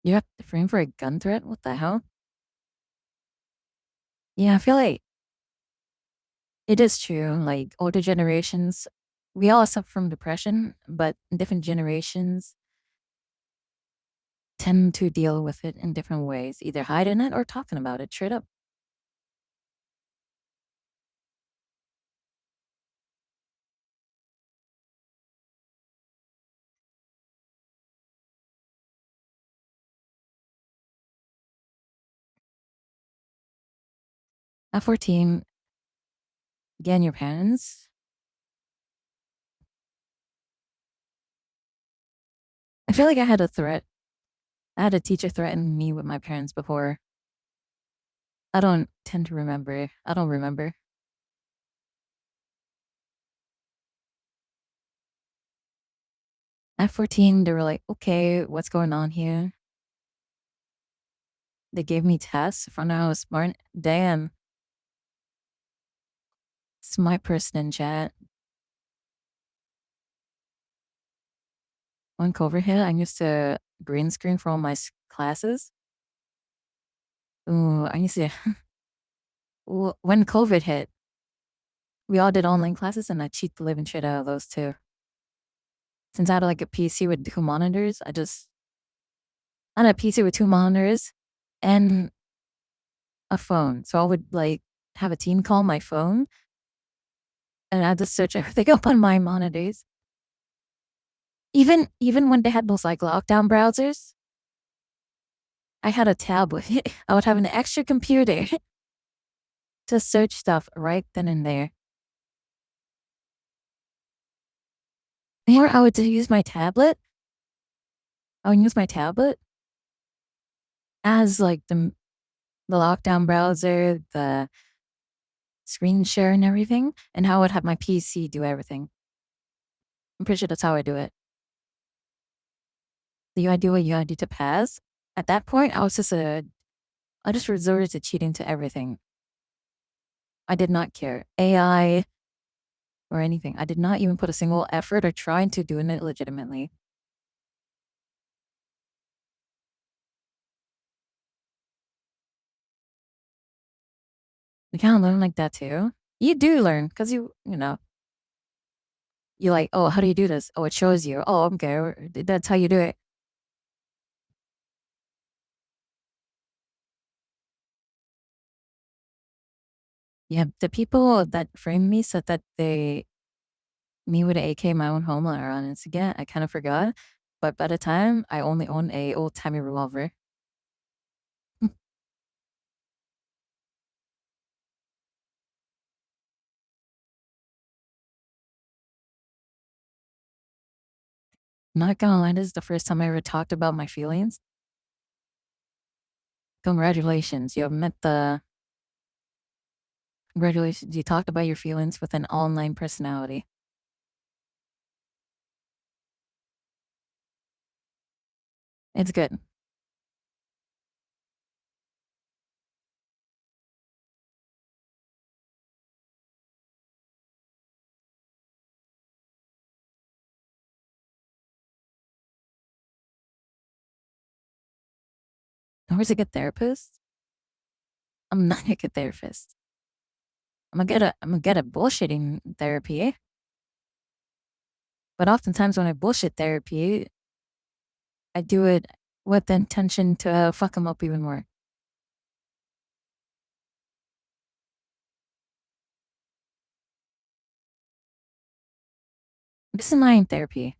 [SPEAKER 1] you have to frame for a gun threat? What the hell? Yeah, I feel like it is true. Like older generations, we all suffer from depression, but different generations tend to deal with it in different ways, either hiding it or talking about it straight up. At 14, again, your parents. I feel like I had a threat. I had a teacher threaten me with my parents before. I don't tend to remember. I don't remember. At 14, they were like, okay, what's going on here? They gave me tests. Found out I was smart. Damn. Smart person in chat. When COVID hit, I used to green screen for all my classes. Ooh, I used to. When COVID hit, we all did online classes and I cheat the living shit out of those too. Since I had like a PC with 2 monitors, I had a PC with 2 monitors and a phone. So I would like have a team call my phone and I had to search everything up on my monitors. Even when they had those like lockdown browsers, I had a tab with it. I would have an extra computer to search stuff right then and there. Or I would use my tablet. I would use my tablet as like the lockdown browser, the screen share and everything, and how I would have my PC do everything. I'm pretty sure that's how I do it. Do you do what you gotta do to pass? At that point, I just resorted to cheating to everything. I did not care. AI, or anything. I did not even put a single effort or try into doing it legitimately. You kind of learn like that too. You do learn because you know, you like, oh, how do you do this? Oh, it shows you. Oh, okay, that's how you do it. Yeah, the people that framed me said that me with an AK in my own home are honest again. I kind of forgot, but by the time I only own a old timey revolver. Not gonna lie, this is the first time I ever talked about my feelings. Congratulations, you have met the. Congratulations, you talked about your feelings with an online personality. It's good. Where's a good therapist? I'm not a good therapist. I'm gonna get a bullshitting therapy. But oftentimes when I bullshit therapy, I do it with the intention to fuck them up even more. This is my therapy.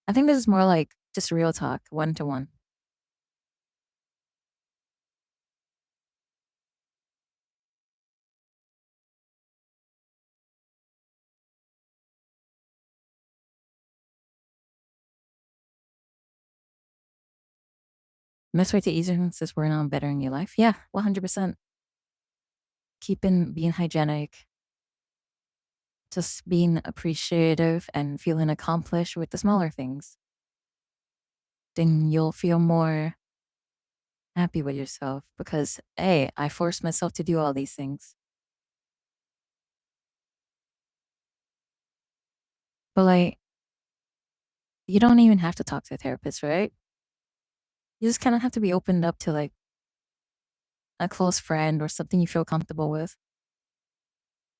[SPEAKER 1] I think this is more like just real talk, one to one. Best way to ease things is working on bettering your life. Yeah, 100%. Being hygienic, just being appreciative and feeling accomplished with the smaller things. Then you'll feel more happy with yourself because, hey, I forced myself to do all these things. But like, you don't even have to talk to a therapist, right? You just kind of have to be opened up to like a close friend or something you feel comfortable with.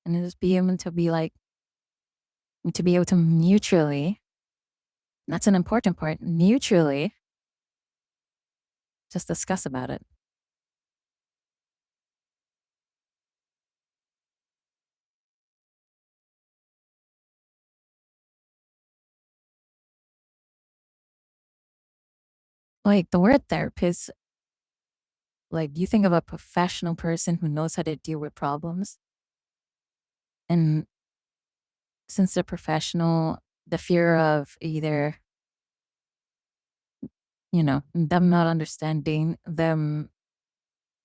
[SPEAKER 1] And just be able to be like, to be able to mutually, that's an important part, mutually just discuss about it. Like the word therapist, like you think of a professional person who knows how to deal with problems. And since they're professional, the fear of either, you know, them not understanding them,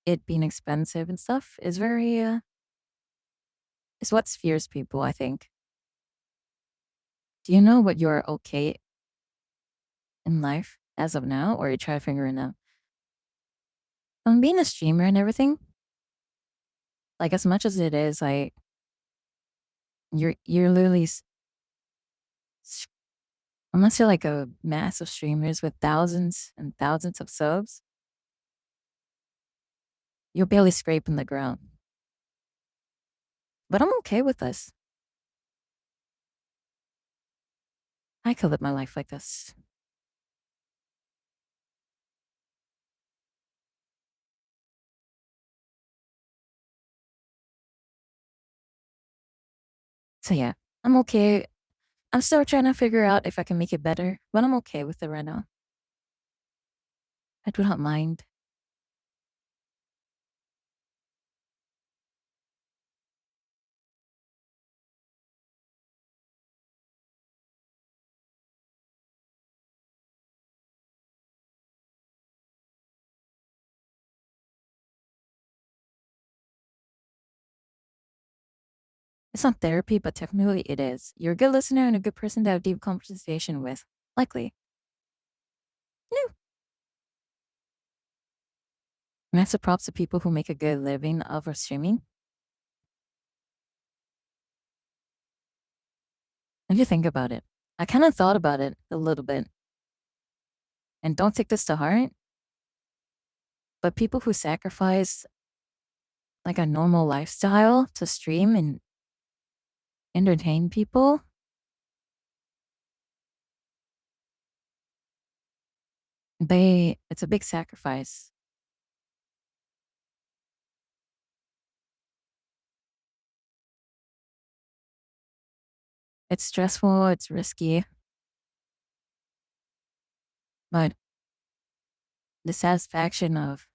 [SPEAKER 1] it being expensive and stuff is very, is what fears people, I think. Do you know what you're okay in life as of now, or you try to figure it out? Being a streamer and everything, like as much as it is, like you're literally, unless you're like a massive streamers with thousands and thousands of subs, you're barely scraping the ground. But I'm okay with this. I could live my life like this. So yeah, I'm okay. I'm still trying to figure out if I can make it better, but I'm okay with it right now. I do not mind. It's not therapy, but technically it is. You're a good listener and a good person to have deep conversation with. Likely. No. Massive props to people who make a good living of streaming. If you think about it, I kind of thought about it a little bit. And don't take this to heart, but people who sacrifice like a normal lifestyle to stream and entertain people, it's a big sacrifice. It's stressful, it's risky, but the satisfaction of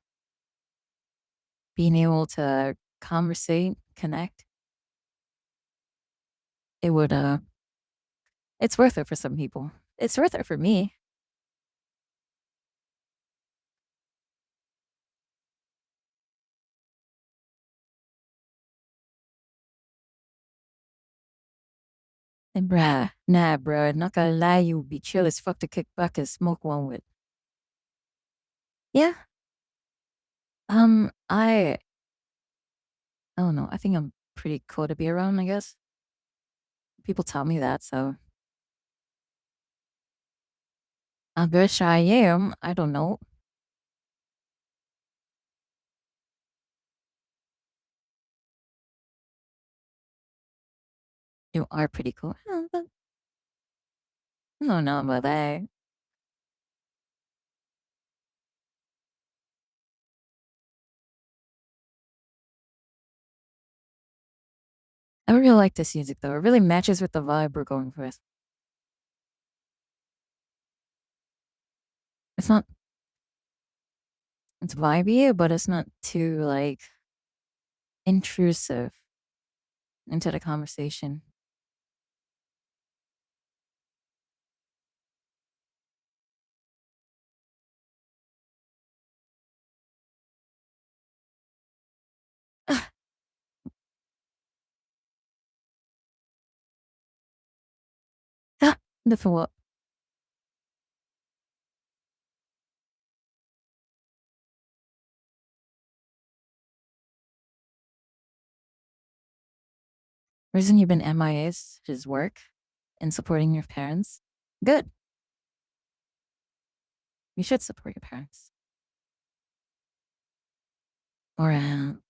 [SPEAKER 1] being able to conversate, connect, it would it's worth it for some people. It's worth it for me. And nah, bruh, not gonna lie, you would be chill as fuck to kick back and smoke one with. Yeah. I don't know. I think I'm pretty cool to be around, I guess. People tell me that, so I wish I am. I don't know. You are pretty cool. No, no, but I really like this music though. It really matches with the vibe we're going with. It's not it's vibey, but it's not too like intrusive into the conversation. Ah, different what? Reason you've been MIA is his work and supporting your parents. Good. You should support your parents. Or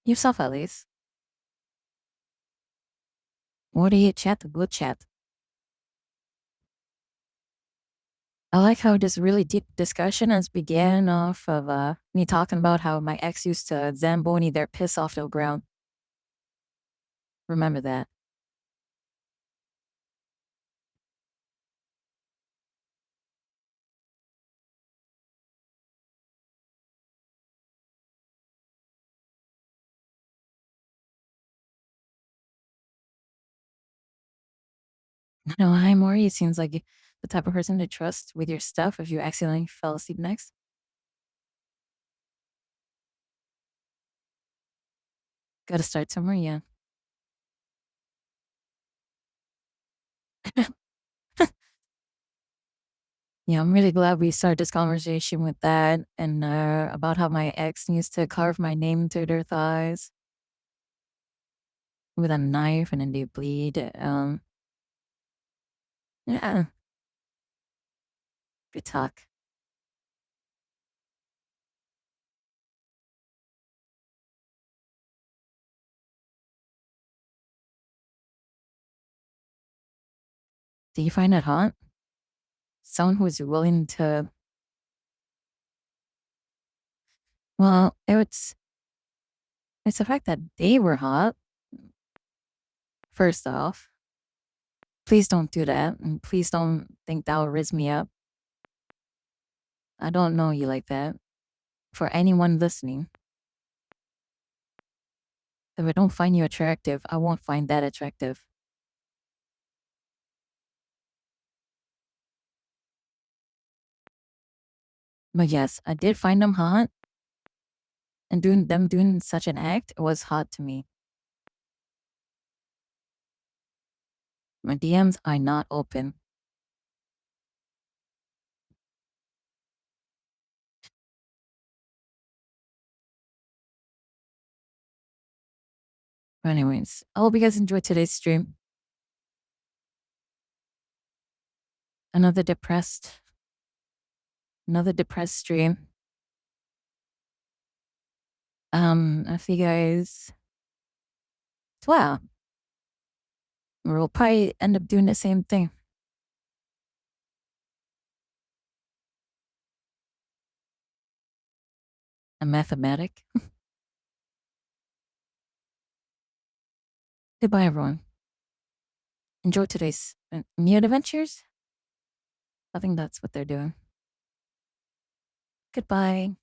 [SPEAKER 1] yourself at least. What do you chat? Good chat. I like how this really deep discussion has began off of me talking about how my ex used to Zamboni their piss off the ground. Remember that. No, hi, Maury. It seems like the type of person to trust with your stuff if you accidentally fell asleep next. Gotta start somewhere, yeah. Yeah, I'm really glad we started this conversation with that and about how my ex used to carve my name into their thighs with a knife and then they bleed. Yeah, good talk. Do you find it hot? Someone who's willing to, well, it's the fact that they were hot, first off. Please don't do that, and please don't think that will raise me up. I don't know you like that. For anyone listening, if I don't find you attractive, I won't find that attractive. But yes, I did find them hot, and doing such an act was hot to me. My DMs are not open. But anyways, I hope you guys enjoyed today's stream. Another depressed stream. If you guys, wow, we'll probably end up doing the same thing. A mathematic. Goodbye, everyone. Enjoy today's new adventures. I think that's what they're doing. Goodbye.